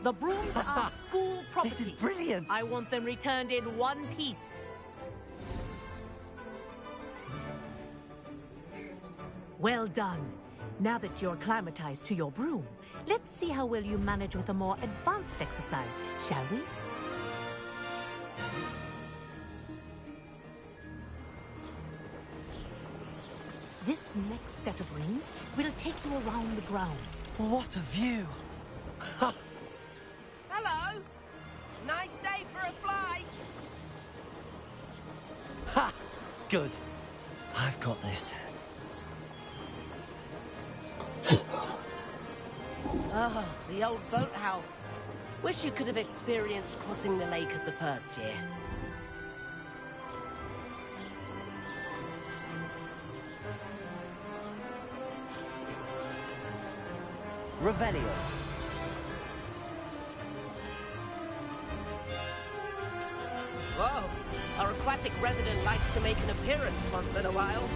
The brooms are school property. This is brilliant. I want them returned in one piece. Well done. Now that you're acclimatized to your broom, let's see how well you manage with a more advanced exercise, shall we? This next set of rings will take you around the grounds. What a view! Hello! Nice day for a flight! Ha! Good. I've got this. Oh, the old boathouse. Wish you could have experienced crossing the lake as a first year. Revelio. Whoa, our aquatic resident likes to make an appearance once in a while.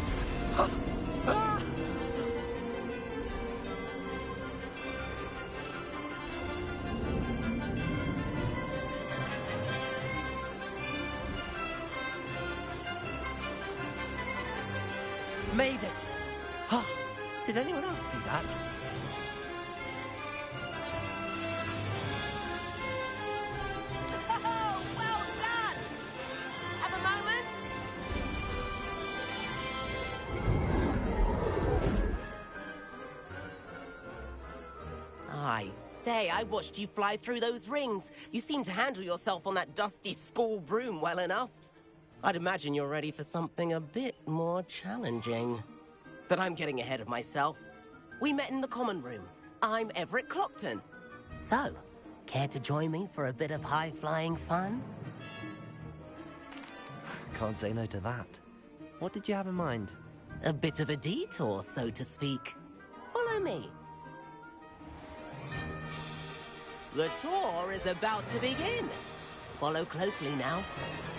Made it! Oh, did anyone else see that? I say, I watched you fly through those rings. You seem to handle yourself on that dusty school broom well enough. I'd imagine you're ready for something a bit more challenging. But I'm getting ahead of myself. We met in the common room. I'm Everett Clopton. So, care to join me for a bit of high-flying fun? Can't say no to that. What did you have in mind? A bit of a detour, so to speak. Follow me. The tour is about to begin. Follow closely now.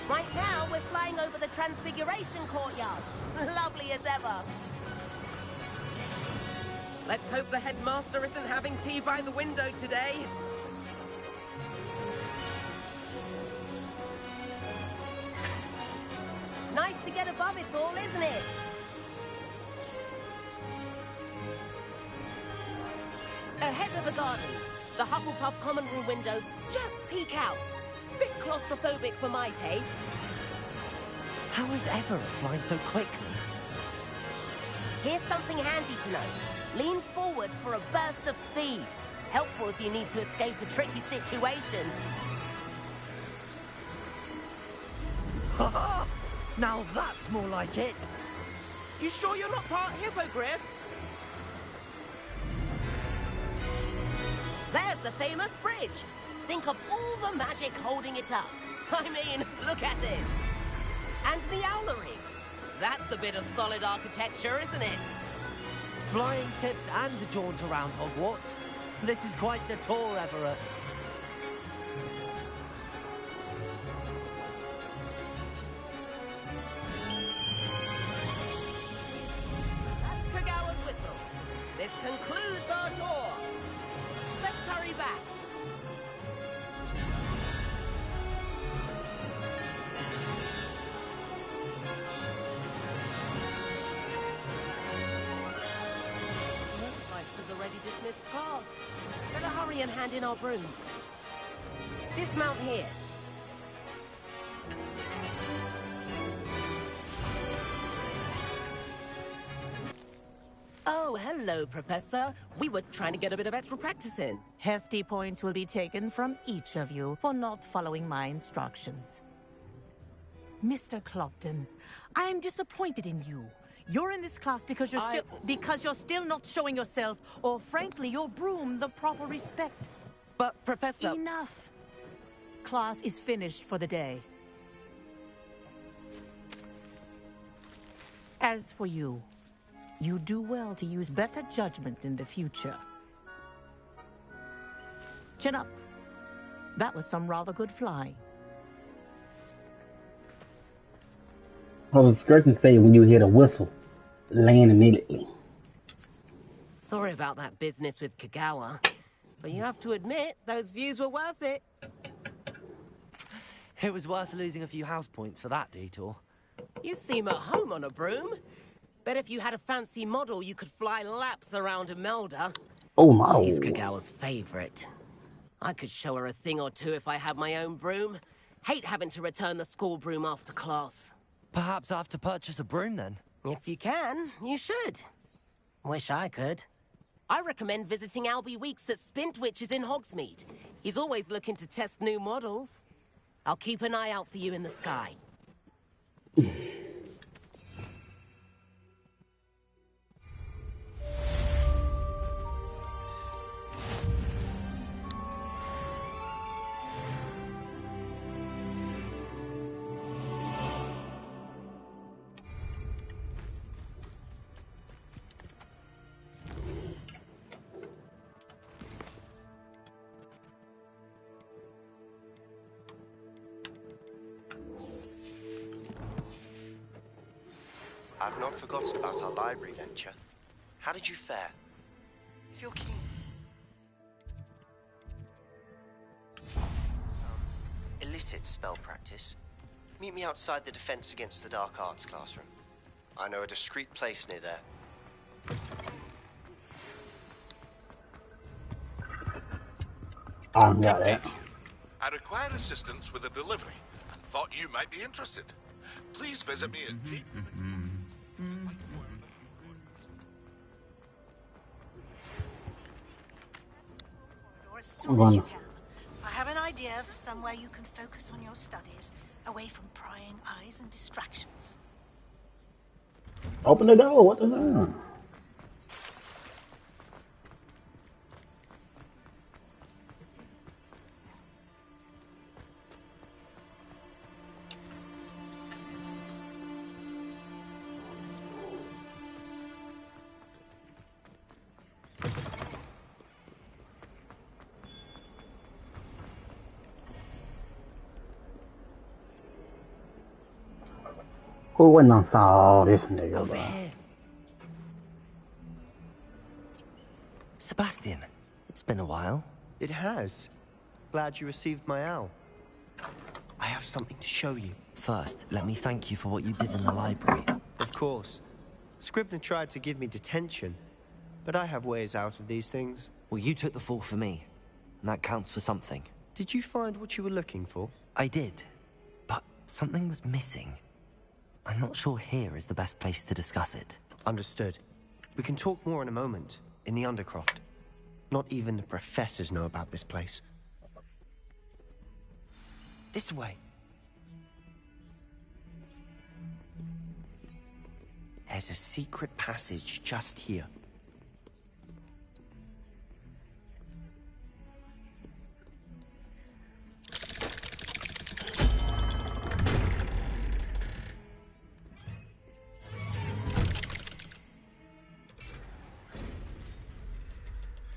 Right now, we're flying over the Transfiguration Courtyard. Lovely as ever. Let's hope the headmaster isn't having tea by the window today. Nice to get above it all, isn't it? Ahead of the gardens, the Hufflepuff common room windows just peek out. Bit claustrophobic for my taste. How is Everett flying so quickly? Here's something handy to know. Lean forward for a burst of speed. Helpful if you need to escape a tricky situation. Ha! Now that's more like it. You sure you're not part hippogriff? There's the famous bridge. Think of all the magic holding it up. I mean, look at it. And Meowlery. That's a bit of solid architecture, isn't it? Flying tips and a jaunt around Hogwarts. This is quite the tour, Everett. That's Kagawa's whistle. This concludes our tour. Let's hurry back. Already dismissed class. Better hurry and hand in our brooms. Dismount here. Oh, hello, Professor. We were trying to get a bit of extra practice in. Hefty points will be taken from each of you for not following my instructions. Mr. Clopton, I am disappointed in you. You're in this class because you're still not showing yourself, or frankly, your broom the proper respect. But, Professor... Enough. Class is finished for the day. As for you, you do well to use better judgment in the future. Chin up. That was some rather good flying. I was going to say when you hear the whistle, land immediately. Sorry about that business with Kagawa, but you have to admit, those views were worth it. It was worth losing a few house points for that detour. You seem at home on a broom. Bet if you had a fancy model, you could fly laps around Imelda. Oh, model. She's Kagawa's favorite. I could show her a thing or two if I had my own broom. Hate having to return the school broom after class. Perhaps I have to purchase a broom then. If you can, you should. Wish I could. I recommend visiting Albie Weeks at Spintwitches in Hogsmeade. He's always looking to test new models. I'll keep an eye out for you in the sky. I've not forgotten about our library venture. How did you fare? If you're keen. Some illicit spell practice. Meet me outside the Defense Against the Dark Arts classroom. I know a discreet place near there. Thank you. I require assistance with a delivery and thought you might be interested. Please visit me at G. As soon as you can. I have an idea for somewhere you can focus on your studies, away from prying eyes and distractions. Open the door. What the hell? Who went on saw this nigga, bro? Sebastian, it's been a while. It has. Glad you received my owl. I have something to show you. First, let me thank you for what you did in the library. Of course. Scribner tried to give me detention, but I have ways out of these things. Well, you took the fall for me, and that counts for something. Did you find what you were looking for? I did, but something was missing. I'm not sure here is the best place to discuss it. Understood. We can talk more in a moment, in the Undercroft. Not even the professors know about this place. This way. There's a secret passage just here.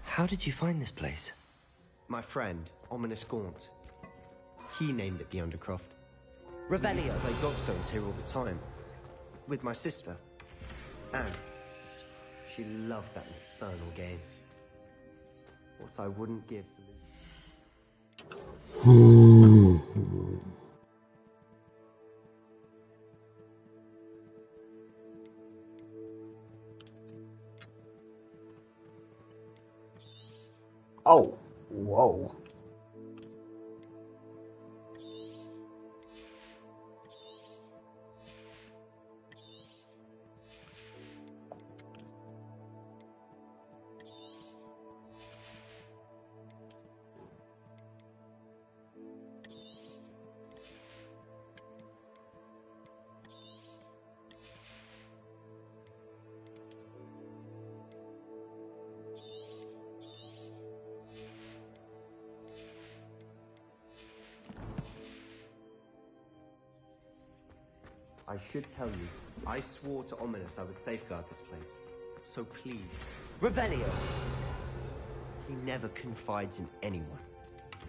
How did you find this place? My friend, Ominous Gaunt. He named it the Undercroft. Revelio. We used to play gobstones here all the time. With my sister, Anne. She loved that infernal game. What I wouldn't give to lose. Oh, whoa. I should tell you, I swore to Ominous I would safeguard this place. So please, Revelio! He never confides in anyone.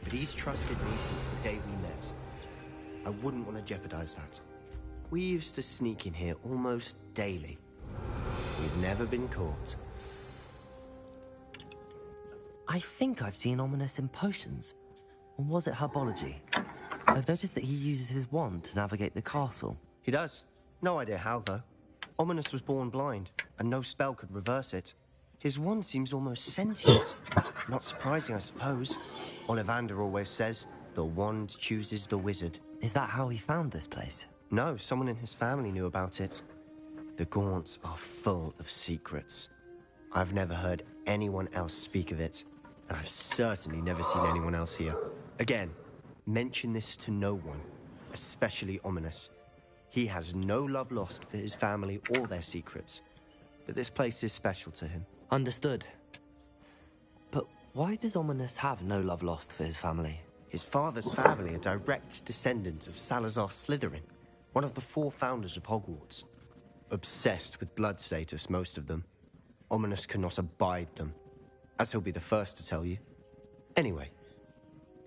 But he's trusted me since the day we met. I wouldn't want to jeopardize that. We used to sneak in here almost daily. We've never been caught. I think I've seen Ominous in potions. Or was it herbology? I've noticed that he uses his wand to navigate the castle. He does. No idea how, though. Ominous was born blind, and no spell could reverse it. His wand seems almost sentient. Not surprising, I suppose. Ollivander always says, the wand chooses the wizard. Is that how he found this place? No, someone in his family knew about it. The Gaunts are full of secrets. I've never heard anyone else speak of it, and I've certainly never seen anyone else here. Again, mention this to no one, especially Ominous. He has no love lost for his family or their secrets, but this place is special to him. Understood. But why does Ominous have no love lost for his family? His father's family are direct descendants of Salazar Slytherin, one of the 4 founders of Hogwarts. Obsessed with blood status, most of them. Ominous cannot abide them, as he'll be the first to tell you. Anyway,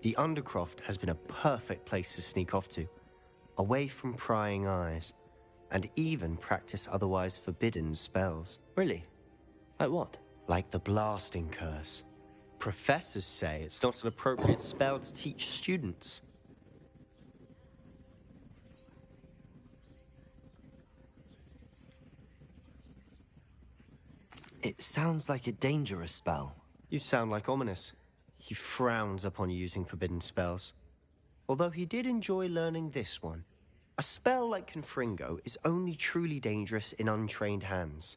the Undercroft has been a perfect place to sneak off to, away from prying eyes, and even practice otherwise forbidden spells. Really? Like what? Like the blasting curse. Professors say it's not an appropriate spell to teach students. It sounds like a dangerous spell. You sound like Ominous. He frowns upon using forbidden spells. Although he did enjoy learning this one. A spell like Confringo is only truly dangerous in untrained hands.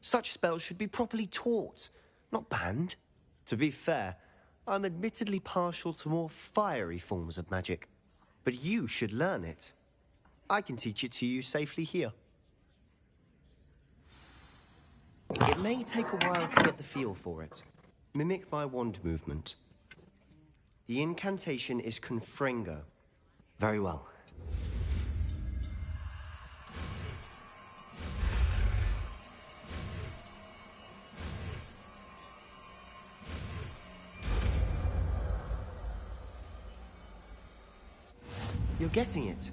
Such spells should be properly taught, not banned. To be fair, I'm admittedly partial to more fiery forms of magic. But you should learn it. I can teach it to you safely here. It may take a while to get the feel for it. Mimic my wand movement. The incantation is Confringo. Very well. You're getting it.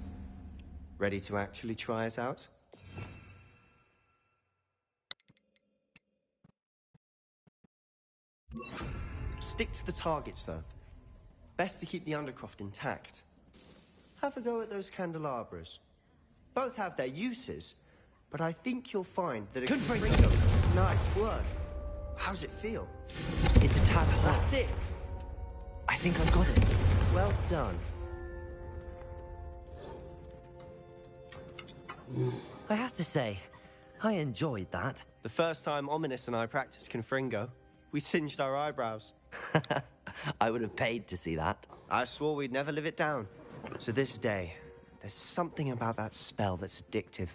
Ready to actually try it out? Stick to the targets, though. Best to keep the Undercroft intact. Have a go at those candelabras. Both have their uses, but I think you'll find that a Confringo. Nice work. How's it feel? It's a tad hot. That's it. I think I've got it. Well done. I have to say, I enjoyed that. The first time Ominous and I practiced Confringo, we singed our eyebrows. I would have paid to see that. I swore we'd never live it down. To this day, there's something about that spell that's addictive.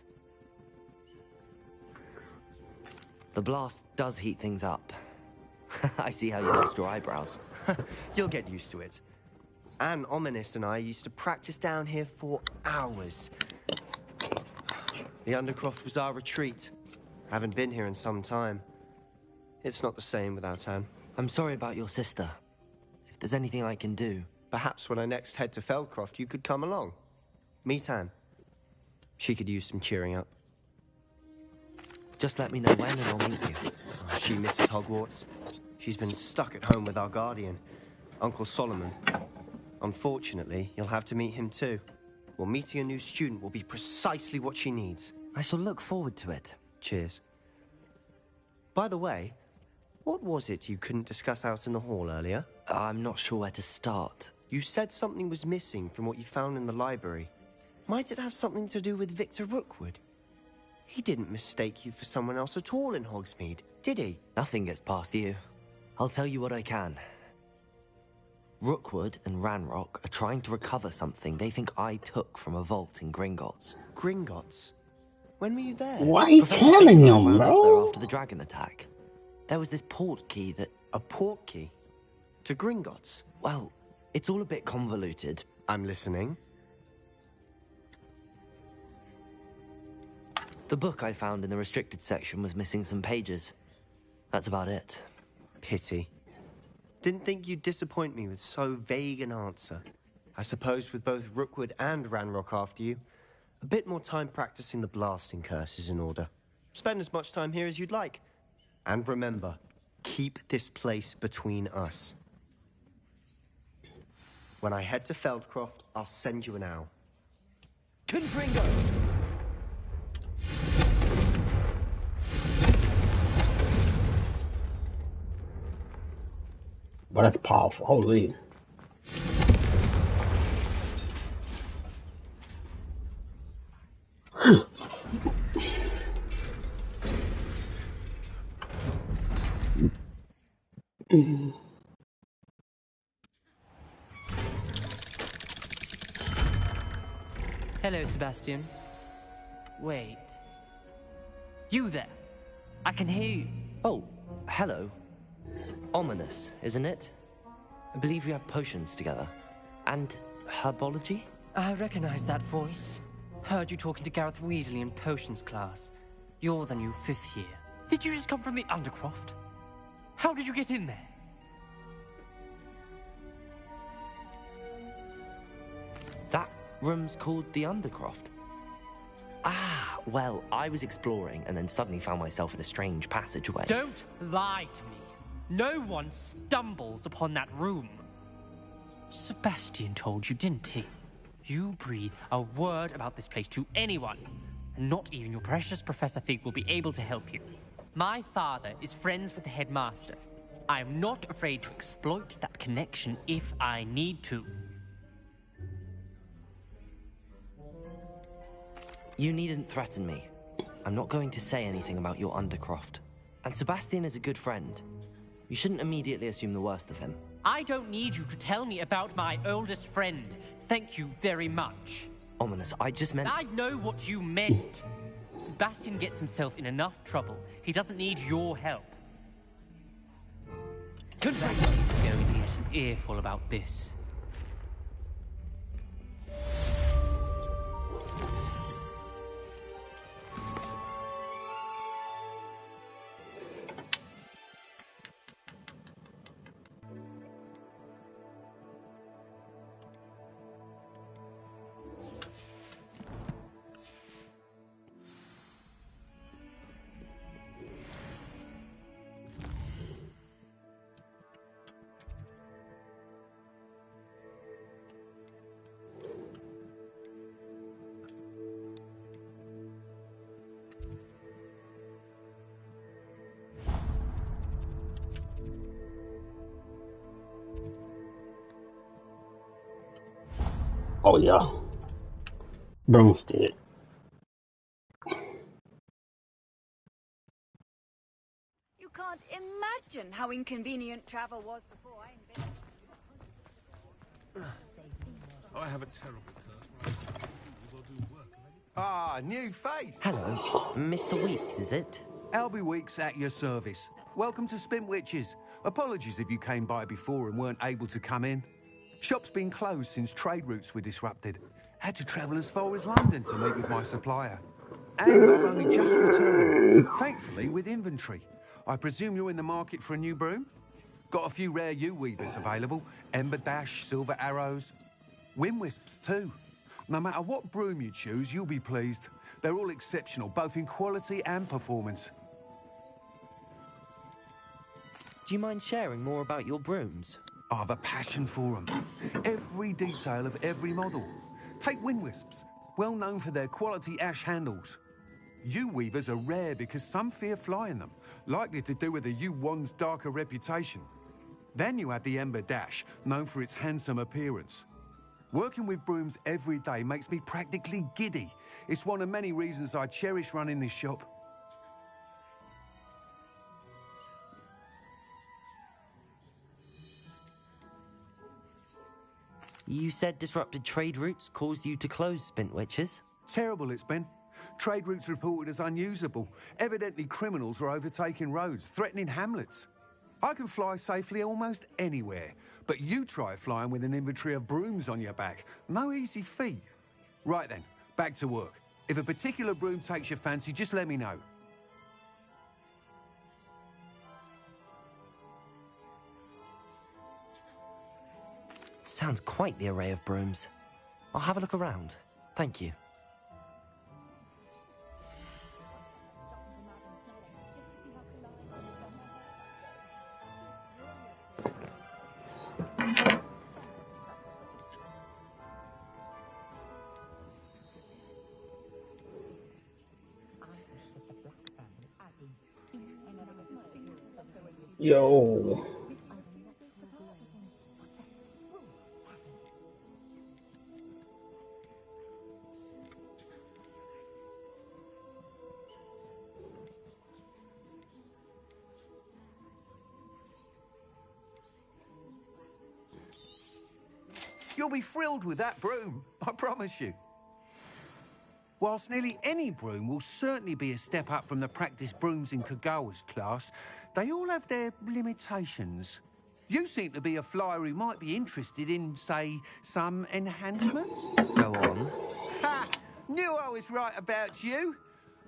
The blast does heat things up. I see how you lost your eyebrows. You'll get used to it. Anne, Ominous and I used to practice down here for hours. The Undercroft was our retreat. Haven't been here in some time. It's not the same without Anne. I'm sorry about your sister. If there's anything I can do... Perhaps when I next head to Feldcroft, you could come along. Meet Anne. She could use some cheering up. Just let me know when and I'll meet you. She misses Hogwarts. She's been stuck at home with our guardian, Uncle Solomon. Unfortunately, you'll have to meet him too. Well, meeting a new student will be precisely what she needs. I shall look forward to it. Cheers. By the way, what was it you couldn't discuss out in the hall earlier? I'm not sure where to start. You said something was missing from what you found in the library. Might it have something to do with Victor Rookwood? He didn't mistake you for someone else at all in Hogsmeade, did he? Nothing gets past you. I'll tell you what I can. Rookwood and Ranrock are trying to recover something they think I took from a vault in Gringotts. Gringotts? When were you there? Why are you telling him, bro? After the dragon attack. There was this port key that... A port key? To Gringotts? Well, it's all a bit convoluted. I'm listening. The book I found in the restricted section was missing some pages. That's about it. Pity. Didn't think you'd disappoint me with so vague an answer. I suppose with both Rookwood and Ranrock after you, a bit more time practicing the blasting curse is in order. Spend as much time here as you'd like. And remember, keep this place between us. When I head to Feldcroft, I'll send you an owl. Confringo! But that's powerful. Holy. Hello, Sebastian. Wait. You there? I can hear you. Oh, hello. Ominous, isn't it? I believe we have potions together. And herbology? I recognize that voice. Heard you talking to Gareth Weasley in potions class. You're the new 5th year. Did you just come from the Undercroft? How did you get in there? That room's called the Undercroft. Ah, well, I was exploring and then suddenly found myself in a strange passageway. Don't lie to me. No one stumbles upon that room. Sebastian told you, didn't he? You breathe a word about this place to anyone, and not even your precious Professor Fig will be able to help you. My father is friends with the headmaster. I am not afraid to exploit that connection if I need to. You needn't threaten me. I'm not going to say anything about your Undercroft. And Sebastian is a good friend. You shouldn't immediately assume the worst of him. I don't need you to tell me about my oldest friend. Thank you very much. Ominous, I just meant... I know what you meant. Sebastian gets himself in enough trouble. He doesn't need your help. Sebastian's going to get an earful about this. Oh yeah. Broomstick. You can't imagine how inconvenient travel was before I invented it. I have a terrible curse. Ah, new face. Hello, Mr. Weeks, is it? Albie Weeks at your service. Welcome to Spintwitches. Apologies if you came by before and weren't able to come in. Shop's been closed since trade routes were disrupted. Had to travel as far as London to meet with my supplier. And I've only just returned, thankfully with inventory. I presume you're in the market for a new broom? Got a few rare U-weavers available. Ember Dash, Silver Arrows. Wind Wisps too. No matter what broom you choose, you'll be pleased. They're all exceptional, both in quality and performance. Do you mind sharing more about your brooms? I have a passion for them. Every detail of every model. Take Wind Wisps, well known for their quality ash handles. U-weavers are rare because some fear flying them, likely to do with the U-wand's darker reputation. Then you have the Ember Dash, known for its handsome appearance. Working with brooms every day makes me practically giddy. It's one of many reasons I cherish running this shop. You said disrupted trade routes caused you to close Spintwitches? Terrible it's been. Trade routes reported as unusable. Evidently criminals were overtaking roads, threatening hamlets. I can fly safely almost anywhere, but you try flying with an inventory of brooms on your back. No easy feat. Right then, back to work. If a particular broom takes your fancy, just let me know. Sounds quite the array of brooms. I'll have a look around. Thank you. Yo. You'll be thrilled with that broom, I promise you. Whilst nearly any broom will certainly be a step up from the practice brooms in Kagawa's class, they all have their limitations. You seem to be a flyer who might be interested in, say, some enhancements? Go on. Ha! Knew I was right about you.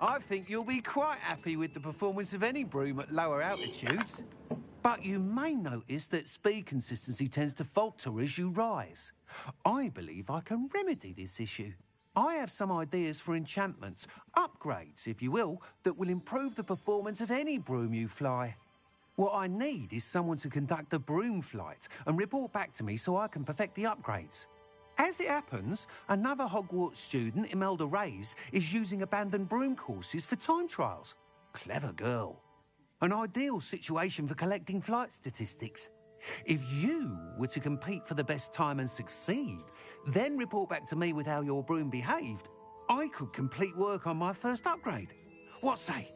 I think you'll be quite happy with the performance of any broom at lower altitudes. But you may notice that speed consistency tends to falter as you rise. I believe I can remedy this issue. I have some ideas for enchantments, upgrades, if you will, that will improve the performance of any broom you fly. What I need is someone to conduct a broom flight and report back to me so I can perfect the upgrades. As it happens, another Hogwarts student, Imelda Reyes, is using abandoned broom courses for time trials. Clever girl. An ideal situation for collecting flight statistics. If you were to compete for the best time and succeed, then report back to me with how your broom behaved, I could complete work on my first upgrade. What say?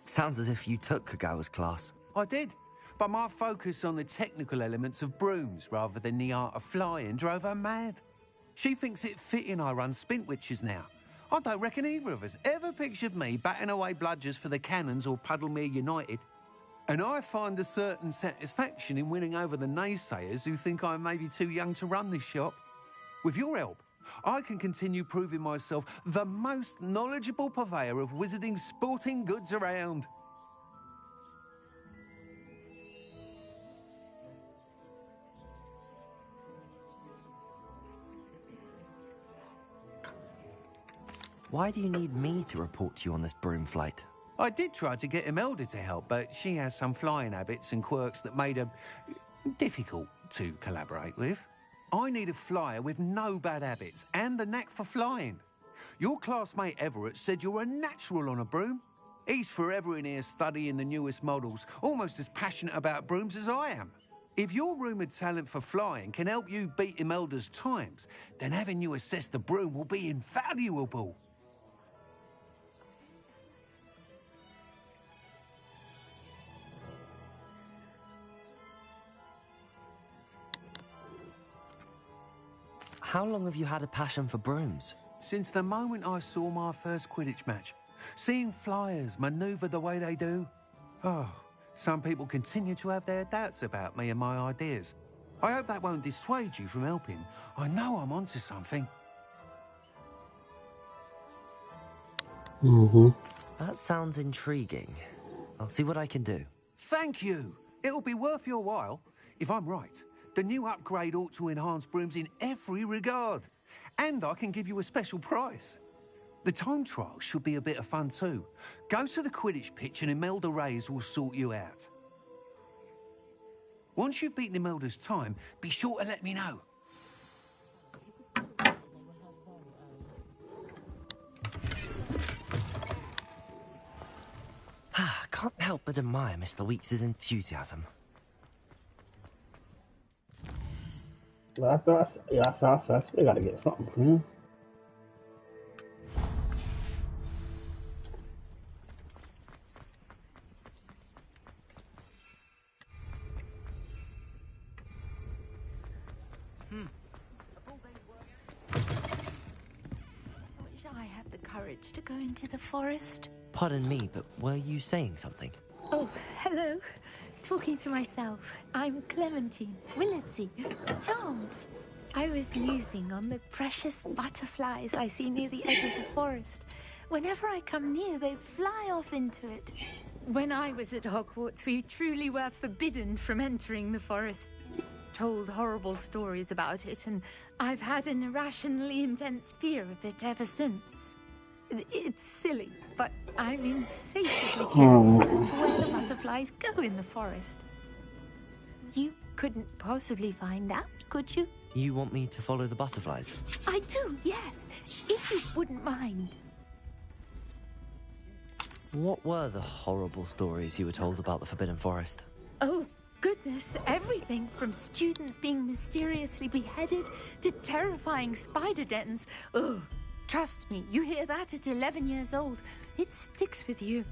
Sounds as if you took Kagawa's class. I did, but my focus on the technical elements of brooms rather than the art of flying drove her mad. She thinks it fitting I run Spintwitches now. I don't reckon either of us ever pictured me batting away bludgers for the Cannons or Puddlemere United. And I find a certain satisfaction in winning over the naysayers who think I'm maybe too young to run this shop. With your help, I can continue proving myself the most knowledgeable purveyor of wizarding sporting goods around. Why do you need me to report to you on this broom flight? I did try to get Imelda to help, but she has some flying habits and quirks that made her difficult to collaborate with. I need a flyer with no bad habits and the knack for flying. Your classmate Everett said you're a natural on a broom. He's forever in here studying the newest models, almost as passionate about brooms as I am. If your rumoured talent for flying can help you beat Imelda's times, then having you assess the broom will be invaluable. How long have you had a passion for brooms? Since the moment I saw my first Quidditch match. Seeing flyers manoeuvre the way they do. Oh, some people continue to have their doubts about me and my ideas. I hope that won't dissuade you from helping. I know I'm onto something. That sounds intriguing. I'll see what I can do. Thank you. It'll be worth your while. If I'm right, the new upgrade ought to enhance brooms in every regard. And I can give you a special price. The time trial should be a bit of fun too. Go to the Quidditch pitch and Imelda Reyes will sort you out. Once you've beaten Imelda's time, be sure to let me know. Can't help but admire Mr. Weeks' enthusiasm. Well, that's us. We gotta get something from him. I wish I had the courage to go into the forest. Pardon me, but were you saying something? Oh, hello. Talking to myself. I'm Clementine Leagacy. Charmed. I was musing on the precious butterflies I see near the edge of the forest. Whenever I come near, they fly off into it. When I was at Hogwarts, we truly were forbidden from entering the forest. Told horrible stories about it, and I've had an irrationally intense fear of it ever since. It's silly, but I'm insatiably curious as to where the butterflies go in the forest. You couldn't possibly find out, could you? You want me to follow the butterflies? I do, yes, if you wouldn't mind. What were the horrible stories you were told about the Forbidden Forest? Oh, goodness, everything from students being mysteriously beheaded to terrifying spider dens. Oh, trust me, you hear that at 11 years old, it sticks with you.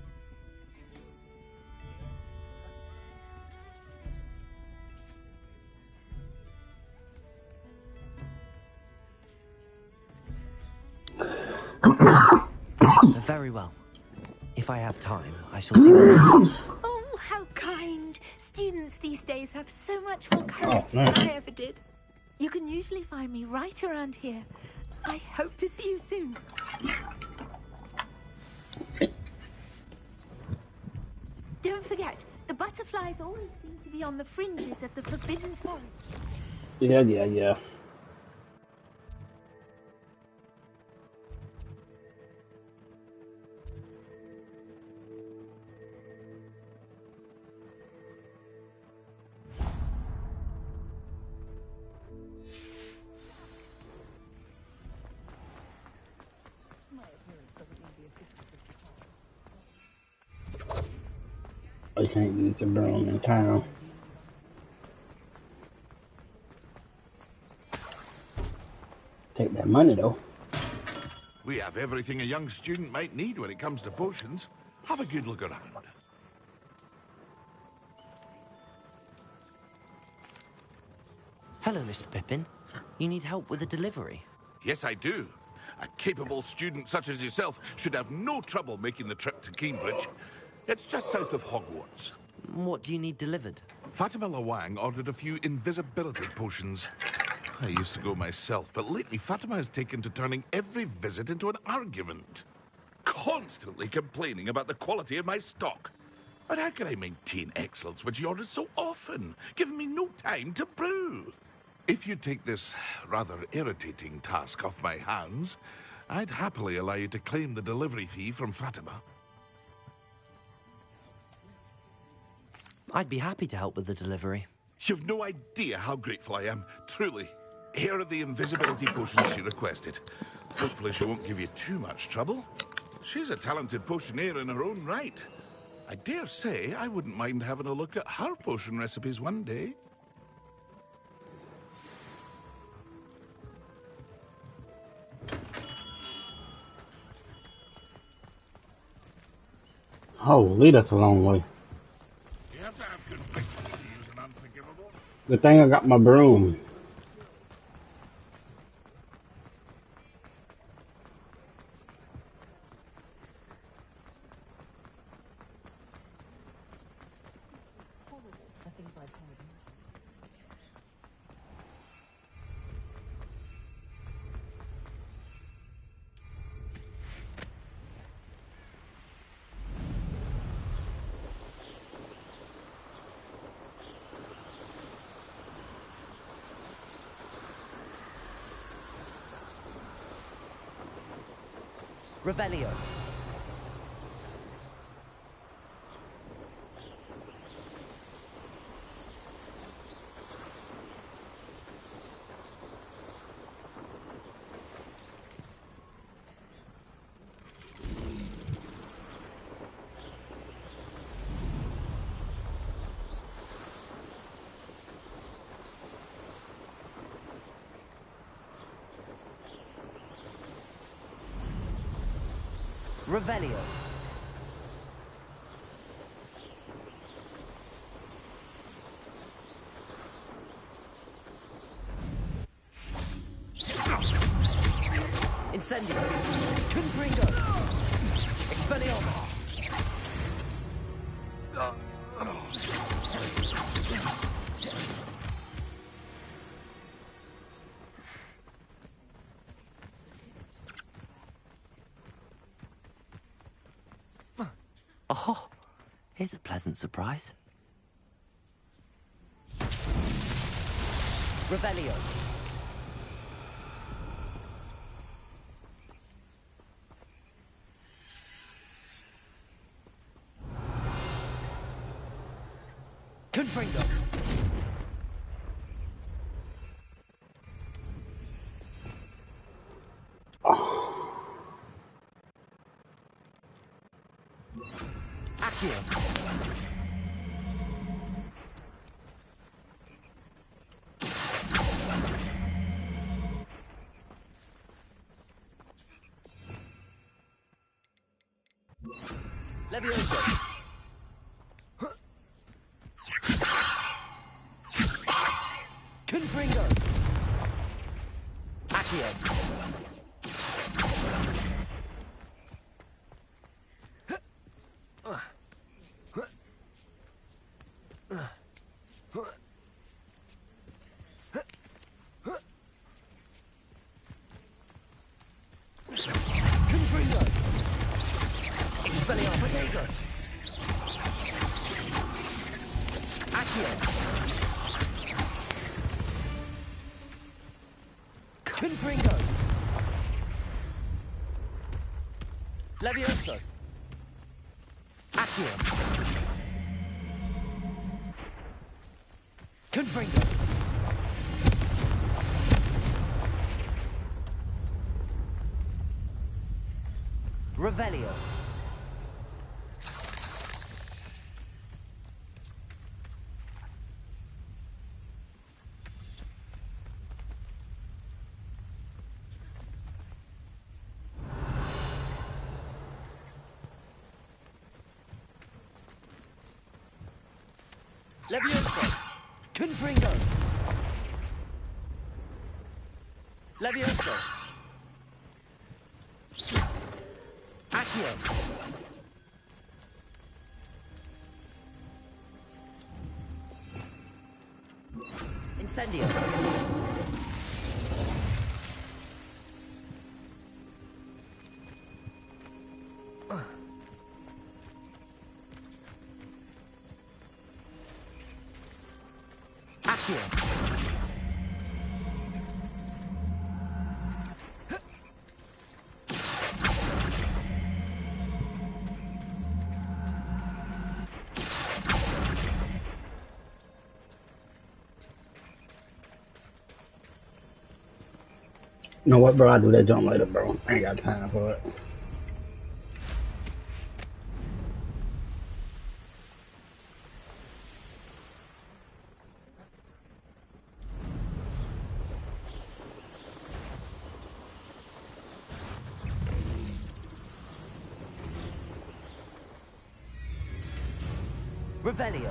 Very well. If I have time, I shall see what I can. Oh, how kind. Students these days have so much more courage than I ever did. You can usually find me right around here. I hope to see you soon. Don't forget, the butterflies always seem to be on the fringes of the Forbidden Forest. Yeah. I can't use a broom in town. Take that money though. We have everything a young student might need when it comes to potions. Have a good look around. Hello, Mr. Pippin. You need help with a delivery? Yes, I do. A capable student such as yourself should have no trouble making the trip to Cambridge. It's just south of Hogwarts. What do you need delivered? Fatima Lawang ordered a few invisibility potions. I used to go myself, but lately Fatima has taken to turning every visit into an argument. Constantly complaining about the quality of my stock. But how can I maintain excellence when she orders so often, giving me no time to brew? If you take this rather irritating task off my hands, I'd happily allow you to claim the delivery fee from Fatima. I'd be happy to help with the delivery. You've no idea how grateful I am, truly. Here are the invisibility potions she requested. Hopefully she won't give you too much trouble. She's a talented potioneer in her own right. I dare say I wouldn't mind having a look at her potion recipes one day. Holy, that's a long way. You have to have conviction to use an unforgivable. Good thing I got my broom. Revelio. Revelio. Incendio. Confringo. Expelliarmus. Oh, here's a pleasant surprise. Revelio. Confringo. Accio. Levioso. Confringo. Accio. Confringo. Expelliarmus. Accio. Confringo. Levioso. Accio. Confringo. Revelio. Levioso. Confringo. Levioso. Accio. Incendio. Accio. You know what, bro? I'll do that jump later, bro. I ain't got time for it. Revelio.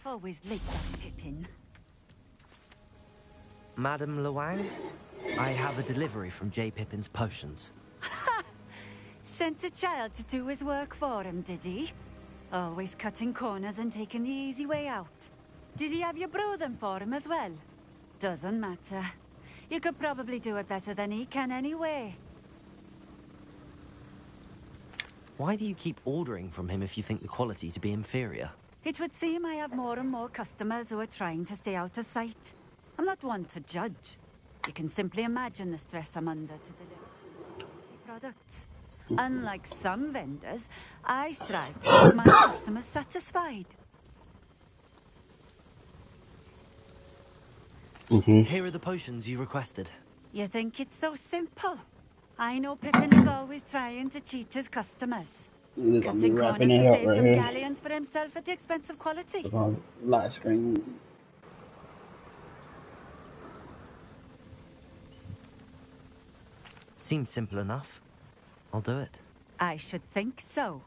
Always late, that Pippin. Madam Luang, I have a delivery from J. Pippin's Potions. Sent a child to do his work for him, did he? Always cutting corners and taking the easy way out. Did he have you brew them for him as well? Doesn't matter. You could probably do it better than he can anyway. Why do you keep ordering from him if you think the quality to be inferior? It would seem I have more and more customers who are trying to stay out of sight. I'm not one to judge. You can simply imagine the stress I'm under to deliver products. Unlike some vendors, I strive to keep my customers satisfied. Here are the potions you requested. You think it's so simple? I know Pippin is always trying to cheat his customers. Cutting corners to save some galleons for himself at the expense of quality. It's on light screen. Seems simple enough. I'll do it. I should think so.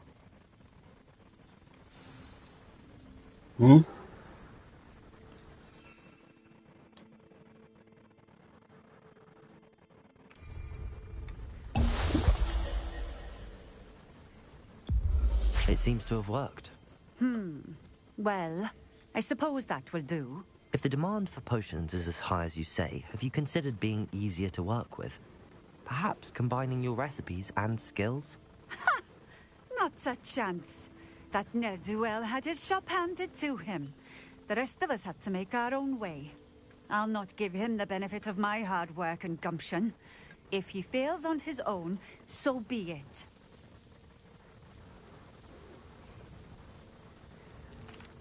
It seems to have worked. Well, I suppose that will do. If the demand for potions is as high as you say, have you considered being easier to work with? Perhaps combining your recipes and skills? Not a chance. That ne'er-do-well had his shop handed to him. The rest of us had to make our own way. I'll not give him the benefit of my hard work and gumption. If he fails on his own, so be it.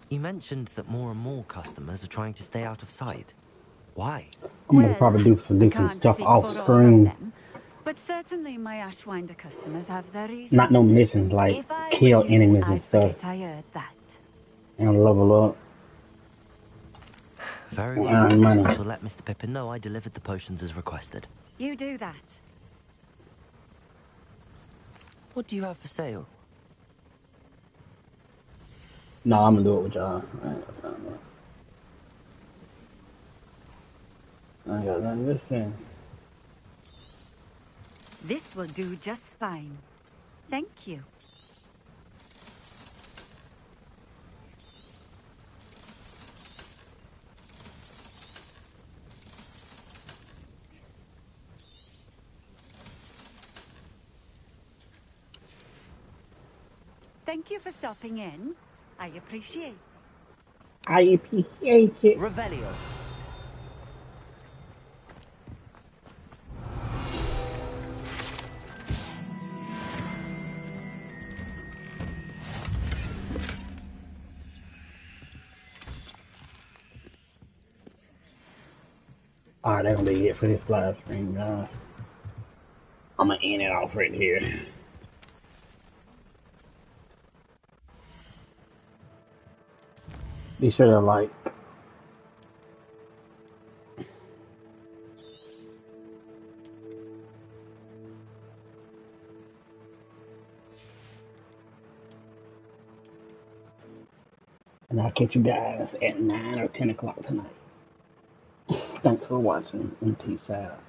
You mentioned that more and more customers are trying to stay out of sight. Why? I'm gonna probably do some stuff off screen. But certainly my Ashwinder customers have their reasons. Not no missions like kill enemies and stuff. I heard that. And level up. Very well. I shall let Mr. Pippin know I delivered the potions as requested. You do that. What do you have for sale? No, I'm gonna do it with y'all. I ain't got time, bro. I ain't got nothing to say. This will do just fine. Thank you. Thank you for stopping in. I appreciate it. I appreciate it. Revelio. Alright, that's gonna be it for this live stream, guys. I'm gonna end it off right here. Be sure to like. And I'll catch you guys at 9 or 10 o'clock tonight. Thanks for watching and peace out.